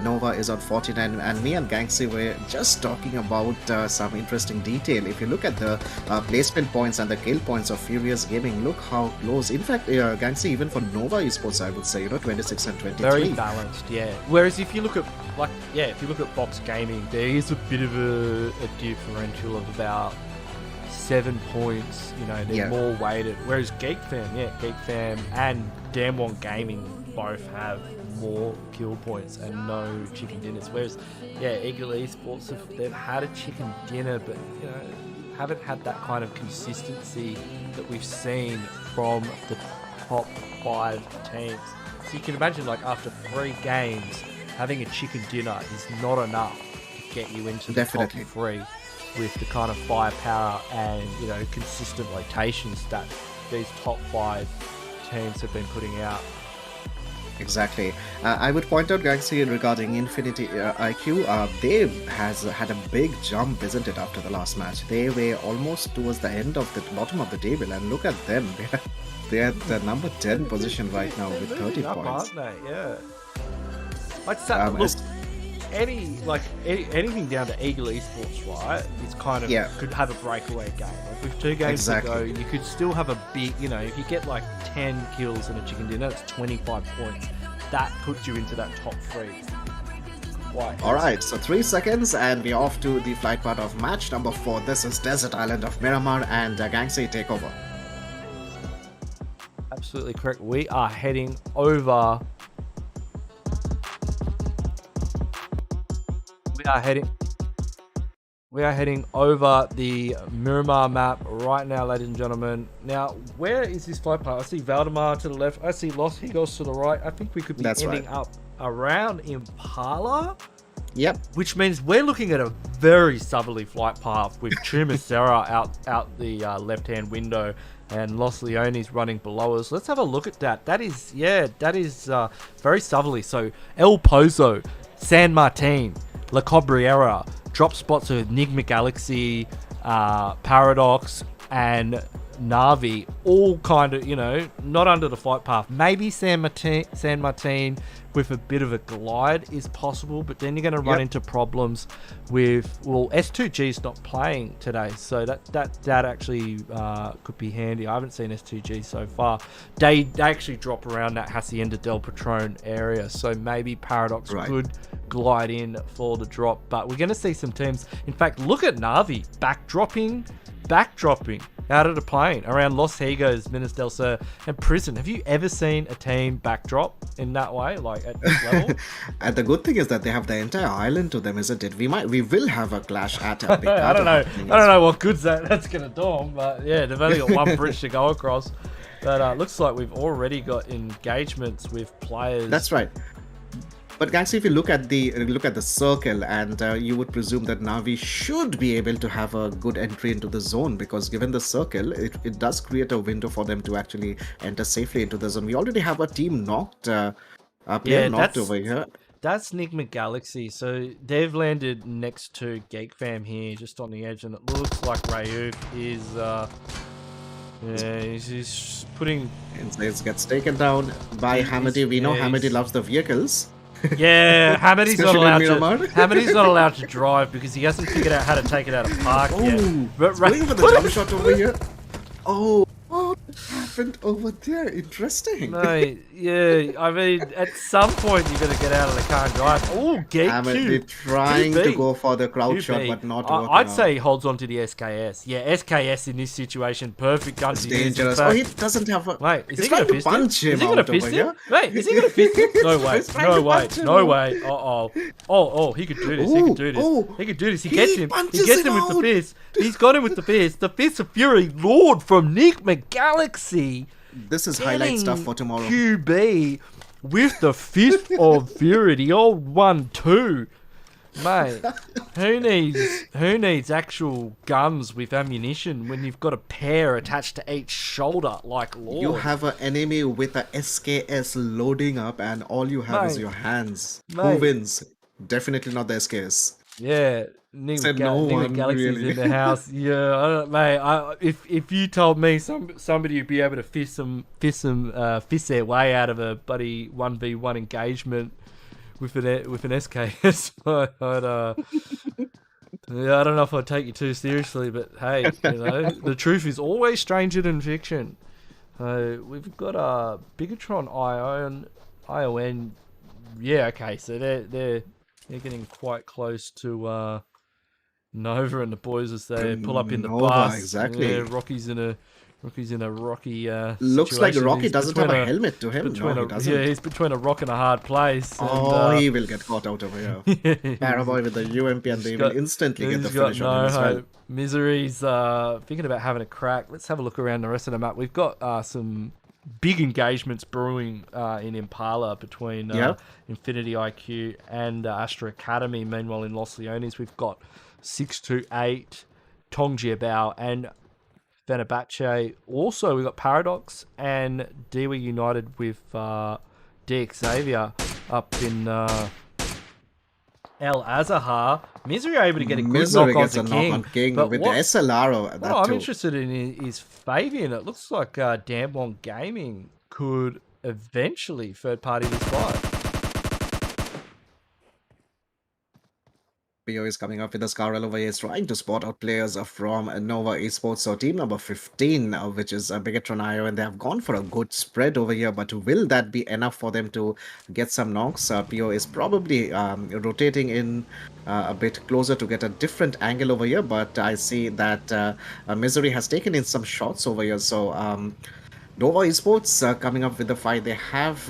Nova is on 49, and me and Ganksy were just talking about some interesting detail. If you look at the placement points and the kill points of Furious Gaming, look how close. In fact, Ganksy, even for Nova Esports, I would say, 26 and 23. Very balanced, yeah. Whereas if you look at, if you look at Box Gaming, there is a bit of a differential of about 7 points, they're more weighted. Whereas GEEKFAM and Damwon Gaming both have more kill points and no chicken dinners. Whereas, Eagle Esports, they've had a chicken dinner, but haven't had that kind of consistency that we've seen from the top 5 teams. So you can imagine, after 3 games, having a chicken dinner is not enough to get you into the top 3. With the kind of firepower and consistent rotations that these top 5 teams have been putting out. Exactly. I would point out, Ganksy, regarding Infinity IQ, they has had a big jump, isn't it, after the last match? They were almost towards the end of the bottom of the table, and look at them. They're at the number 10 position right now with 30 up, points. Aren't they? Yeah. Like that, look, anything down to Eagle Esports, right? It's kind of could have a breakaway game. With 2 games to go, you could still have a big, if you get 10 kills in a chicken dinner, it's 25 points. That puts you into that top 3. Alright, so 3 seconds and we're off to the flight part of match number 4. This is Desert Island of Miramar, and Ganksy, take over. Absolutely correct. We are heading over. We are heading over the Miramar map right now, ladies and gentlemen. Now, where is this flight path? I see Valdemar to the left. I see Los Higos to the right. I think we could be ending up around Impala. Yep. Which means we're looking at a very southerly flight path with Chumacera out the left-hand window and Los Leones running below us. Let's have a look at that. That is very southerly. So El Pozo, San Martin, La Cabrera, drop spots of Enigma Galaxy, Paradox, and Navi, all kind of, not under the flight path. Maybe San Martin with a bit of a glide is possible, but then you're going to run into problems with, S2G's not playing today, so that actually could be handy. I haven't seen S2G so far. They actually drop around that Hacienda del Patron area, so maybe Paradox could glide in for the drop, but we're going to see some teams. In fact, look at Navi backdropping out of the plane around Los Higos, Minas del Sur, and Prison. Have you ever seen a team backdrop in that way, at this level? And the good thing is that they have the entire island to them, isn't it? We will have a clash at a big I don't know what good's that's going to do them, but yeah, they've only got one bridge to go across. But looks like we've already got engagements with players. That's right. But Ganksy, if you look at the circle, and you would presume that Navi should be able to have a good entry into the zone, because given the circle, it does create a window for them to actually enter safely into the zone. We already have a team knocked, a player knocked over here. That's NIGMA Galaxy, so they've landed next to GEEKFAM here, just on the edge, and it looks like RUYA is, yeah, he's putting... It gets taken down by Hamidi. We know Hamidi loves the vehicles. Yeah, Hamidi's not allowed Mid-Miramar. to. Hamidi's not allowed to drive because he hasn't figured out how to take it out of park yet. But Going for the jump shot over here. Oh, what happened over there? Interesting. No, yeah, I mean, at some point you're gonna get out of the car and drive. Oh, Hamidi trying to go for the crowd shot, but not working. I'd say he holds on to the SKS. Yeah, SKS in this situation, perfect gun It's to use. dangerous. Oh, he doesn't have a... Wait, is He's he gonna trying to fist him? punch him Is he gonna out fist over him? here. Wait, is he gonna fist him? No way, He's trying no to way, punch him no out. way. Oh, he could do this. He could do this. Oh, He could do this. He he gets him. He punches gets him him with the out. fist. He's got him with the fist. The fist of fury, Lord from NIGMA Galaxy. This is highlight stuff for tomorrow. QB with the fist of fury, the old 1-2. Mate, who needs actual guns with ammunition when you've got a pair attached to each shoulder like Lord? You have an enemy with a SKS loading up, and all you have is Mate. your hands. Who Mate. wins? Definitely not the SKS. Yeah, NIGMA Said no one, Galaxy's really. in the house. Yeah, I don't, mate. If you told me somebody would be able to fist their way out of a buddy 1v1 engagement with an SKS, yeah, I don't know if I'd take you too seriously, but hey, you know, the truth is always stranger than fiction. We've got a BIGETRON ION. Yeah, okay, so they're getting quite close to Nova and the boys as they pull up in the Nova, bus. exactly. Yeah, Rocky's in a rocky Looks like situation. Rocky He's doesn't have between a helmet to him. No, he doesn't. Yeah, he's between a rock and a hard place. Oh, and, he will get caught out over here. Paraboy with the UMP, and they will instantly get the he's got finish on him as well. hope. Misery's thinking about having a crack. Let's have a look around the rest of the map. We've got some big engagements brewing in Impala between Infinity IQ and Astra Academy. Meanwhile, in Los Leones, we've got 628, Tongjiabao, and FENERBAHÇE. Also, we've got Paradox and DEWA united with XAVIER up in El Azahar. Misery are able to get a good Misery knock gets a onto knock King. on King But with what- the SLR. what That I'm too. interested in is Fabian. It looks like Damwon Gaming could eventually third party this fight. Pio is coming up with a Scarrel over here. He's trying to spot out players from Nova Esports. So team number 15, which is BIGETRON IO, and they have gone for a good spread over here. But will that be enough for them to get some knocks? Pio is probably rotating in a bit closer to get a different angle over here. But I see that Misery has taken in some shots over here. So Nova Esports coming up with the fight. They have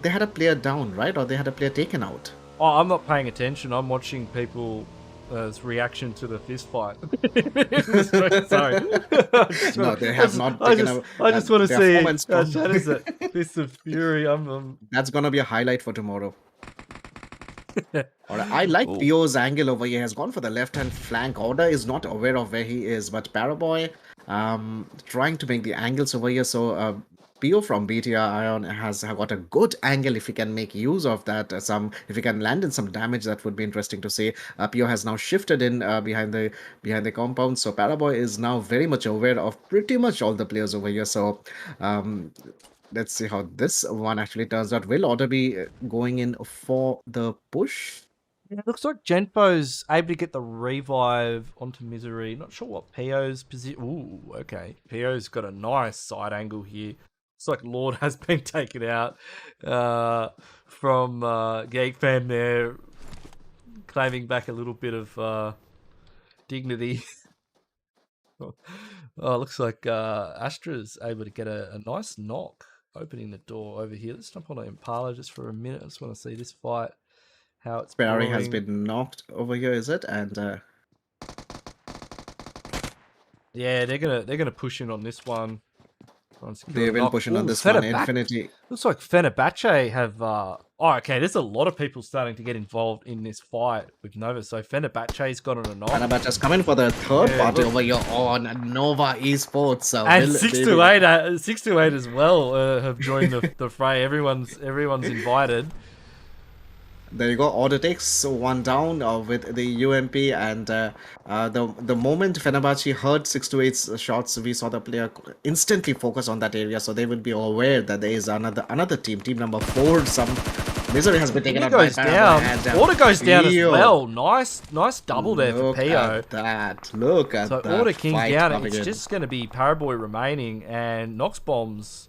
they had a player down, right? Or they had a player taken out. Oh, I'm not paying attention. I'm watching people's reaction to the fist fight. Sorry. No, they have not I taken just, out I just want to their see performance from- what is it? Fist of Fury. That's gonna be a highlight for tomorrow. Alright, I like Pio's angle over here. Has gone for the left-hand flank. Order is not aware of where he is, but Paraboy trying to make the angles over here. So Pio from BTR Ion has got a good angle. If he can make use of that, if he can land in some damage, that would be interesting to see. Pio has now shifted in behind the compound. So Paraboy is now very much aware of pretty much all the players over here. So let's see how this one actually turns out. Will Order be going in for the push? Yeah, it looks like Genpo's able to get the revive onto Misery. Not sure what Pio's position. Ooh, okay. Pio's got a nice side angle here. Looks like Lord has been taken out from GEEKFAM there, claiming back a little bit of dignity. Oh, looks like Astra's able to get a nice knock, opening the door over here. Let's jump on Impala just for a minute. I just want to see this fight, how it's Ferrari has going. been knocked over here, is it? And Yeah, they're gonna push in on this one. they will push in on this one. Infinity. Looks like FENERBAHÇE have Oh, okay. There's a lot of people starting to get involved in this fight with Nova. So FENERBAHCE's got on a knock. FENERBAHCE coming for the third party over here on Nova Esports. So And 628 as well have joined the fray. Everyone's invited. There you go. Order takes one down with the UMP, and the moment FENERBAHCE heard 628's shots, we saw the player instantly focus on that area, so they will be aware that there is another team number 4. Some misery has been taken out by down. Order goes down as well. Nice double there for PO. At that. Look at that. So Order King down. It's in. just going to be Paraboy remaining, and Nox Bombs.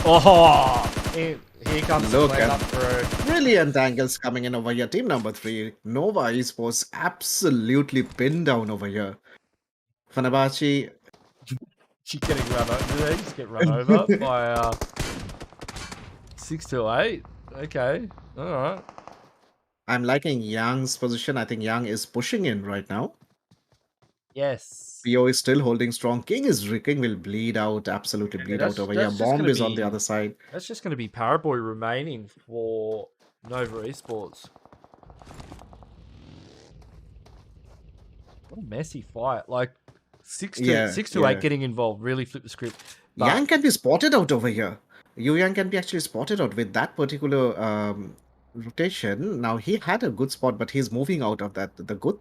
Oh, here comes Look the at up through. brilliant angles coming in over here. Team number 3, Nova Esports, absolutely pinned down over here. FENERBAHCE. She's getting run over. Did they just get run over by 628? Okay, all right. I'm liking Young's position. I think Young is pushing in right now. Yes. PO is still holding strong. King is King will bleed out, absolutely bleed out over here. that's just Bomb gonna is on be- the other side. That's just going to be Paraboy remaining for Nova Esports. What a messy fight. Like, 6 to 8 getting involved really flipped the script. But Yang can be spotted out over here. Yang can be actually spotted out with that particular rotation. Now he had a good spot, but he's moving out of that.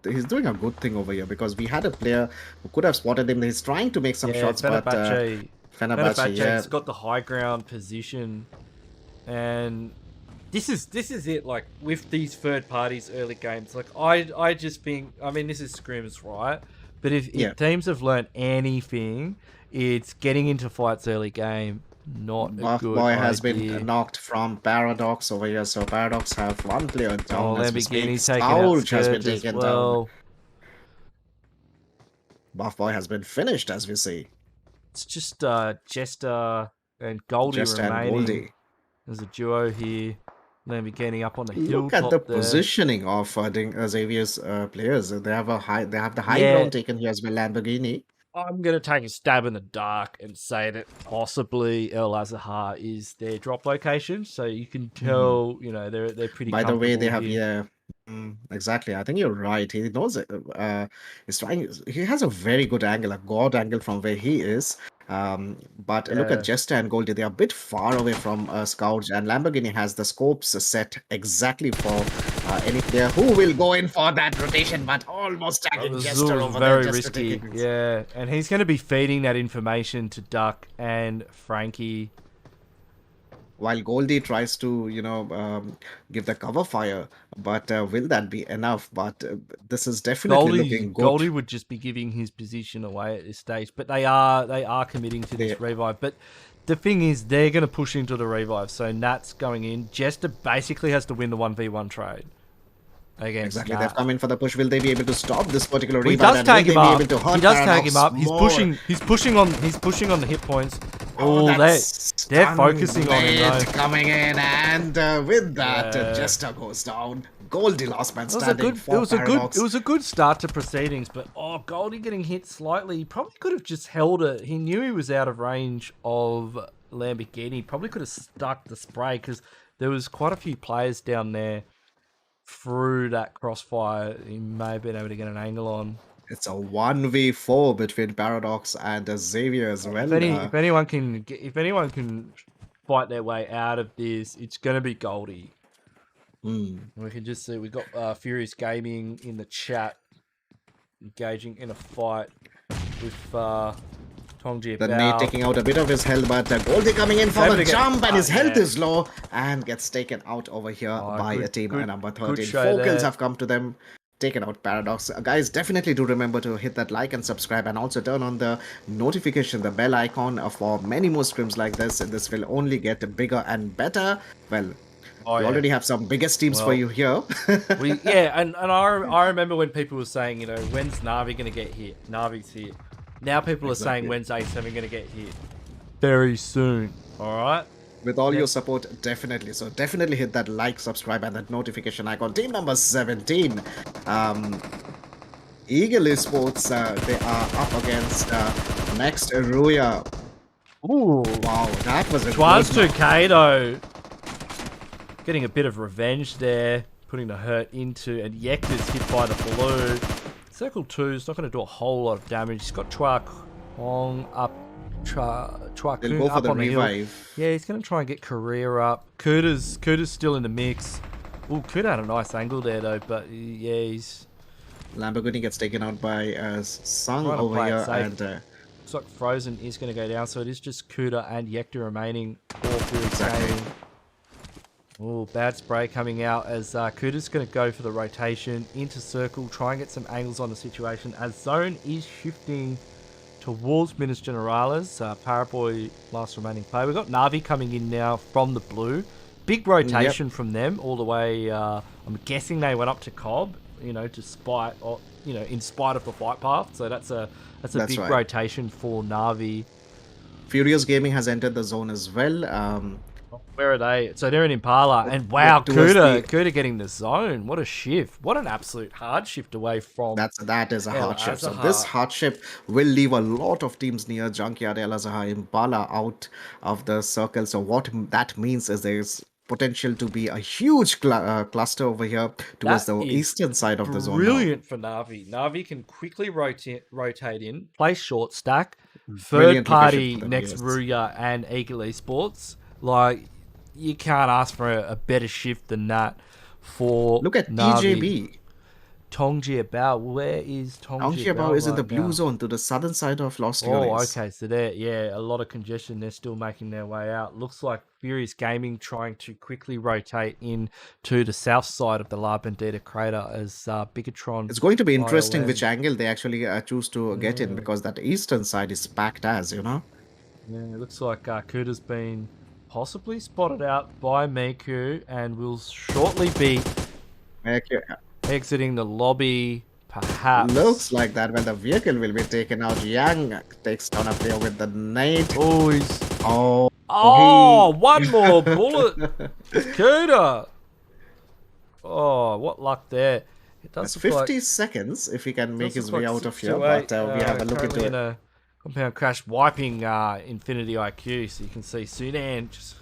He's doing a good thing over here because we had a player who could have spotted him. He's trying to make some shots, but FENERBAHCE, FENERBAHCE's got the high ground position, and this is it. Like with these third parties early games, like I just think, I mean, this is Scrims, right? But if teams have learned anything, it's getting into fights early game. Not a good Boy idea. has been knocked from Paradox over here, so Paradox have one player down. Lamborghini's taking out has been Scourge taken as well. down. Buff Boy has been finished, as we see. It's just Jester and Goldie Jester and remaining. Goldie. There's a duo here. Lamborghini up on the Look at hilltop the there. positioning of XAVIER'S players. They have the high Yeah. ground taken here as well. Lamborghini. I'm going to take a stab in the dark and say that possibly El Azahar is their drop location. So you can tell, you know, they're pretty By the way, they have comfortable here. exactly. I think you're right. He knows it. He's trying. He has a very good angle, a god angle from where he is. But look Yeah. at Jester and Goldie. They are a bit far away from Scourge, and Lamborghini has the scopes set exactly for any player who will go in for that rotation, but almost tagging Jester over there. Very Jester risky. taking- Yeah. And he's going to be feeding that information to Duck and Frankie. While Goldie tries to, give the cover fire, but will that be enough? But this is definitely looking good. Goldie would just be giving his position away at this stage, but they are committing to this revive. But the thing is, they're going to push into the revive, so Nat's going in. Jester basically has to win the 1v1 trade against Exactly, Nat. they've come in for the push. Will they be able to stop this particular He revive? does and tag will him they be up. able to hurt He does tag Paradox him up. He's more? pushing on the hit points. Oh, that's they're stun focusing on him blade though. coming in, and with that, Yeah. Jester goes down. Goldie last man It was standing for Paradox. it was a good start to proceedings, but Goldie getting hit slightly. He probably could have just held it. He knew he was out of range of Lamborghini. He probably could have stuck the spray because there was quite a few players down there through that crossfire. He may have been able to get an angle on. It's a 1v4 between Paradox and Xavier as well. If anyone can fight their way out of this, it's gonna be Goldie. We can just see we got Furious Gaming in the chat engaging in a fight with Pmgc. The Nate taking out a bit of his health, but Goldie coming in for Able the to get- jump, and his health yeah. is low, and gets taken out over here by a team number 13. show 4 kills there. have come to them, taken out Paradox. Guys, definitely do remember to hit that like and subscribe, and also turn on the notification, the bell icon for many more scrims like this. This will only get bigger and better. Well, we already have some biggest teams for you here. And I remember when people were saying, you know, when's Navi going to get hit? Navi's here. Now people are saying when's A7 going to get hit? Very soon. All right. With all your support, definitely. So definitely hit that like, subscribe, and that notification icon. Team number 17. Eagle Esports, they are up against next RUYA. Ooh. Wow, that was a Twice good 2K though. getting a bit of revenge there, putting the hurt into, and Yekta's hit by the blue. Circle 2's not going to do a whole lot of damage. He's got Chua Kong up, Chua They'll Kung go for up the on the hill. revive. Yeah, he's going to try and get Career up. Kuda's still in the mix. Ooh, Kuda had a nice angle there though, but yeah, he's Lamborghini gets taken out by Sung trying to over play it here, safe. and Looks like Frozen is going to go down, so it is just Kuda and Yekta remaining all through Exactly. gaming. Oh, bad spray coming out as Kuda's going to go for the rotation into circle, try and get some angles on the situation as zone is shifting towards Minas Generalis. Paraboy, last remaining player. We've got Na'Vi coming in now from the blue. Big rotation from them all the way. I'm guessing they went up to Cobb, you know, despite, or you know, in spite of the flight path. So that's a big right. rotation for Na'Vi. Furious Gaming has entered the zone as well. Where are they? So they're in Impala, and wow, towards Kuda getting the zone. What a shift! What an absolute hard shift away from. That is a El hardship. So Azhar. this hardship will leave a lot of teams near Junkyard El Azhar Impala out of the circle. So what that means is there's potential to be a huge cluster over here towards That the is eastern side of the zone. Brilliant for Na'Vi. Na'Vi can quickly rotate in, play short stack, third Brilliant party location for them, next yes. RUYA and Eagle Esports. Like, you can't ask for a better shift than that for Look at Na'Vi. TJB. Tongjiabao. Where is Tongjiabao? Tongjiabao is in the right blue now? zone to the southern side of Los Oh, Leones. okay. So there, yeah, a lot of congestion. They're still making their way out. Looks like Furious Gaming trying to quickly rotate in to the south side of the La Bandita crater as Bigetron. It's going to be interesting ION. which angle they actually choose to get in, because that eastern side is packed as, you know. Yeah, it looks like Kuda's been possibly spotted out by Miku and will shortly be exiting the lobby, perhaps. Looks like that when the vehicle will be taken out. Yang takes down a player with the nade. Oh, he's... Oh, Oh, one more bullet. Kuda. Oh, what luck there. It does that's look 50 like, seconds if he can make does his look way like out of 6 here, to but 8, we have a look into currently it. in a compound crash, wiping Infinity IQ, so you can see Sudan just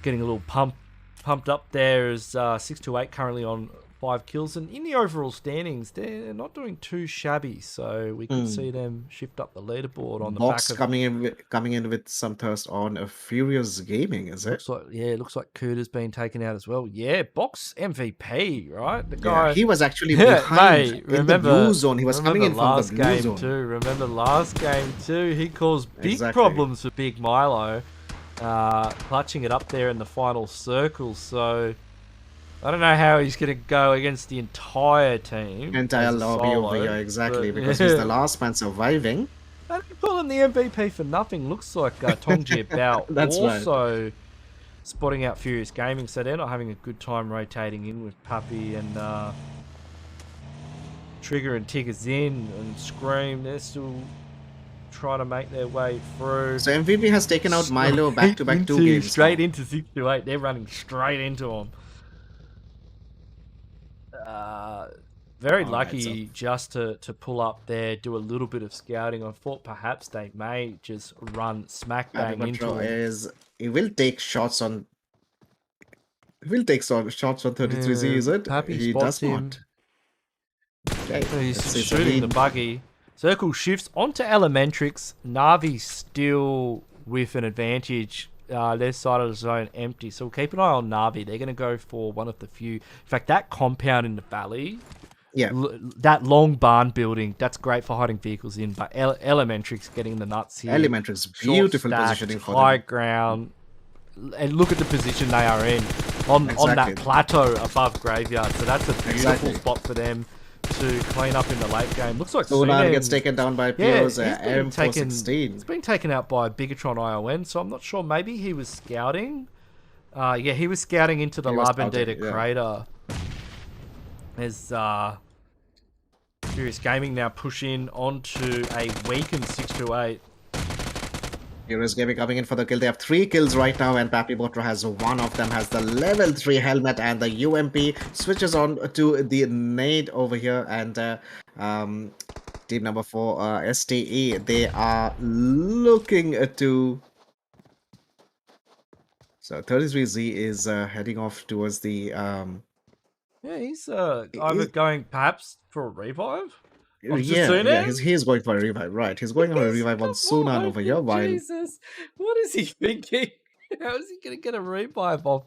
getting a little pumped up there as 6 to 8 currently on 5 kills, and in the overall standings they're not doing too shabby, so we can see them shift up the leaderboard on the Box back of coming in with some thirst on a Furious Gaming, is it? looks like Kuda's been taken out as well. Yeah, Box MVP, right? The Yeah, guy he was actually Yeah, behind mate, in the blue zone. He was coming in from the last blue game zone. too. Remember last game too. He caused big Exactly. problems for Big Milo, clutching it up there in the final circle. So I don't know how he's going to go against the entire team. Entire as a lobby solo, over here, exactly, but, because he's the last man surviving. I don't call him the MVP for nothing. Looks like Tongji Bao That's right. also spotting out Furious Gaming, so they're not having a good time rotating in with Puppy and Trigger and Tigger's in and Scream. They're still trying to make their way through. So MVP has taken out Milo back-to-back 2 games. Straight now. into 6 to 8. They're running straight into him. Very All right, lucky just to pull up there, do a little bit of scouting. I thought perhaps they may just run smack bang into him. He will take shots on. He will take shots on 33Z, is it? Pappy He spots does him. not. Okay, He's let's see, so shooting he- the buggy. Circle shifts onto Elementrix. Navi still with an advantage. Their side of the zone empty. So we'll keep an eye on Navi. They're going to go for one of the few. In fact, that compound in the valley, Yeah, that long barn building, that's great for hiding vehicles in. But Elementrix getting the nuts here. Elementrix, Short beautiful stacked, positioning for high them. ground. And look at the position they are in on that Exactly. plateau above Graveyard. So that's a beautiful Exactly. spot for them to clean up in the late game. Looks like Sonar Sunan gets taken down by yeah, Pio's he's been taken. M416. He's been taken out by Bigetron ION, so I'm not sure. Maybe he was scouting. Yeah, he was scouting into the He was La scouting, Bandita yeah. crater. As Furious Gaming now push in onto a weakened 6 to 8. Furious Gaming coming in for the kill. They have 3 kills right now, and Papi Botro has one of them, has the level 3 helmet, and the UMP switches on to the nade over here. And team number 4, STE, they are looking to So 33Z is heading off towards the Yeah, he's either going perhaps for a revive. Of yeah, Sunan? he's going for a revive, right? He's going on a revive on Sunan over here, while Jesus, what is he thinking? How is he going to get a revive off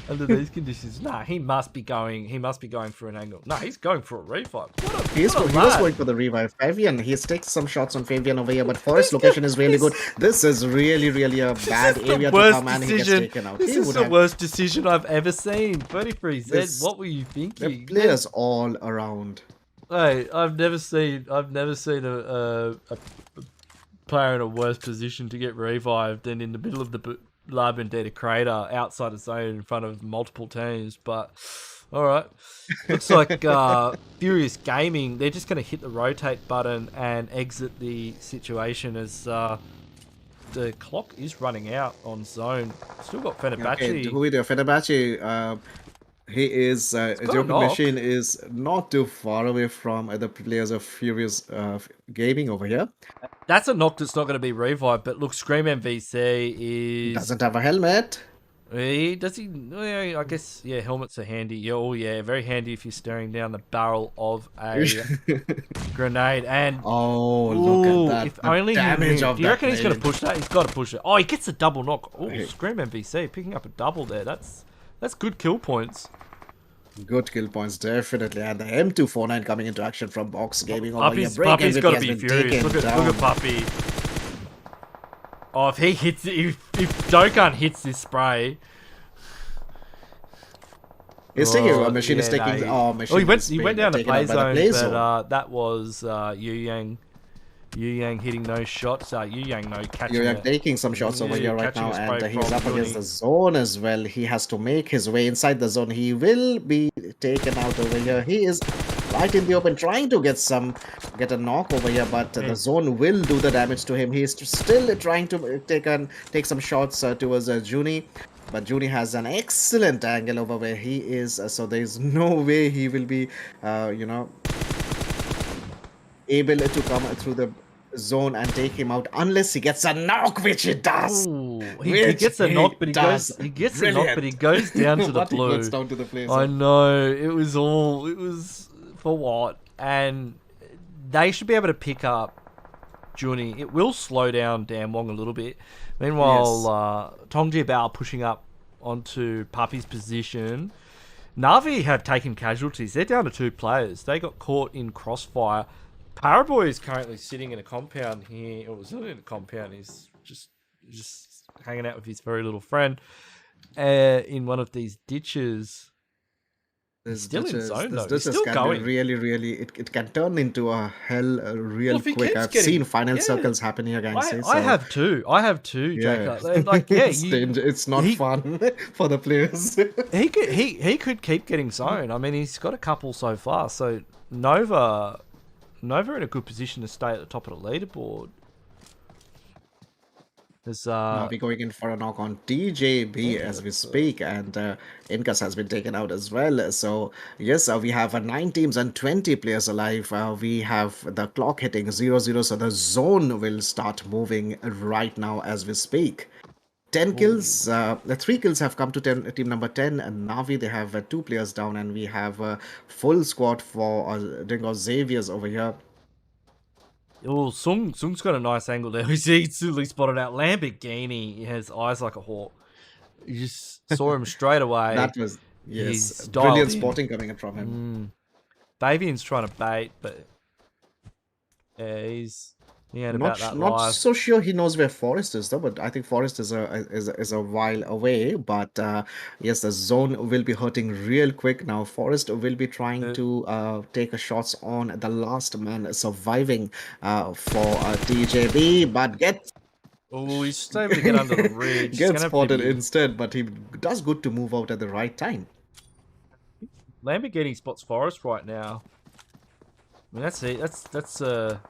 under these conditions? Nah, he must be going. He must be going for an angle. No, he's going for a revive. he was going for the revive. Fabian, he's taken some shots on Fabian over here, but Forest location is really good. This is really a bad area to come, and he gets taken out. This is the worst decision I've ever seen. 33Z, what were you The thinking? players all around. Hey, I've never seen a player in a worse position to get revived than in the middle of the La Vendetta crater outside the zone in front of multiple teams. But all right, looks like Furious Gaming, they're just going to hit the rotate button and exit the situation as the clock is running out on zone. Still got Fenerbahçe. Okay, who is Fenerbahçe? He is Joker Machine is not too far away from the players of Furious Gaming over here. That's a knock that's not going to be revived, but look, Scream MVC is... Doesn't have a helmet. Does he? Yeah, I guess, yeah, helmets are handy. Yeah, oh, yeah, very handy if you're staring down the barrel of a grenade. And oh, look at that. If only damage he of do you that reckon he's going to nade. push that? He's got to push it. Oh, he gets a double knock. Oh, Okay. Scream MVC picking up a double there. That's good kill points. Good kill points, definitely. And the M249 coming into action from Box Gaming over here. Puppy's got to has be been furious. taken Look down. at Puppy. Oh, if he hits it, if Dokkan hits this spray. He's taking a machine is taking. Machine he is went being down the taken out play by the zone, play but that was Yu Yang hitting those shots. Yu Yang catching You're it. taking some shots over here right catching now, a spray and he's from up against Johnny. the zone as well. He has to make his way inside the zone. He will be taken out over here. He is right in the open, trying to get a knock over here, but the zone will do the damage to him. He is still trying to take some shots towards Junie. But Junie has an excellent angle over where he is, so there is no way he will be, able to come through the zone and take him out unless he gets a knock, which he does. Ooh, he gets a knock, but he goes down to the But he blue. goes down to the place. I know, it was for what? And they should be able to pick up Junie. It will slow down Damwong a little bit. Meanwhile, Tongji Bao pushing up onto Puppy's position. Na'Vi have taken casualties. They're down to 2 players. They got caught in crossfire. Paraboy is currently sitting in a compound here. Or was not in a compound. He's just hanging out with his very little friend in one of these ditches. Still in zone though. He's still going. Really, it can turn into a hell real Well, quick. I've seen final circles happen here, Ganksy. I have too. Yeah. Jacob. Like, yeah, it's not fun for the players. he could keep getting zoned. I mean, he's got a couple so far. So Nova in a good position to stay at the top of the leaderboard. There's Now we're going in for a knock on TJB as we speak, and Incas has been taken out as well. So yes, we have 9 teams and 20 players alive. We have the clock hitting 0-0, so the zone will start moving right now as we speak. 10 kills, the 3 kills have come to team number 10, and Navi, they have 2 players down, and we have a full squad for DINGOZ XAVIER'S over here. Oh, Sung's got a nice angle there. He's easily spotted out. Lamborghini has eyes like a hawk. You just saw him straight away. That was, He's yes, dialed brilliant in. spotting coming in from him. Fabian's trying to bait, but yeah, he ain't about that Not live. so sure he knows where Forest is though, but I think Forest is a while away. But yes, the zone will be hurting real quick now. Forest will be trying to take a shots on the last man surviving for TJB, but Oh, he's still able to get under the ridge. gets spotted instead. But he does good to move out at the right time. Lamborghini spots Forest right now. I mean, that's it. That's a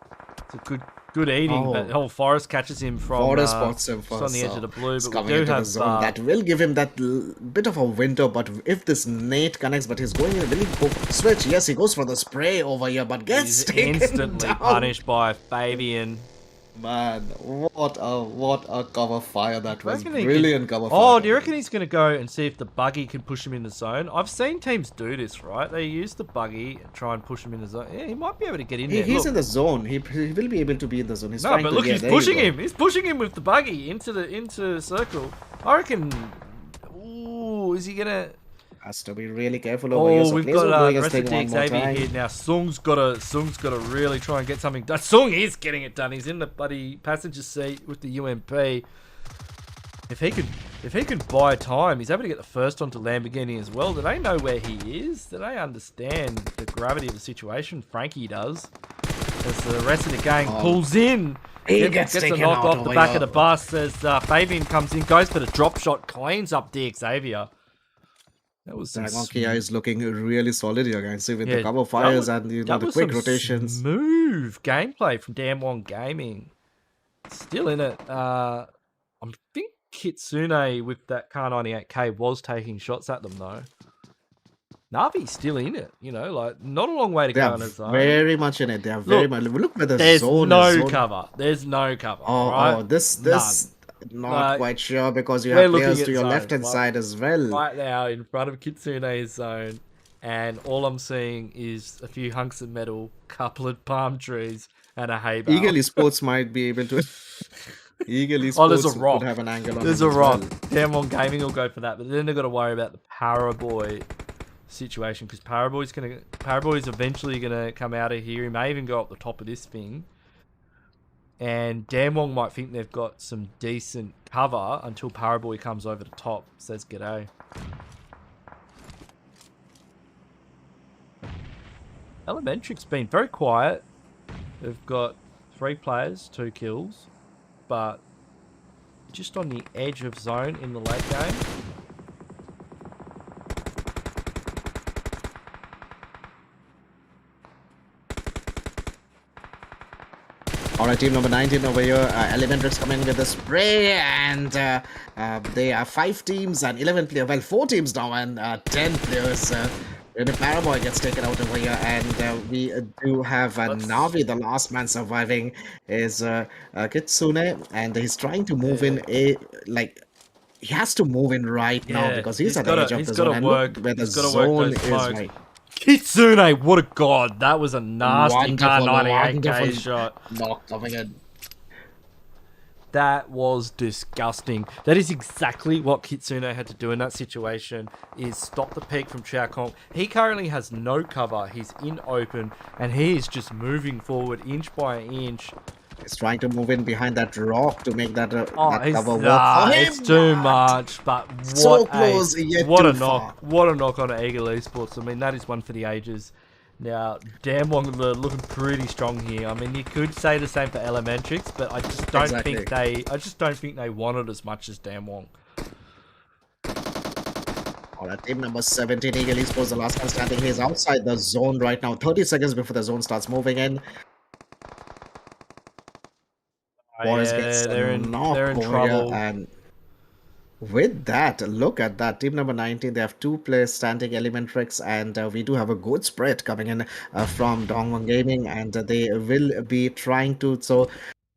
good eating, but Forest catches him from Forest spots him just first, on the edge so of the blue. it's But coming we do into the have zone. That will give him that bit of a window. But if this nade connects, but he's going in, will he go for the switch? Yes, he goes for the spray over here, but gets he's taken instantly down. punished by Fabian. Man, what a cover fire that was. Reckon he Brilliant could- cover fire. Oh, do you reckon he's going to go and see if the buggy can push him in the zone? I've seen teams do this, right? They use the buggy and try and push him in the zone. Yeah, he might be able to get in there. He's Look. in the zone. He will be able to be in the zone. He's No, trying but to, look, yeah, he's there you pushing go. him. He's pushing him with the buggy into the circle. I reckon. Ooh, is he gonna? Has to be really careful over here. Oh, So we've Blazer got doing his rest of thing one more XAVIER time. here now. Sung's gotta really try and get something done. Sung is getting it done. He's in the bloody passenger seat with the UMP. If he can buy time, he's able to get the first onto Lamborghini as well. Do they know where he is? Do they understand the gravity of the situation? Frankie does. As the rest of the gang pulls in. He gets a taken knock out off the over back here. of the bus as Fabian comes in, goes for the drop shot, cleans up XAVIER. That was some Kia is looking really solid here, guys. See, with Yeah, the cover that fires was- and that the was quick some rotations. Smooth gameplay from Damwon Gaming. Still in it. I think Kitsune with that Kar 98K was taking shots at them though. Navi's still in it, you know, like not a long way to They go are on his own. very much in it. They are very much. Look where the There's zone no is. cover. There's no cover. Oh, right? oh, this not Like, quite sure because you we're have looking players at to your zone, left hand like, side as well. Right now in front of Kitsune's zone, and all I'm seeing is a few hunks of metal, couple of palm trees, and a hay bale. Eagle Esports might be able to. Eagle Esports Oh, there's a rock. could have an angle on There's him a as rock. well. Damwon Gaming will go for that, but then they've got to worry about the Paraboy situation because Paraboy's eventually gonna come out of here. He may even go up the top of this thing, and Damwon might think they've got some decent cover until Paraboy comes over the top. Says g'day. Elementrix been very quiet. They've got 3 players, 2 kills, but just on the edge of zone in the late game. Alright, team number 19 over here. Elementrix coming with a spray, and they are 5 teams and 11 players. Well, 4 teams now and 10 players. The Paraboy gets taken out over here, and we do have Navi, the last man surviving, is Kitsune, and he's trying to move in he has to move in right now Yeah, because he's at gotta- the edge of he's the gotta zone. And work- look where the he's gotta work zone those is smokes. right. Kitsune, what a god. That was a nasty Wonderful, Kar 98K wonderful shot. knock coming in. That was disgusting. That is exactly what Kitsune had to do in that situation, is stop the peak from Chao Kong. He currently has no cover. He's in open, and he is just moving forward inch by inch. He's trying to move in behind that rock to make that, that It's, cover work for him. it's too much, but what So close, yet what too a knock. far. What a knock on Eagle Esports. I mean, that is one for the ages. Now, Damwon looking pretty strong here. I mean, you could say the same for Elementrix, but I just don't think they want it as much as Damwon. Alright, team number 17, Eagle Esports, the last man standing. He's outside the zone right now. 30 seconds before the zone starts moving in. Boris gets they're in knocked over here, trouble. and with that, look at that. Team number 19, they have 2 players standing, Elementrix, and we do have a good spread coming in from Dongwon Gaming, and they will be trying to. So,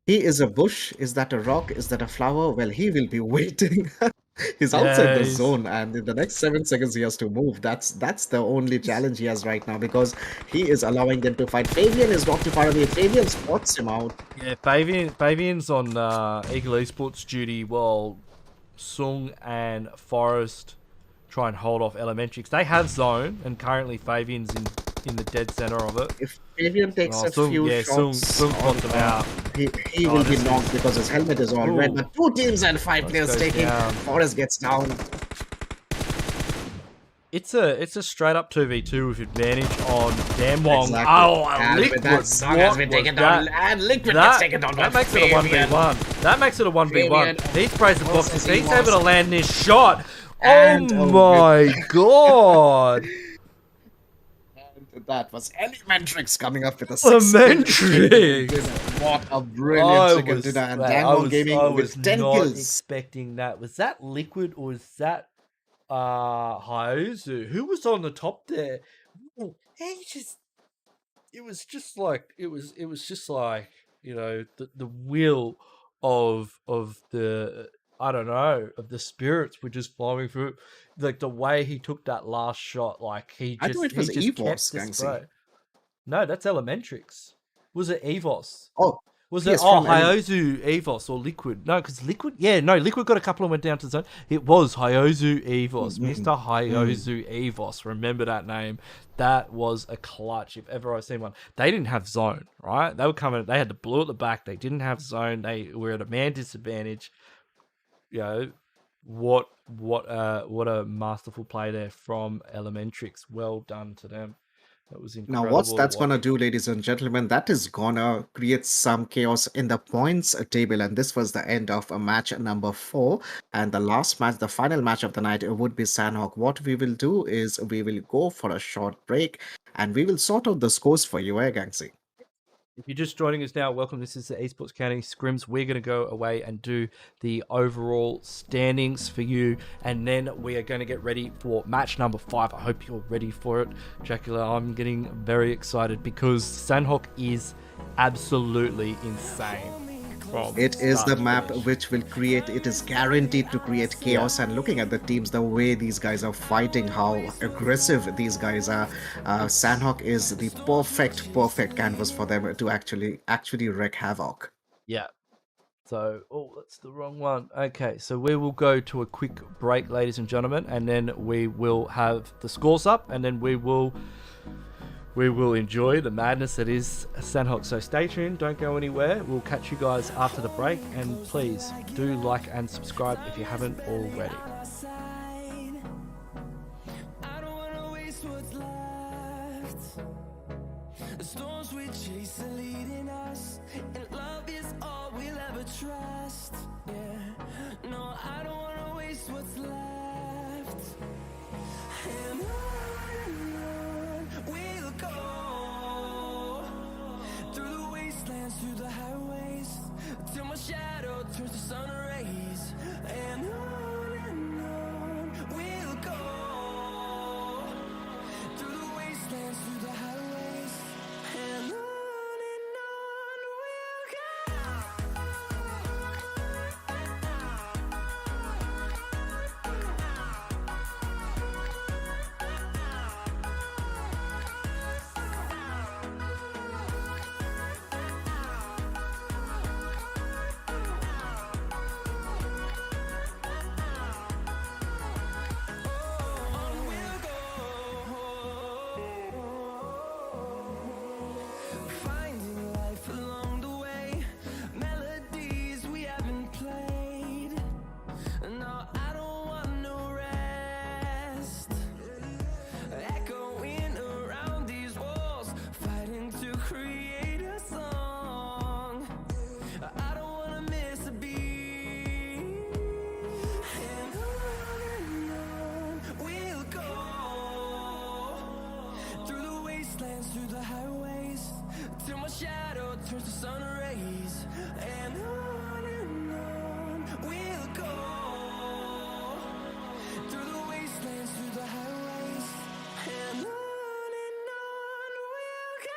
he is a bush. Is that a rock? Is that a flower? Well, he will be waiting. He's outside the he's- zone, and in the next 7 seconds, he has to move. That's the only challenge he has right now because he is allowing them to fight. Fabian is not too far away. Fabian spots him out. Yeah, Fabian's on Eagle Esports duty while Sung and Forest try and hold off Elementrix. They have zone, and currently Fabian's in the dead center of it. If Fabian takes a few shots, Sung popped him out. he will be knocked because his helmet is all red. But 2 teams and 5 players goes taking. down. Forrest gets down. It's a straight up 2v2 with advantage on Damwon. Exactly. Oh, And with Liquid. that, Song has been taken down, and Liquid gets taken down. That by makes it a Fabian. 1v1. That makes it a 1v1. Fabian He sprays the was boxes. as he He's able to was. land this shot. And Oh my god. And that was Elementrix coming up with a Elementrix. What a brilliant second dinner. And Dangwon Gaming I with was 10 not kills. expecting that. Was that Liquid or was that Hyozu? Who was on the top there? He just it was just like you know, the will of the, I don't know, of the spirits were just flowing through. Like the way he took that last shot, like he I thought just it was kept EVOS, the Ganksy. spray. No, that's Elementrix. Was it EVOS? Oh, Was yes, it from Hyozu EVOS or Liquid? No, because Liquid, yeah, no, Liquid got a couple and went down to the zone. It was Hyozu EVOS, Mr. Hyozu EVOS. Remember that name? That was a clutch if ever I've seen one. They didn't have zone, right? They were coming. They had the blue at the back. They didn't have zone. They were at a man disadvantage. You know, what a masterful play there from Elementrix. Well done to them. That was Now, incredible. what's to that's gonna watch. do, ladies and gentlemen? That is gonna create some chaos in the points table, and this was the end of match number 4. And the last match, the final match of the night, would be Sandhawk. What we will do is we will go for a short break, and we will sort out the scores for you, Ganksy? If you're just joining us now, welcome. This is the Esports County Scrims. We're going to go away and do the overall standings for you, and then we are going to get ready for match number 5. I hope you're ready for it, Dracula. I'm getting very excited because Sandhawk is absolutely insane. It is the map finish. which will create, it is guaranteed to create chaos. And looking at the teams, the way these guys are fighting, how aggressive these guys are, Sandhawk is the perfect canvas for them to actually wreak havoc. Yeah. So, oh, that's the wrong one. Okay, so we will go to a quick break, ladies and gentlemen, and then we will have the scores up, and then we will enjoy the madness that is Sandhawk. So stay tuned, don't go anywhere. We'll catch you guys after the break, and please do like and subscribe if you haven't already. I don't wanna waste what's left. The storms we chase are leading us, and love is all we'll ever trust. Yeah, no, I don't wanna waste what's left. And on we'll go, through the wastelands, through the highways, till my shadow turns to sun rays. And on we'll go, through the wastelands, through the highways, and on we'll go. Finding life along the way, melodies we haven't played. No, I don't want no rest. Echoing around these walls, fighting to create a song. I don't wanna miss a beat. And on we'll go, through the wastelands, through the highways, till my shadow turns to sun rays. And on we'll go, through the wastelands, through the highways, and on we'll go.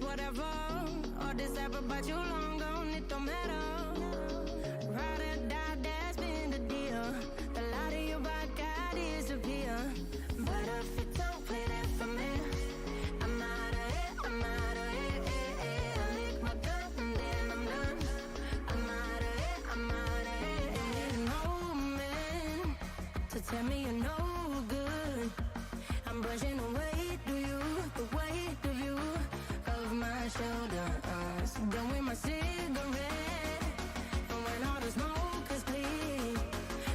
whatever. All this ever but you long gone, it don't matter. Ride or die, that's been the deal. The light of your body got disappear. But if you don't play that for me, I'm out of it, I'm out of it. I lick my gun and then I'm done. I'm out of it, I'm out of it. You need an old man to tell me you're no good. I'm brushing away, do you? The weight of you, of my shoulders. Done with my cigarette, and when all the smoke is clear,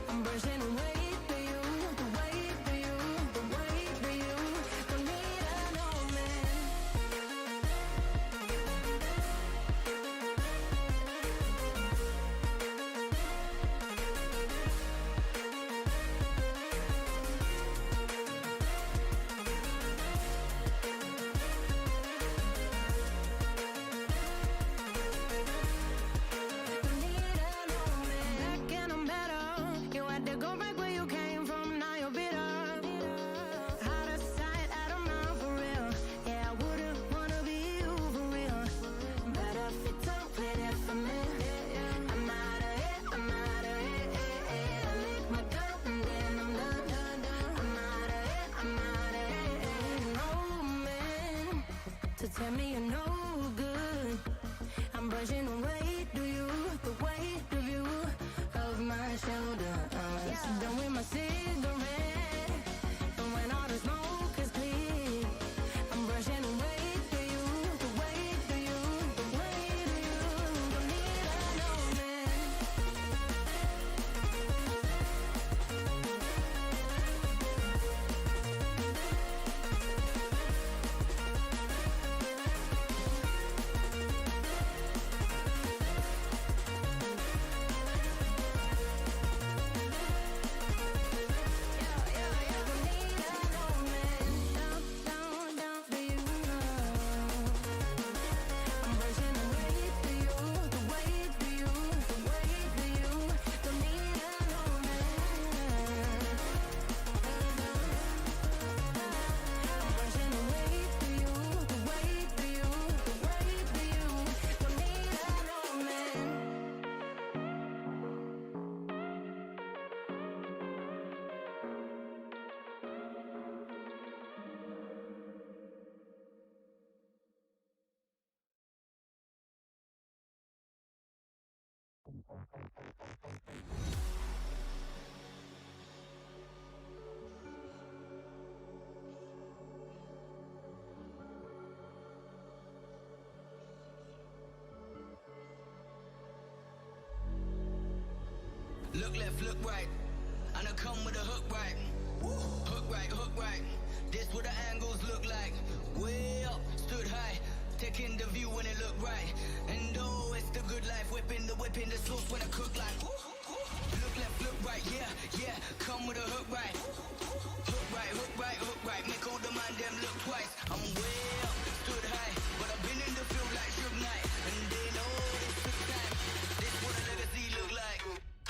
I'm brushing away, do you? The weight of you, the weight of you. Don't need an old man. Don't need an old man. Back and I'm better. You had to go back where you came from, now you're bitter. Out of sight, out of mind for real. Yeah, I wouldn't wanna be you for real. But if you don't play that for me, I'm out of it, I'm out of it. I lick my gun and then I'm done. I'm out of it, I'm out of it. An old man to tell me you're no good. I'm brushing away, do you? The weight of you, of my shoulders. Done with my cigarette, and when all the smoke is clear, I'm brushing away, do you? The weight of you, the weight of you. Don't need an old man. Look left, look right, and I come with a hook right. Hook right, hook right. This what the angles look like. Way up, stood high, taking the view when it look right. And oh, it's the good life, whipping the sauce when I cook like. Look left, look right, yeah, yeah. Come with a hook right. Hook right, hook right, hook right. Make all the man them look twice. I'm way up, stood high, but I've been in the field like Suge Knight. And they know this took time. This what a legacy look like.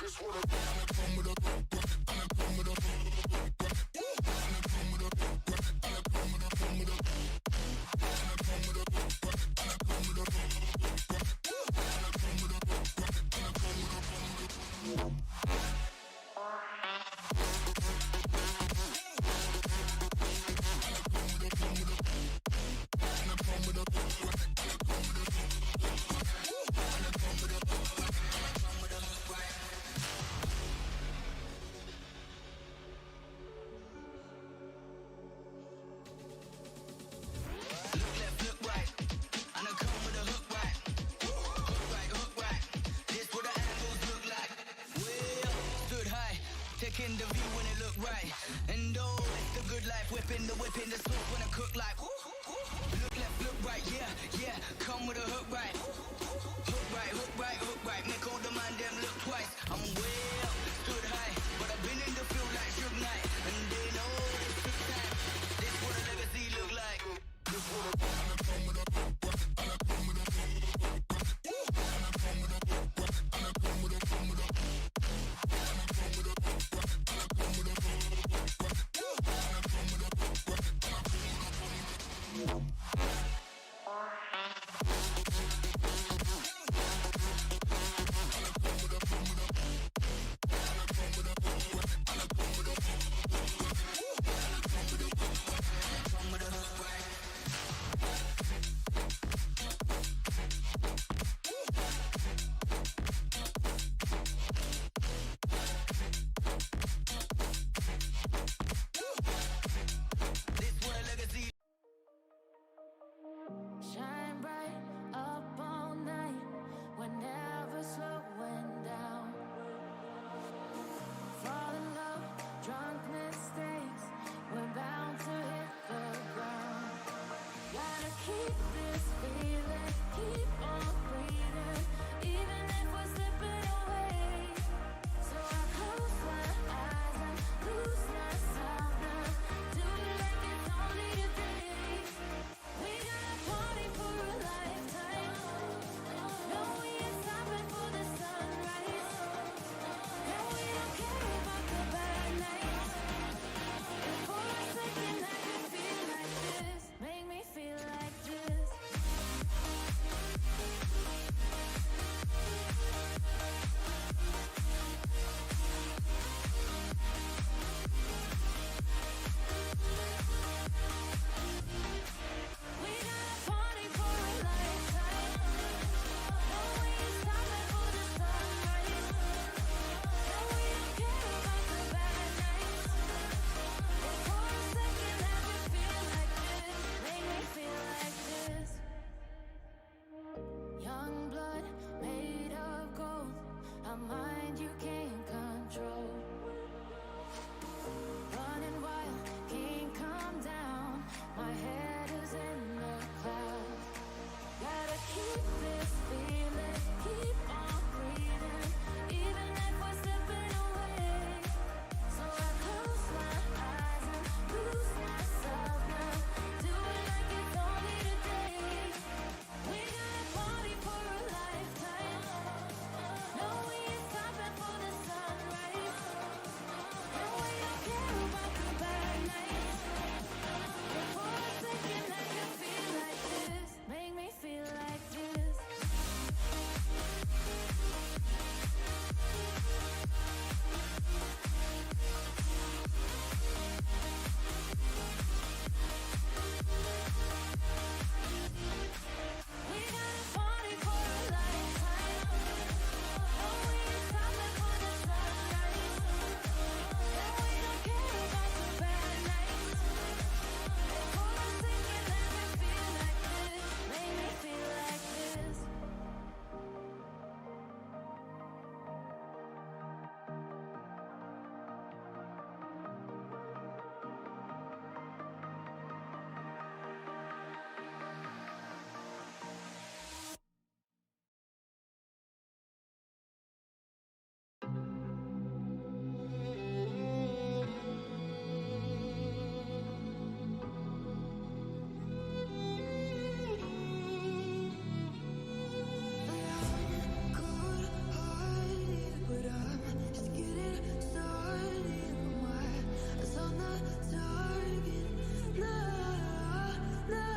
This what a come with a come with a Taking the view when it look right. And oh, it's the good life, whipping the sauce when I cook like. Look left, look right, yeah, yeah. Come with a hook right. Hook right, hook right, hook right. Make all the man them look twice. I'm way up, stood high, but I've been in the field like Suge Knight. And they know this took time. This what a legacy look like. This what a come with a come with a keep this feeling, keep on breathing, even if we're slipping away. So I close my eyes and lose myself now. Do it like it's only today. We got a party for a lifetime. No, we ain't stopping for the sunrise. No, we don't care about the bad nights. For a second I can feel like this. Make me feel like this. We got a party for a lifetime. No, we ain't stopping for the sunrise. No, we don't care about the bad nights. For a second I can feel like this. Make me feel like this. Young blood made of gold. A mind you can't control. Running wild, can't come down. My head is in the clouds. Gotta keep this feeling, keep on breathing, even if we're slipping away. So I close my eyes and lose myself now. Do it like it's only today. We got a party for a lifetime. No, we ain't stopping for the sunrise. No, we don't care about the bad nights. For a second I can feel like this. Make me feel like this. We got a party for a lifetime. No, we ain't stopping for the sunrise. No, we don't care about the bad nights. For a second I can feel like this. Make me feel like this. But I'm just getting started. My eyes on the target. Nah, nah.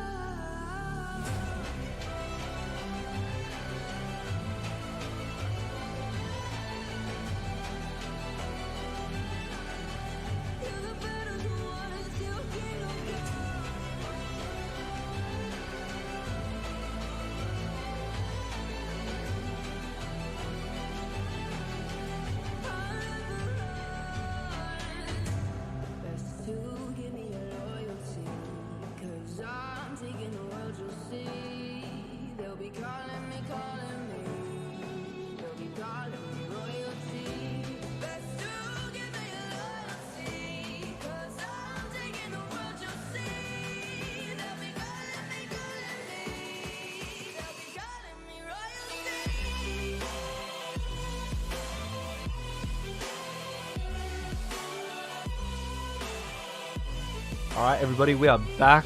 You're the better one, still can't go. Best to give me your loyalty, 'cause I'm taking the world, you'll see. They'll be calling me. They'll be calling me royalty. Best to give me your loyalty, 'cause I'm taking the world, you'll see. They'll be calling me. They'll be calling me royalty. All right, everybody, we are back.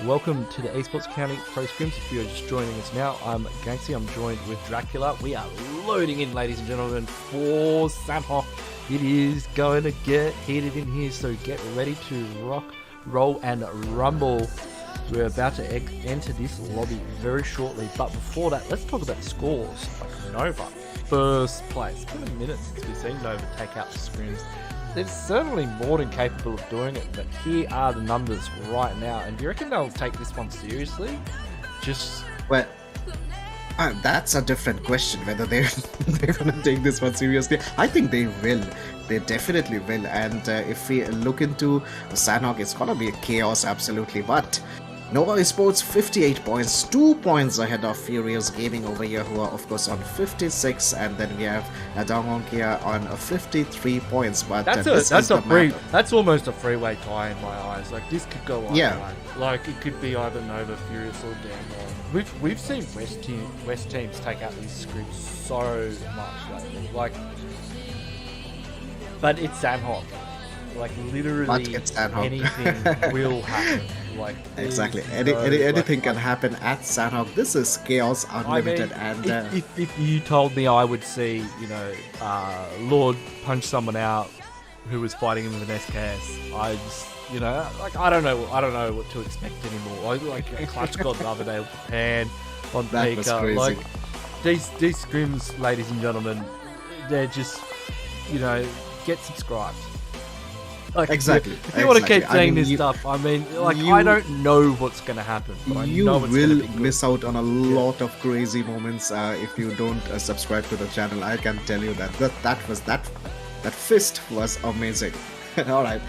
Welcome to the Esports County Pro Scrims. If you're just joining us now, I'm Ganksy. I'm joined with Dracula. We are loading in, ladies and gentlemen, for Sandhawk. It is going to get heated in here, so get ready to rock, roll, and rumble. We're about to enter this lobby very shortly, but before that, let's talk about the scores. Nova, first place. It's been a minute since we've seen Nova take out the Scrims. They're certainly more than capable of doing it, but here are the numbers right now. And do you reckon they'll take this one seriously? Just Well, that's a different question, whether they're going to take this one seriously. I think they will. They definitely will. And if we look into Sandhawk, it's going to be a chaos, absolutely. But Nova Esports 58 points, 2 points ahead of Furious Gaming over here, who are of course on 56, and then we have Adongonkia on 53 points. But that's almost a freeway tie in my eyes. Like this could go on. Yeah. Like it could be either Nova, Furious, or Damwon. We've seen West teams take out these scripts so much lately. Like, but it's Sandhawk. Like literally anything will happen. Like exactly, anything can happen at Sandhawk. This is chaos unlimited. I mean, and if you told me I would see, Lord punch someone out who was fighting him with an SKS, I just, like I don't know what to expect anymore. Like a clutch got the other day with Japan on Pika. Like these scrims, ladies and gentlemen, they're just, get subscribed. Like, exactly. If you want to keep saying this stuff, I mean, like, I don't know what's going to happen. But you I know will miss out on a lot of crazy moments if you don't subscribe to the channel. I can tell you that fist was amazing. All right,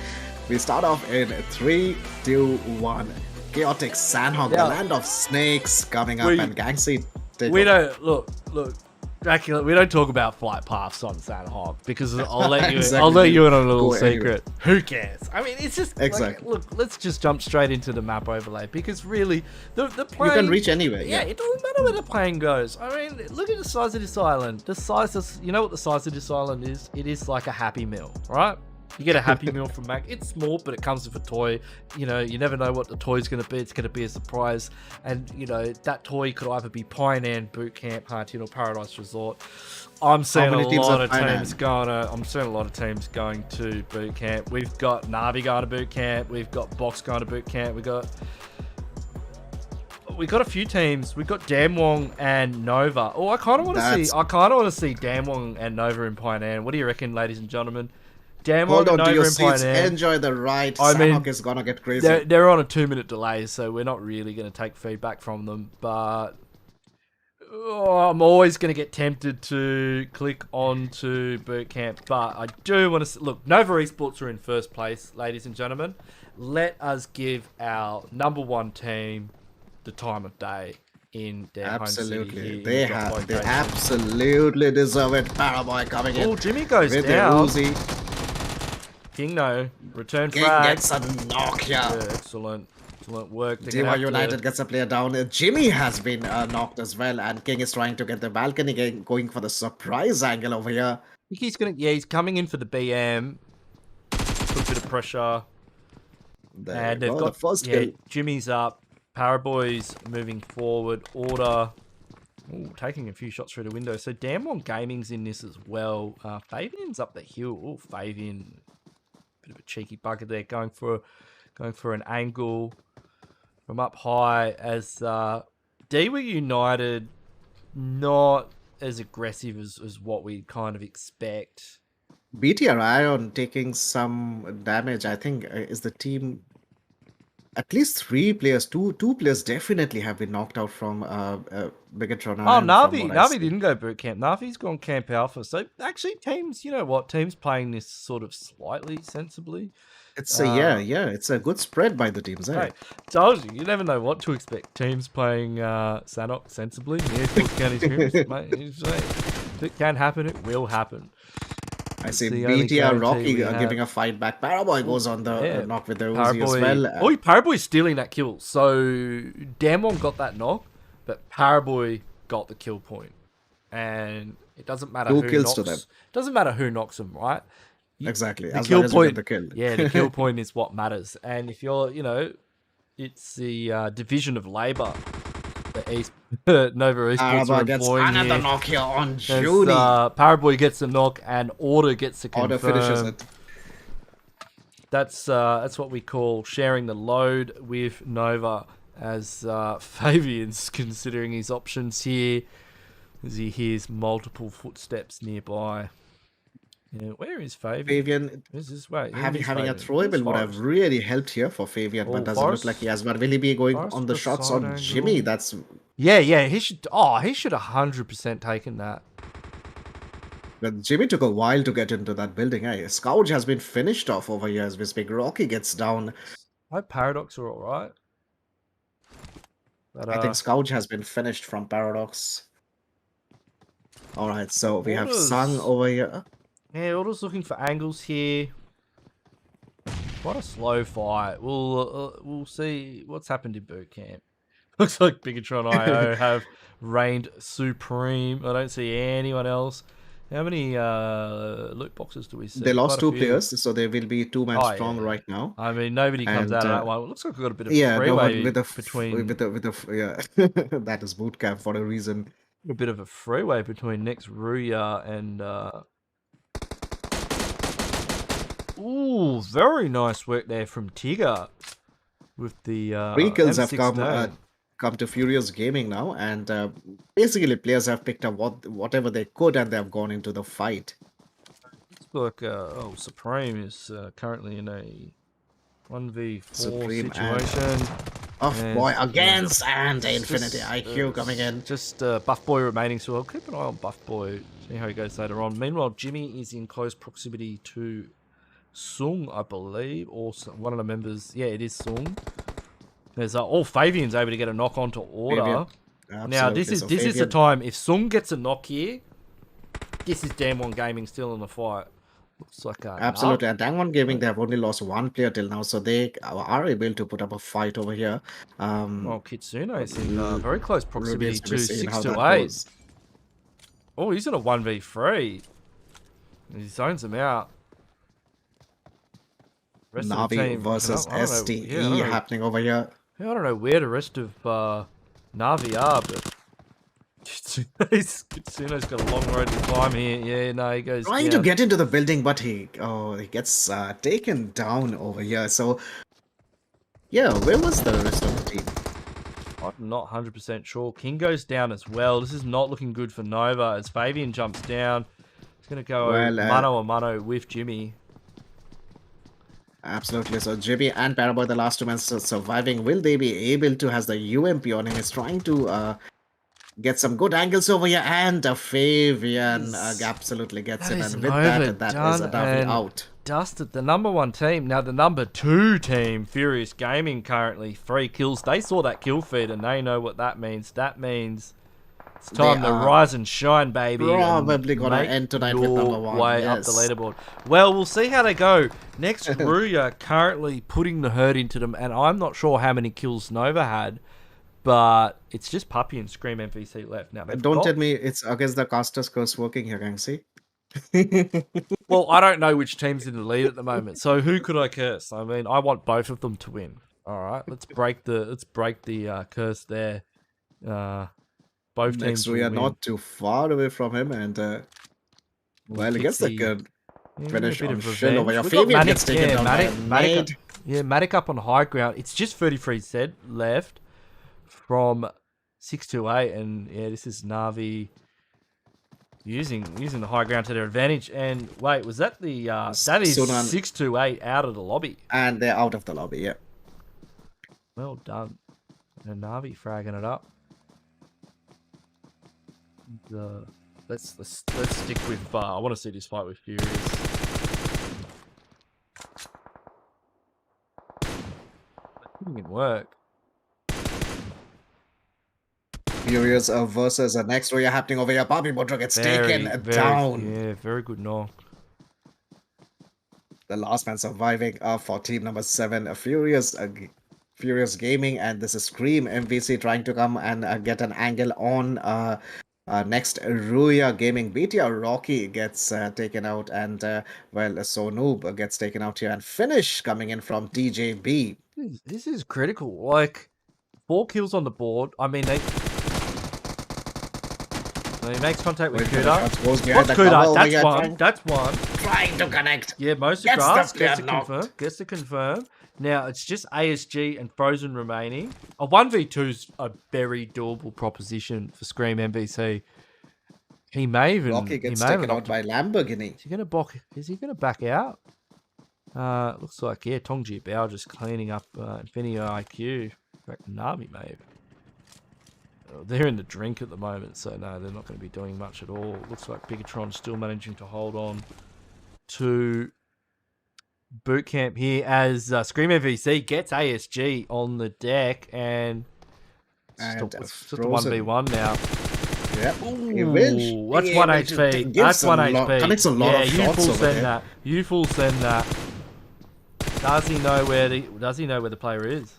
we start off in 3, 2, 1. Chaotic Sandhawk, the land of snakes coming up, and Ganksy. Don't look. Dracula, we don't talk about flight paths on Sandhawk because I'll let you. Exactly. I'll let you in on a little secret. Anyway. Who cares? I mean, it's just exactly. Like, look, let's just jump straight into the map overlay because really, the plane, you can reach anywhere. Yeah, it doesn't matter where the plane goes. I mean, look at the size of this island. The size of, you know what the size of this island is? It is like a Happy Meal, right? You get a Happy Meal from Mac. It's small, but it comes with a toy. You never know what the toy's going to be. It's going to be a surprise. And, that toy could either be Pioneer, Boot Camp, Heartin, or Paradise Resort. I'm seeing a lot of teams going to Boot Camp. We've got Navi going to Boot Camp. We've got Box going to Boot Camp. We got a few teams. We've got Damwon and Nova. Oh, I kind of want to see Damwon and Nova in Pioneer. What do you reckon, ladies and gentlemen? Hold on to your seats, enjoy the ride. Sandhawk is gonna get crazy. They're on a 2-minute delay, so we're not really going to take feedback from them. But I'm always going to get tempted to click on to Boot Camp. But I do want to look. Nova Esports are in first place, ladies and gentlemen. Let us give our #1 team the time of day in their home city. They absolutely deserve it. Paraboy coming in. Oh, Jimmy goes down. King return frag. Gets a knock, yeah. Excellent work. DEWA United gets a player down. Jimmy has been knocked as well, and King is trying to get the balcony going for the surprise angle over here. I think he's coming in for the BM. Put a bit of pressure. And they've got the first kill. Jimmy's up. Paraboy's moving forward. Order. Ooh, taking a few shots through the window. So Damwon Gaming's in this as well. Fabian's up the hill. Oh, Fabian. Bit of a cheeky bugger there, going for an angle from up high as DEWA United not as aggressive as what we kind of expect. BTR Iron taking some damage. I think is the team. At least 3 players, two players definitely have been knocked out from BIGETRON. Oh, Navi didn't go boot camp. Navi's gone camp alpha. So actually, teams, teams playing this sort of slightly sensibly. It's it's a good spread by the teams. Hey, told you never know what to expect. Teams playing Sandhawk sensibly. County Scrims, mate. If it can happen, it will happen. I see BTR Rocky giving a fight back. Paraboy goes on the knock with the Uzi as well. Paraboy's stealing that kill. So Damwon got that knock, but Paraboy got the kill point. And it doesn't matter who kills knocks. to them. It doesn't matter who knocks them, right? Exactly. The as kill long as point. the kill. Yeah, the kill point is what matters. And if you're, it's the division of labor. Nova Esports gets another knock here on Judy. Paraboy gets a knock and Order gets a confirm. Order finishes it. That's what we call sharing the load with Nova, as Fabian's considering his options here as he hears multiple footsteps nearby. Yeah, where is Fabian? Having a throwable would have really helped here for Fabian, but doesn't look like he has. But will he be going on the shots on angle. Jimmy? That's he should. Oh, he should 100% taken that. But Jimmy took a while to get into that building. Hey, Scourge has been finished off over here as we speak. Rocky gets down. I hope Paradox are all right. But I think Scourge has been finished from Paradox. All right, so we have Sung over here. yeah, Order's looking for angles here. Quite a slow fight. We'll see what's happened in boot camp. Looks like Bigetron IO have reigned supreme. I don't see anyone else. How many loot boxes do we see? They lost Quite a two few. players, so they will be two-man strong yeah. right now. I mean, nobody comes And, out of that one. It looks like we've got a bit of Yeah, no freeway one with a between yeah, that is boot camp for a reason. a bit of a freeway between next RUYA and ooh, very nice work there from Tigger with the 3 kills have M16. come to Furious Gaming now, and basically players have picked up whatever they could, and they have gone into the fight. Looks like Supreme is currently in a 1v4 Supreme situation. Oh And- boy, against and It's Infinity just, IQ coming in. Just Buff Boy remaining, so I'll keep an eye on Buff Boy, see how he goes later on. Meanwhile, Jimmy is in close proximity to Sung, I believe, or one of the members. Yeah, it is Sung. There's Fabian's able to get a knock onto Order. Fabian. Now this is Absolutely. So the Fabian- time. If Sung gets a knock here, this is Damwon Gaming still in the fight. Looks like Absolutely, and Dangwon Gaming, they have only lost 1 player till now, so they are able to put up a fight over here. Well, Kitsune is in very close proximity Remains to be seen how 6 to that 8. goes. Oh, he's in a 1v3. He zones him out. Rest of the Navi team, versus I don't know- STE yeah, I don't know- happening over here. I don't know where the rest of Navi are, but Kitsune's got a long road to climb here. Yeah, no, he goes Trying to down. get into the building, but he gets taken down over here. So, yeah, where was the rest of the team? I'm not 100% sure. King goes down as well. This is not looking good for Nova as Fabian jumps down. He's going to go mano a mano with Jimmy. Absolutely. So Jimmy and Paraboy, the last 2 men surviving. Will they be able to? Has the UMP on him? Is trying to get some good angles over here, and Fabian absolutely gets it. is And with that is a overdone Navi and out. Dusted the #1 team. Now the #2 team, Furious Gaming, currently 3 kills. They saw that kill feed and they know what that means. That means it's time to rise and shine, baby. Probably and gonna make end tonight with your #1. way up the leaderboard. Well, we'll see how they go. Next, RUYA currently putting the hurt into them, and I'm not sure how many kills Nova had, but it's just Puppy and Scream MVC left. Now, Don't tell me it's against the caster's curse working here, Ganksy. Well, I don't know which team's in the lead at the moment, so who could I curse? I mean, I want both of them to win. All right, let's break the curse there. Both Next, teams we will are win. not too far away from him, and well, I guess the good finish bit on of Shin over here. revenge. We've got Fabian gets taken down by a nade. Matic up on high ground. It's just 33 said left from 6 to 8, and yeah, this is Navi using the high ground to their advantage. And wait, was that the that is Sunan. 6 to 8 out of the lobby? And they're out of the lobby, yeah. Well done. And Navi fragging it up. Let's stick with. I want to see this fight with Furious. Putting in work. Furious versus the next RUYA happening over here. Bobby Bodro gets taken down. Yeah, very good knock. The last man surviving for team number 7, Furious Gaming, and this is Scream MVC trying to come and get an angle on next RUYA Gaming. BTR Rocky gets taken out, and well, Sonoob gets taken out here, and finish coming in from TJB. This is critical. Like 4 kills on the board. I mean, he makes contact with Kuda. Goes behind What's the cover Kuda? over here, That's one. trying to connect. Yeah, most of Gets the grass player gets to knocked. confirm. Gets to confirm. Now it's just ASG and Frozen remaining. A 1v2 is a very doable proposition for Scream MVC. He may even Rocky gets he may taken even out by Lamborghini. Is he gonna back out? Looks like yeah, Tongji Bao just cleaning up Infinity IQ. In fact, Navi maybe. They're in the drink at the moment, so no, they're not going to be doing much at all. Looks like Bigetron still managing to hold on to boot camp here as Scream MVC gets ASG on the deck, and And Just a 1v1 now. Yep. Ooh, that's 1 HP. That's 1 HP. Connects a lot of you shots full over send there. that. You full send that. Does he know where the player is?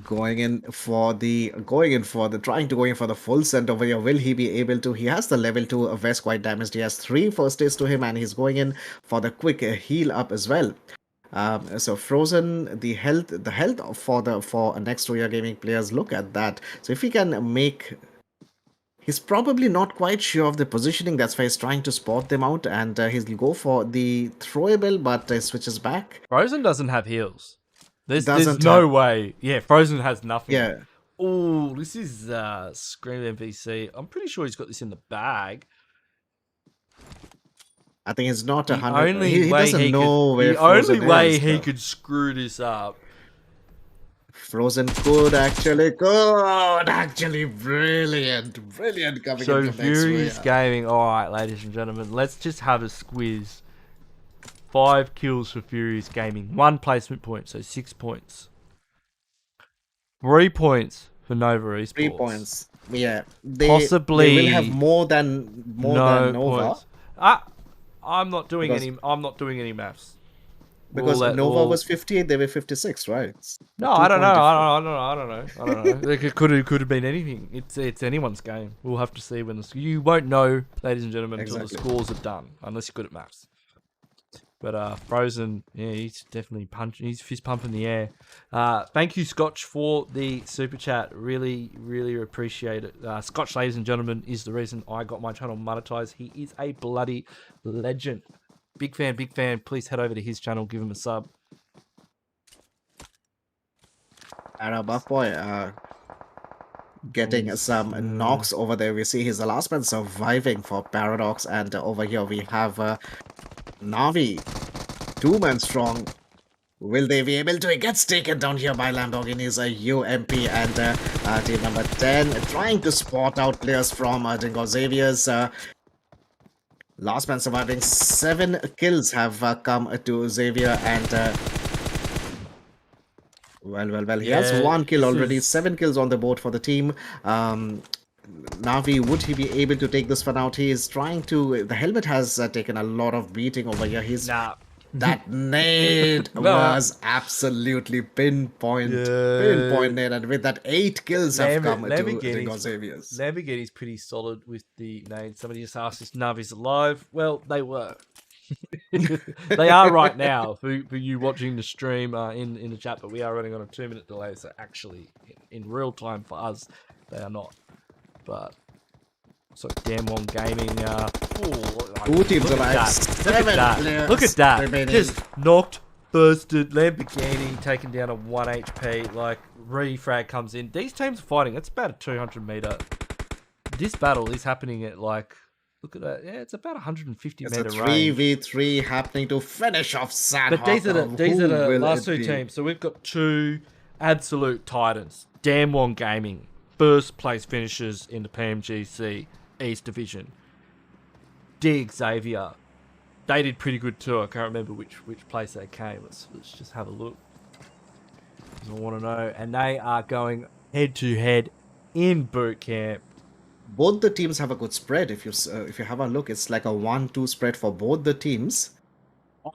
Going in for the full send over here. Will he be able to? He has the level 2 vest quite damaged. He has 3 first aids to him, and he's going in for the quick heal up as well. So Frozen, the health for next RUYA gaming players. Look at that. So if he can make, he's probably not quite sure of the positioning. That's why he's trying to spot them out, and he'll go for the throwable, but switches back. Frozen doesn't have heals. There's Doesn't no have- way. Yeah, Frozen has nothing. Yeah. Oh, this is Scream MVC. I'm pretty sure he's got this in the bag. I think it's not The 100. only He way doesn't know where the only Frozen way is, he though. could screw this up. Frozen could actually brilliant coming So in from next Furious RUYA. Gaming. All right, ladies and gentlemen, let's just have a squiz. 5 kills for Furious Gaming, 1 placement point, so 6 points. 3 points for Nova Esports. 3 points. Yeah, Possibly they will have more than Nova points. I'm not doing Because- any maths. because We'll let Nova all- was 58. They were 56, right? It's No, a I don't know. 2-point I don't know. It could have been anything. It's anyone's game. We'll have to see when you won't know, ladies and gentlemen, until the Exactly. scores are done, unless you're good at maths. But Frozen, yeah, he's definitely punching. He's fist pumping the air. Thank you, Scotch, for the super chat. Really, really appreciate it. Scotch, ladies and gentlemen, is the reason I got my channel monetized. He is a bloody legend. Big fan, big fan. Please head over to his channel, give him a sub. And Buff Boy getting some knocks over there. We see he's the last man surviving for Paradox, and over here we have Navi, 2-man strong. Will they be able to? It gets taken down here by Lamborghini's UMP, and team number 10 trying to spot out players from DINGOZ XAVIER'S. Last man surviving. 7 kills have come to Xavier, and well, he has Yeah, 1 kill this already. is- 7 kills on the board for the team. Navi, would he be able to take this one out? He is trying to. The helmet has taken a lot of beating over here. He's Nah. that nade No. was absolutely pinpoint nade, and with that 8 kills have come to DINGOZ XAVIER'S. Lamborghini's pretty solid with the nade. Somebody just asked if Navi's alive. Well, they were. They are right now for you watching the stream in the chat, but we are running on a 2-minute delay, so actually in real time for us, they are not. But so damn one gaming. Two teams look at alive, that. 7 players Look at that. remaining. Just knocked, bursted, Lamborghini taken down a 1 HP. Like refrag comes in. These teams are fighting. It's about a 200 meter. This battle is happening at like. Look at that. Yeah, it's about 150 It's a meter range. 3v3 happening to finish off Sandhawk. But these are the Who will last it 2 be? teams. So we've got 2 absolute titans. Damwon Gaming, first place finishers in the Pmgc East Division. Xavier, they did pretty good too. I can't remember which place they came. Let's just have a look. 'Cause I want to know. And they are going head to head in boot camp. Both the teams have a good spread. If you have a look, it's like a 1-2 spread for both the teams.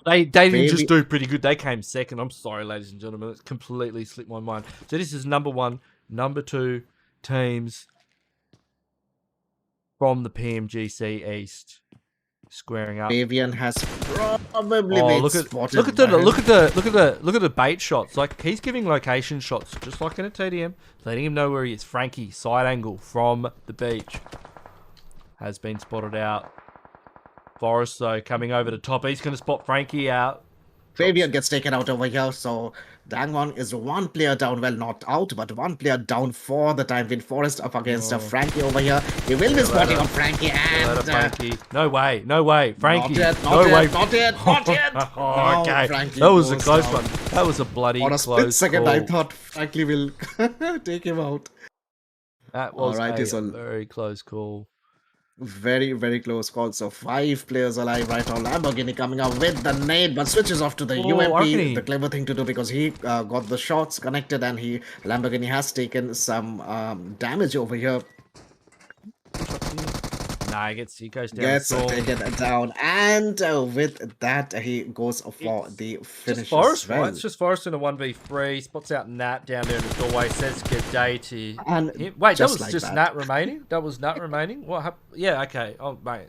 They didn't Maybe- just do pretty good. They came second. I'm sorry, ladies and gentlemen. It's completely slipped my mind. So this is number 1, number 2 teams from the Pmgc East squaring up. Avian has probably Oh, been look at spotted. the bait shots. Like he's giving location shots, just like in a TDM, letting him know where he is. Frankie, side angle from the beach, has been spotted out. Forrest though coming over the top. He's going to spot Frankie out. Fabian gets taken out over here, so Dangwon is 1 player down. Well, not out, but 1 player down for the time. Win Forest up against Frankie over here. He will be spotting on Frankie, and Frankie. No way, Frankie. not yet, no way. not yet. Oh, No, okay, Frankie that was a goes close down. one. That was a bloody For a close split second, call. I thought Frankie will take him out. That was Alright, a it's a- very close call. Very, very close call. So 5 players alive right now. Lamborghini coming out with the nade, but switches off to the Oh, I reckon UMP. The clever thing to do because he got the shots connected, and Lamborghini has taken some damage over here. Nah, he goes down. Gets taken down, and with that he goes for the finish. Just Forest, as well. right? It's just Forest in a 1v3. Spots out Nat down there in the doorway. Says good day to And him. Wait, that was like just that. Nat remaining? That was Nat remaining? What happened? Yeah, okay. Oh, mate.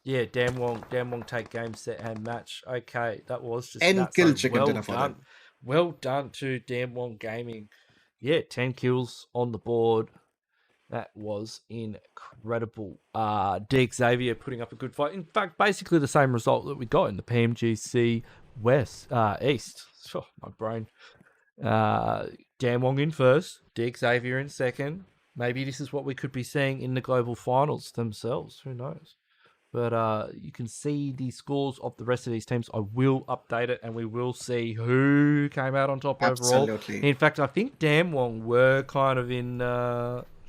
Yeah, Dan Wong take game, set, and match. Okay, that was just End Nat. kill So chicken dinner for them. Well done to Dan Wong Gaming. Yeah, 10 kills on the board. That was incredible. XAVIER putting up a good fight. In fact, basically the same result that we got in the Pmgc East. Oh, my brain. Dan Wong in first, XAVIER in second. Maybe this is what we could be seeing in the global finals themselves. Who knows? But you can see the scores of the rest of these teams. I will update it, and we will see who came out on top overall. Absolutely. In fact, I think Dan Wong were kind of in...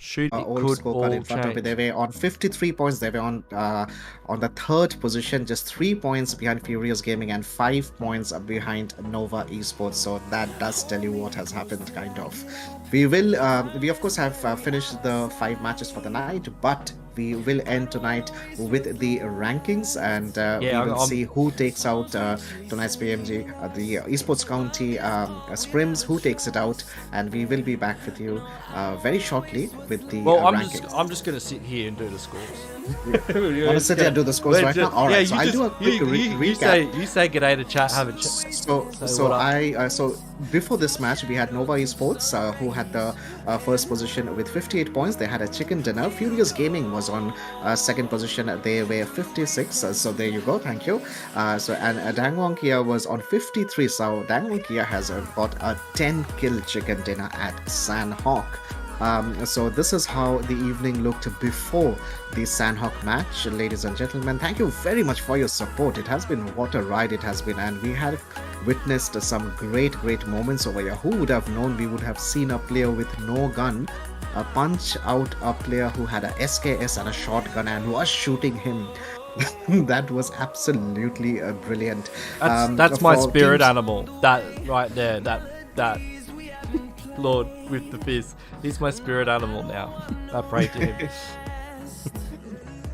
shoot, it Old could scorecard all in front of change. it. They were on 53 points. They were on the 3rd position, just 3 points behind Furious Gaming and 5 points behind Nova Esports. So that does tell you what has happened, kind of. We of course have finished the 5 matches for the night, but we will end tonight with the rankings, and we will see who takes out tonight's PMG, the Esports County Scrims, who takes it out, and we will be back with you very shortly with the rankings. I'm just gonna sit here and do the scores. Want to sit here and do the scores right now? All right, so I'll do a quick recap. You say g'day to chat. Have a chat. So before this match, we had Nova Esports, who had the first position with 58 points. They had a chicken dinner. Furious Gaming was on second position. They were 56. So there you go. Thank you. And Dang Wong Kia was on 53. So Dang Wong Kia has got a 10 kill chicken dinner at Sandhawk. So this is how the evening looked before the Sandhawk match. Ladies and gentlemen, thank you very much for your support. It has been what a ride it has been, and we have witnessed some great moments over here. Who would have known we would have seen a player with no gun punch out a player who had a SKS and a shotgun and was shooting him. That was absolutely brilliant. That's my spirit animal. That right there, that Lord with the fizz. He's my spirit animal now. I pray to him.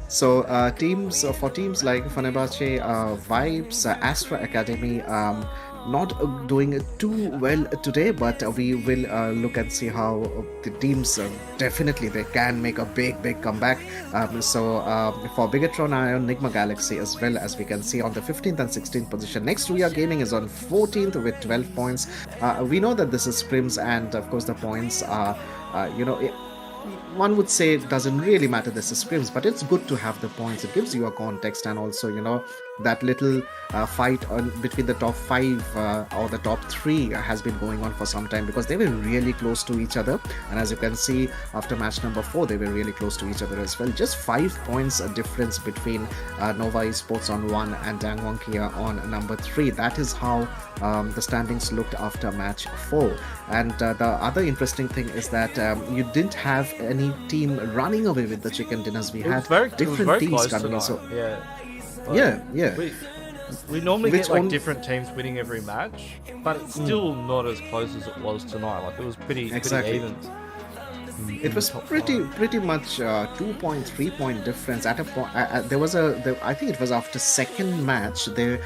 So for teams like FENERBAHÇE, Vibes, Astra Academy, not doing too well today, but we will look and see how the teams definitely they can make a big comeback. For BIGETRON and NIGMA Galaxy, as well as we can see on the 15th and 16th position. Next, RUYA Gaming is on 14th with 12 points. We know that this is Scrims, and of course the points are, one would say it doesn't really matter, this is Scrims, but it's good to have the points. It gives you a context, and also that little fight between the top 5 or the top 3 has been going on for some time, because they were really close to each other. And as you can see, after match number 4, they were really close to each other as well. Just 5 points difference between Nova Esports on 1 and Dang Wong Kia on number 3. That is how the standings looked after match 4. And the other interesting thing is that you didn't have any team running away with the chicken dinners. We had different teams coming. So yeah. We normally get like different teams winning every match, but it's still not as close as it was tonight. Like it was pretty even. It was pretty much 2 3 point difference at a point. I think it was after second match, the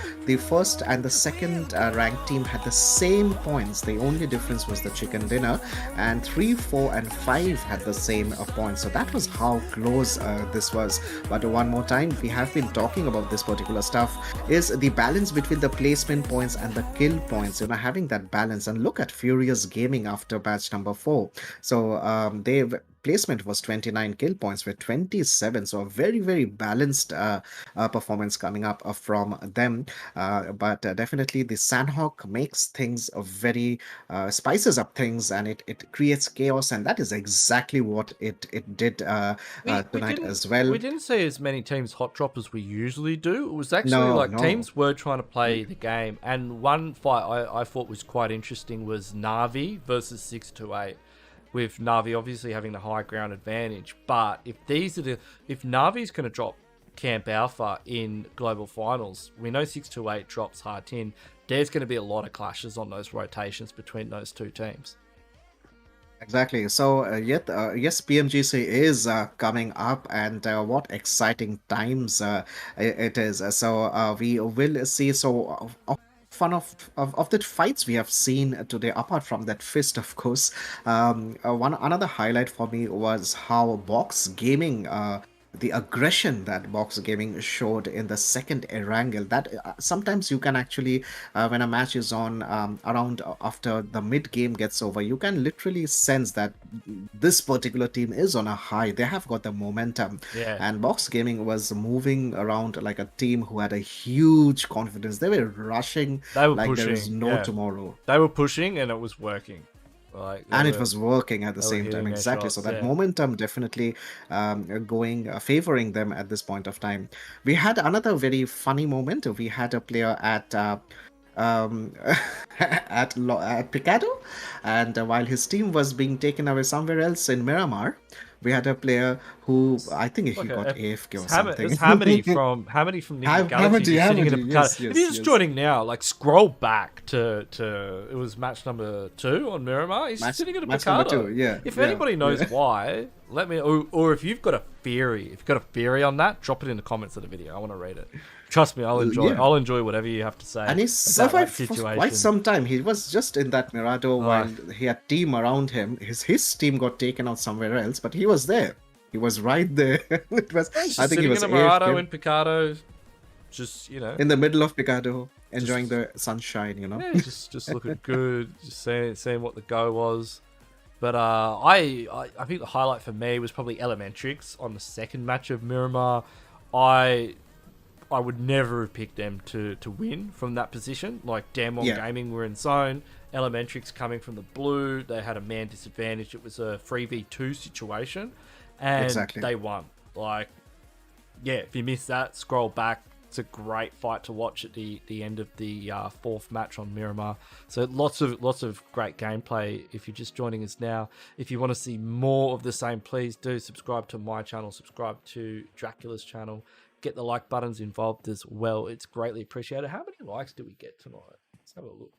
first and the second ranked team had the same points. The only difference was the chicken dinner, and 3, 4 and 5 had the same points. So that was how close this was. But one more time, we have been talking about this particular stuff, is the balance between the placement points and the kill points, having that balance. And look at Furious Gaming after match number 4. So their placement was 29, kill points were 27, so a very balanced performance coming up from them. But definitely the Sandhawk makes things very spices up things, and it creates chaos, and that is exactly what it did tonight as well. We didn't see as many teams hot drop as we usually do. It was actually teams were trying to play the game, and one fight I thought was quite interesting was Navi versus 628. with Na'Vi obviously having the high ground advantage. But if Na'Vi's going to drop Camp Alpha in global finals, we know 628 drops hard tin. There's going to be a lot of clashes on those rotations between those two teams. Exactly. So, yes, PMGC is coming up, and what exciting times it is. So, we will see. So, fun of the fights we have seen today, apart from that fist, of course. Another highlight for me was how Box Gaming. The aggression that Box Gaming showed in the second Erangel, that sometimes you can actually, when a match is on around after the mid game gets over, you can literally sense that this particular team is on a high. They have got the momentum. Yeah. And Box Gaming was moving around like a team who had a huge confidence. They were rushing like there is no tomorrow. They were pushing and it was working. It was working at the same time, exactly. Shots, so that momentum definitely favoring them at this point of time. We had another very funny moment. We had a player at at Picado, and while his team was being taken away somewhere else in Miramar, we had a player who I think he got AFK or something. It was Hamidi from NIGMA Galaxy sitting in a Picado. Yes, if you're just joining now, like scroll back to it was match number 2 on Miramar. He's sitting in a Picado. If anybody knows why, let me. Or if you've got a theory, on that, drop it in the comments of the video. I want to read it. Trust me, I'll enjoy. I'll enjoy whatever you have to say. And he survived for quite some time. He was just in that Mirado while he had team around him. His team got taken out somewhere else, but he was there. He was right there. It was. I think he was in a Mirado in Picado, just in the middle of Picado, enjoying the sunshine. Yeah, just looking good. Just seeing what the go was. But I think the highlight for me was probably ELEMENTRIX on the second match of Miramar. I would never have picked them to win from that position. Like, Damwon Gaming were in zone. ELEMENTRIX coming from the blue. They had a man disadvantage. It was a 3v2 situation. And they won. Like, if you missed that, scroll back. It's a great fight to watch at the end of the fourth match on Miramar. So lots of great gameplay. If you're just joining us now, if you want to see more of the same, please do subscribe to my channel. Subscribe to Dracula's channel. Get the like buttons involved as well. It's greatly appreciated. How many likes do we get tonight? Let's have a look.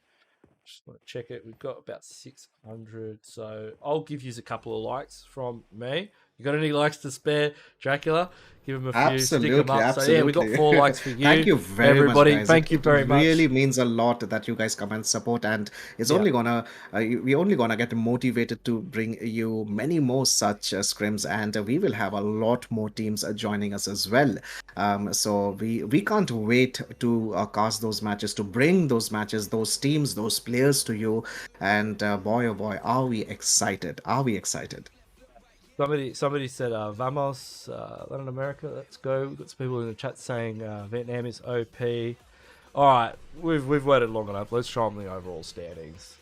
Just want to check it. We've got about 600. So I'll give you a couple of likes from me. You got any likes to spare, Dracula? Give him a few. Stick them up. Absolutely. So we got 4 likes for you. Thank you very much, guys. Thank you very much. It really means a lot that you guys come and support, and it's only gonna we're only gonna get motivated to bring you many more such scrims, and we will have a lot more teams joining us as well. So we can't wait to cast those matches, to bring those matches, those teams, those players to you, and boy oh boy, are we excited! Are we excited? Somebody said, Vamos, Latin America, let's go. We've got some people in the chat saying Vietnam is OP. All right, we've waited long enough. Let's show them the overall standings.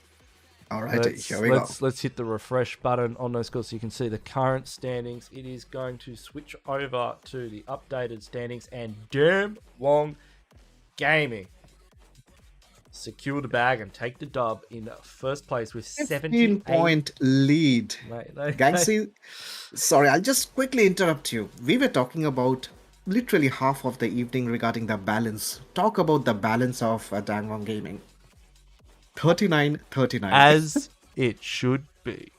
All right, here we go. Let's hit the refresh button on those scores so you can see the current standings. It is going to switch over to the updated standings, and Damwon Gaming secure the bag and take the dub in first place with 17-point lead. Ganksy, sorry, I'll just quickly interrupt you. We were talking about literally half of the evening regarding the balance. Talk about the balance of Damwon Gaming. 39-39. As it should be.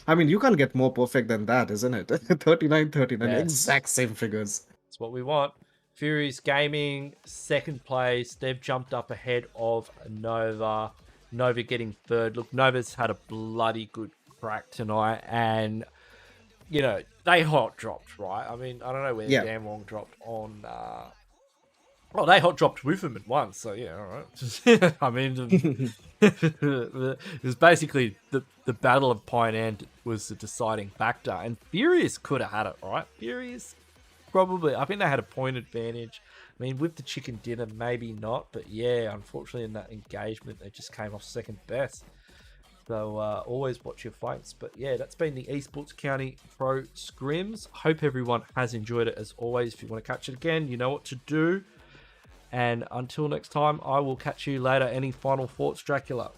I mean, you can't get more perfect than that, isn't it? 39-39, Yes. exact same figures. That's what we want. Furious Gaming, second place. They've jumped up ahead of Nova. Nova getting third. Look, Nova's had a bloody good crack tonight. And, they hot dropped, right? I mean, I don't know where Damwon dropped on... they hot dropped with them at once. So, all right. I mean, it was basically the Battle of Pine was the deciding factor. And Furious could have had it, right? Furious... Probably. I think they had a point advantage. I mean, with the chicken dinner, maybe not. But yeah, unfortunately in that engagement, they just came off second best. So always watch your fights. But yeah, that's been the Esports County Pro Scrims. Hope everyone has enjoyed it as always. If you want to catch it again, you know what to do. And until next time, I will catch you later. Any final thoughts, Dracula?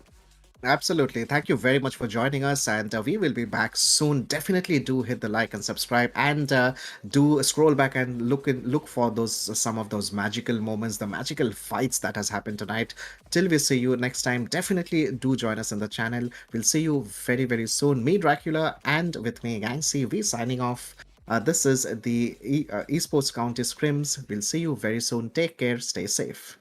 Absolutely. Thank you very much for joining us, and we will be back soon. Definitely do hit the like and subscribe, and do scroll back and look for those some of those magical moments, the magical fights that has happened tonight. Till we see you next time, definitely do join us in the channel. We'll see you very very soon. Me Dracula and with me Ganksy. We signing off. This is the Esports County Scrims. We'll see you very soon. Take care. Stay safe.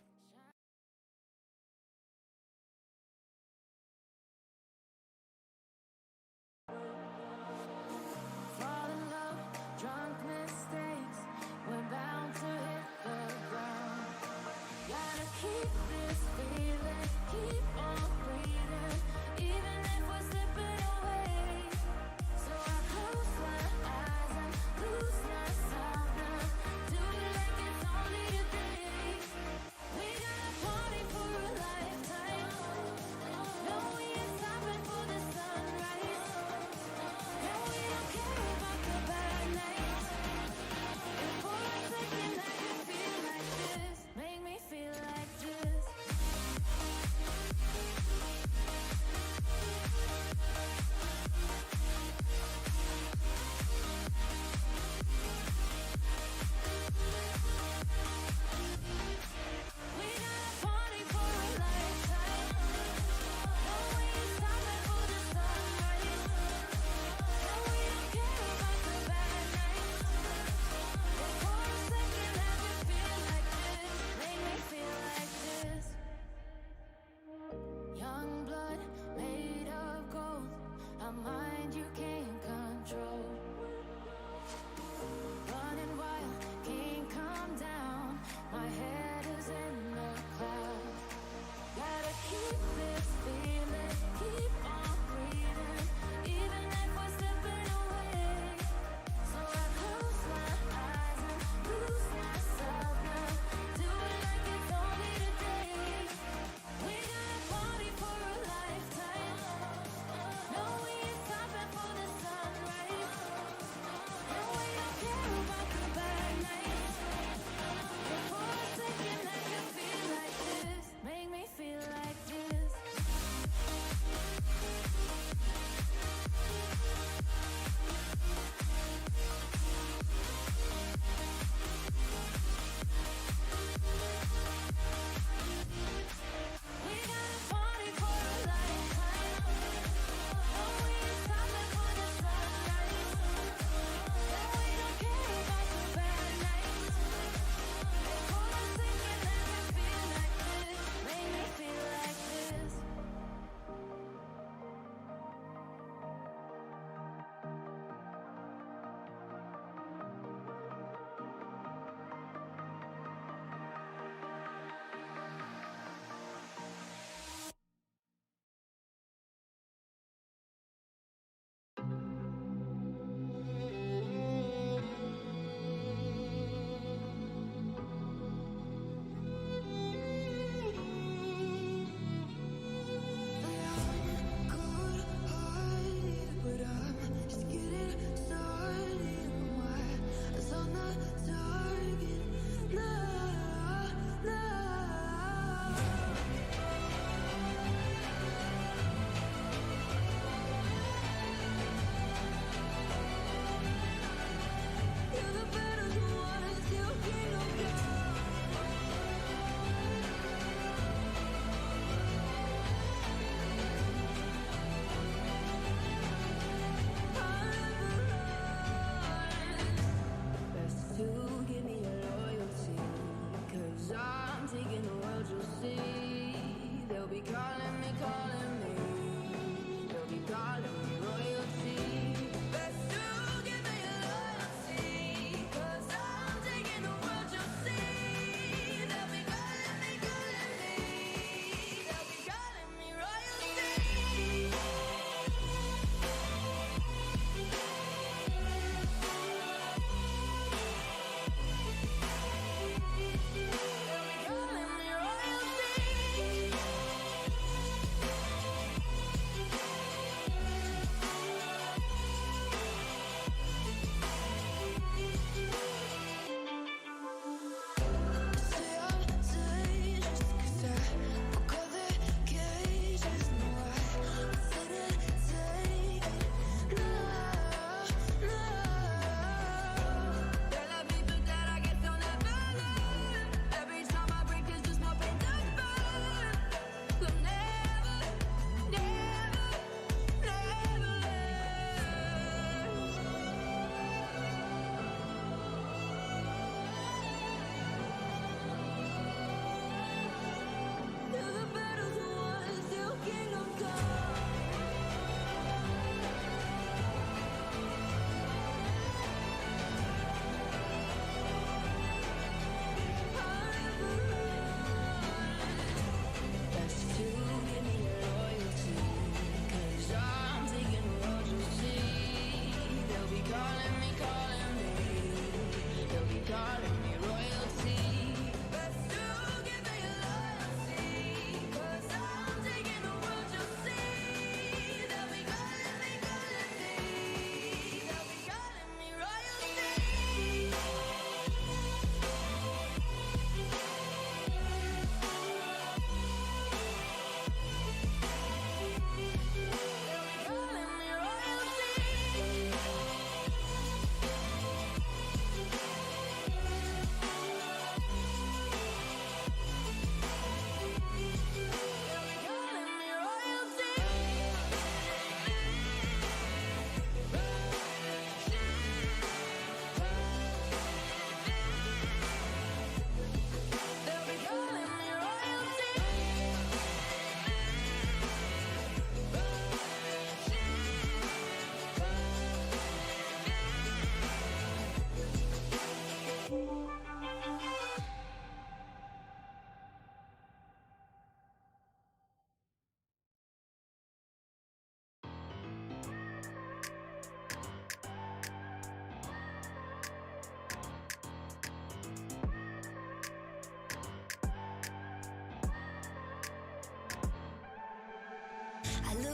Fall in love, drunk mistakes, we're bound to hit the ground. Gotta keep this feeling, keep on breathing, even if we're slipping away. So I close my eyes and lose myself now. Do it like it's only a day. We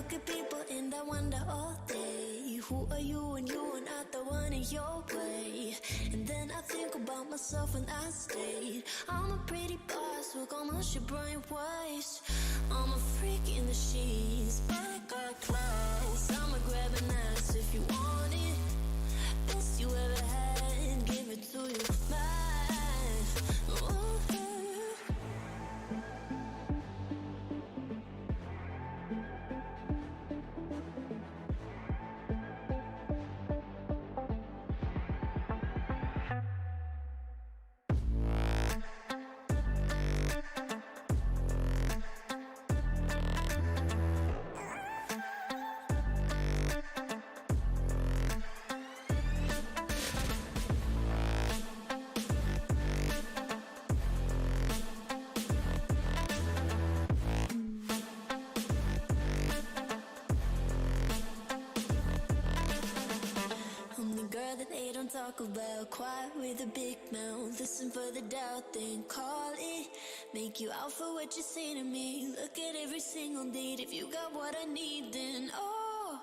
look at people and I wonder all day, who are you and you are not the one in your way. And then I think about myself and I stayed. I'm a pretty boss with almost your brain waste. I'm a freak in the sheets, but I got class. I'ma grab an ass if you want it. Best you ever had, give it to you. Talk about quiet with a big mouth. Listen for the doubt, then call it. Make you out for what you say to me. Look at every single date. If you got what I need, then oh,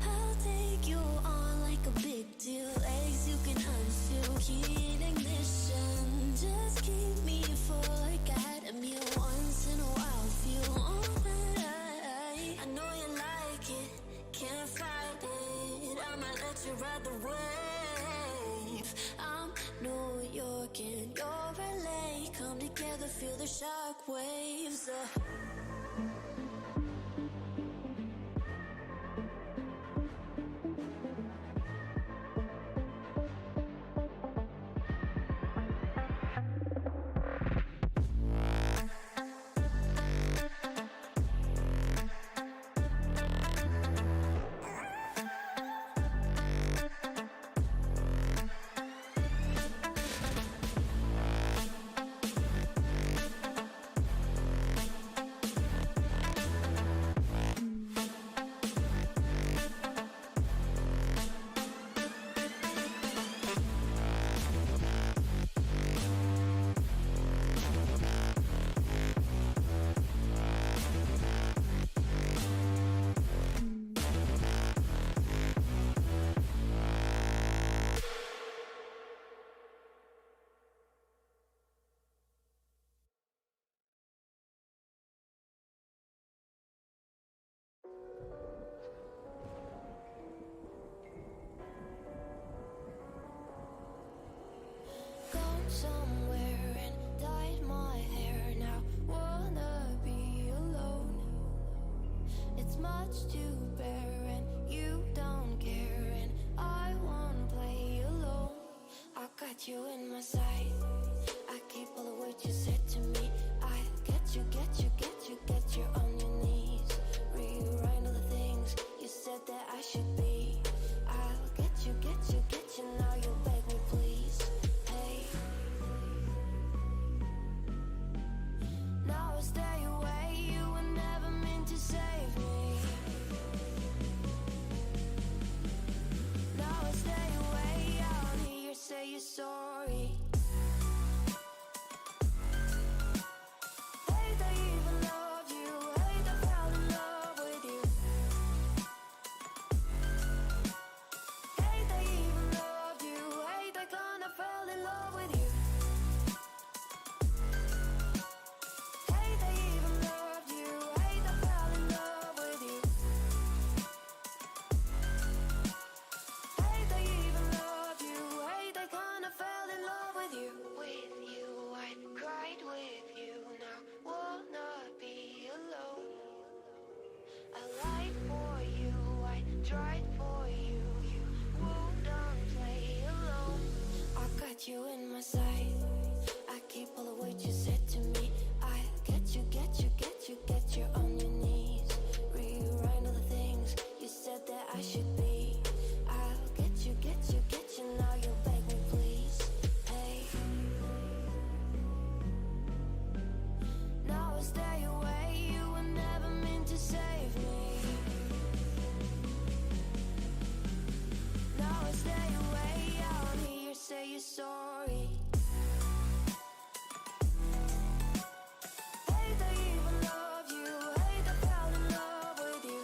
I'll take you on like a big deal. Eggs you can unseal, key ignition. Just keep me full like I had a meal once in a while. Feel alright. I know you like it, can't fight it. I might let you ride the wave. New York and your LA come together, feel the shock waves. Somewhere and dyed my hair now. Wanna be alone. It's much to bear and you don't care. And I wanna play alone. I got you in my sight. I keep all the words you said to me. I get you, get you, get you, get you on your knees. Rewrite all the things you said that I should be. I'll get you, get you, get you. Now you beg me please. Hey. Now I stay away, you were never meant to save me. Now I stay away, I'll hear you say you're sorry. Hate I even loved you, hate I fell in love with you. Hate I even loved you, hate I kinda fell in love with you. You in my sight. I keep all the words you said to me. I get you, get you, get you, get you on your knees. Rewrite all the things you said that I should be. I'll get you, get you, get you. Now you beg me please. Hey. Now I stay away. You were never meant to save me. Now I stay away. I'll hear you say you're sorry. Hate I even loved you, hate I fell in love with you.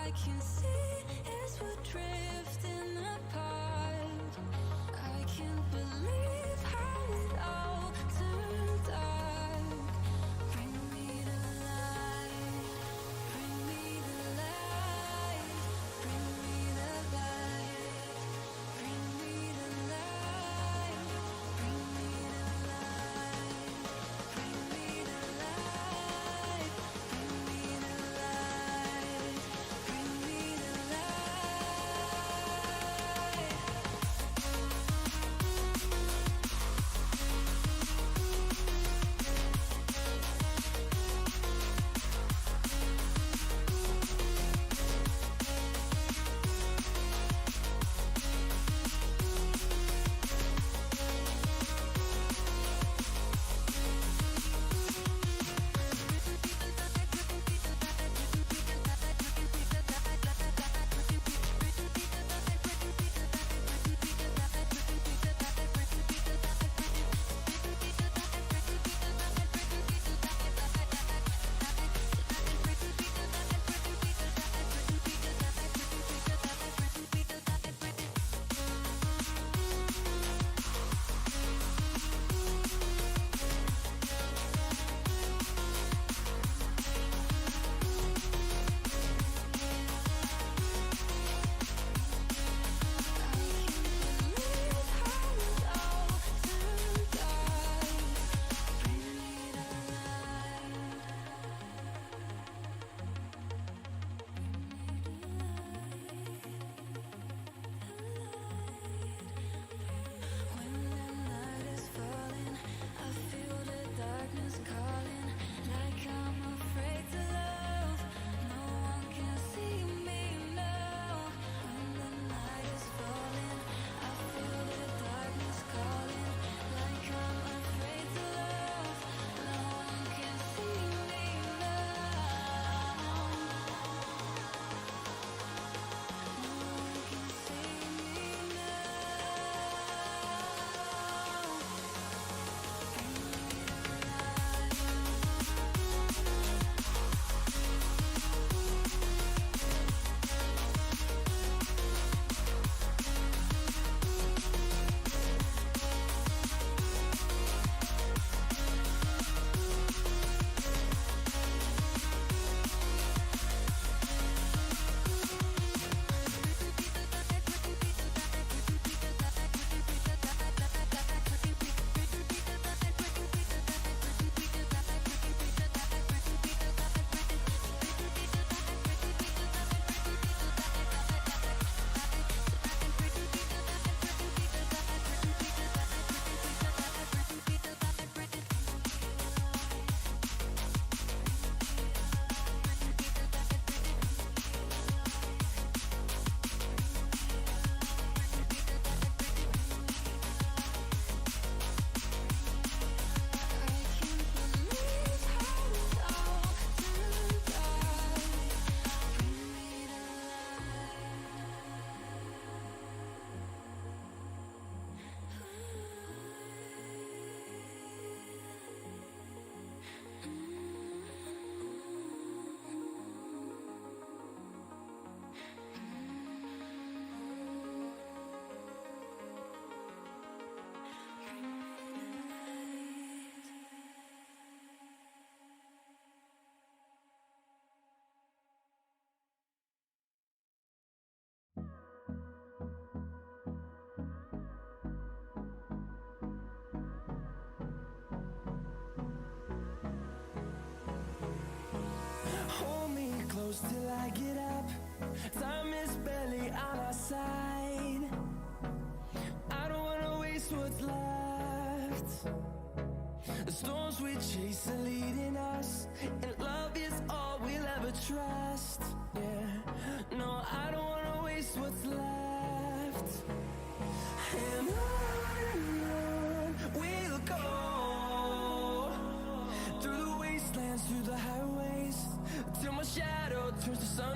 I can see as we're drifting apart. I can't believe how it all turned dark. Bring me the light, bring me the light, bring me the light, bring me the light, bring me the light, bring me the light, bring me the light, bring me the light. When the night is falling, I feel the darkness calling. Like I'm afraid to love, no one can see me now. When the night is falling, I feel the darkness calling. Like I'm afraid to love, no one can see me now. No one can see me now. Hold me close till I get up. Time is barely on our side. I don't wanna waste what's left. The storms we chase are leading us, and love is all we'll ever trust. Yeah, no, I don't wanna waste what's left. And on we'll go, through the wastelands, through the highways, till my shadow turns to sun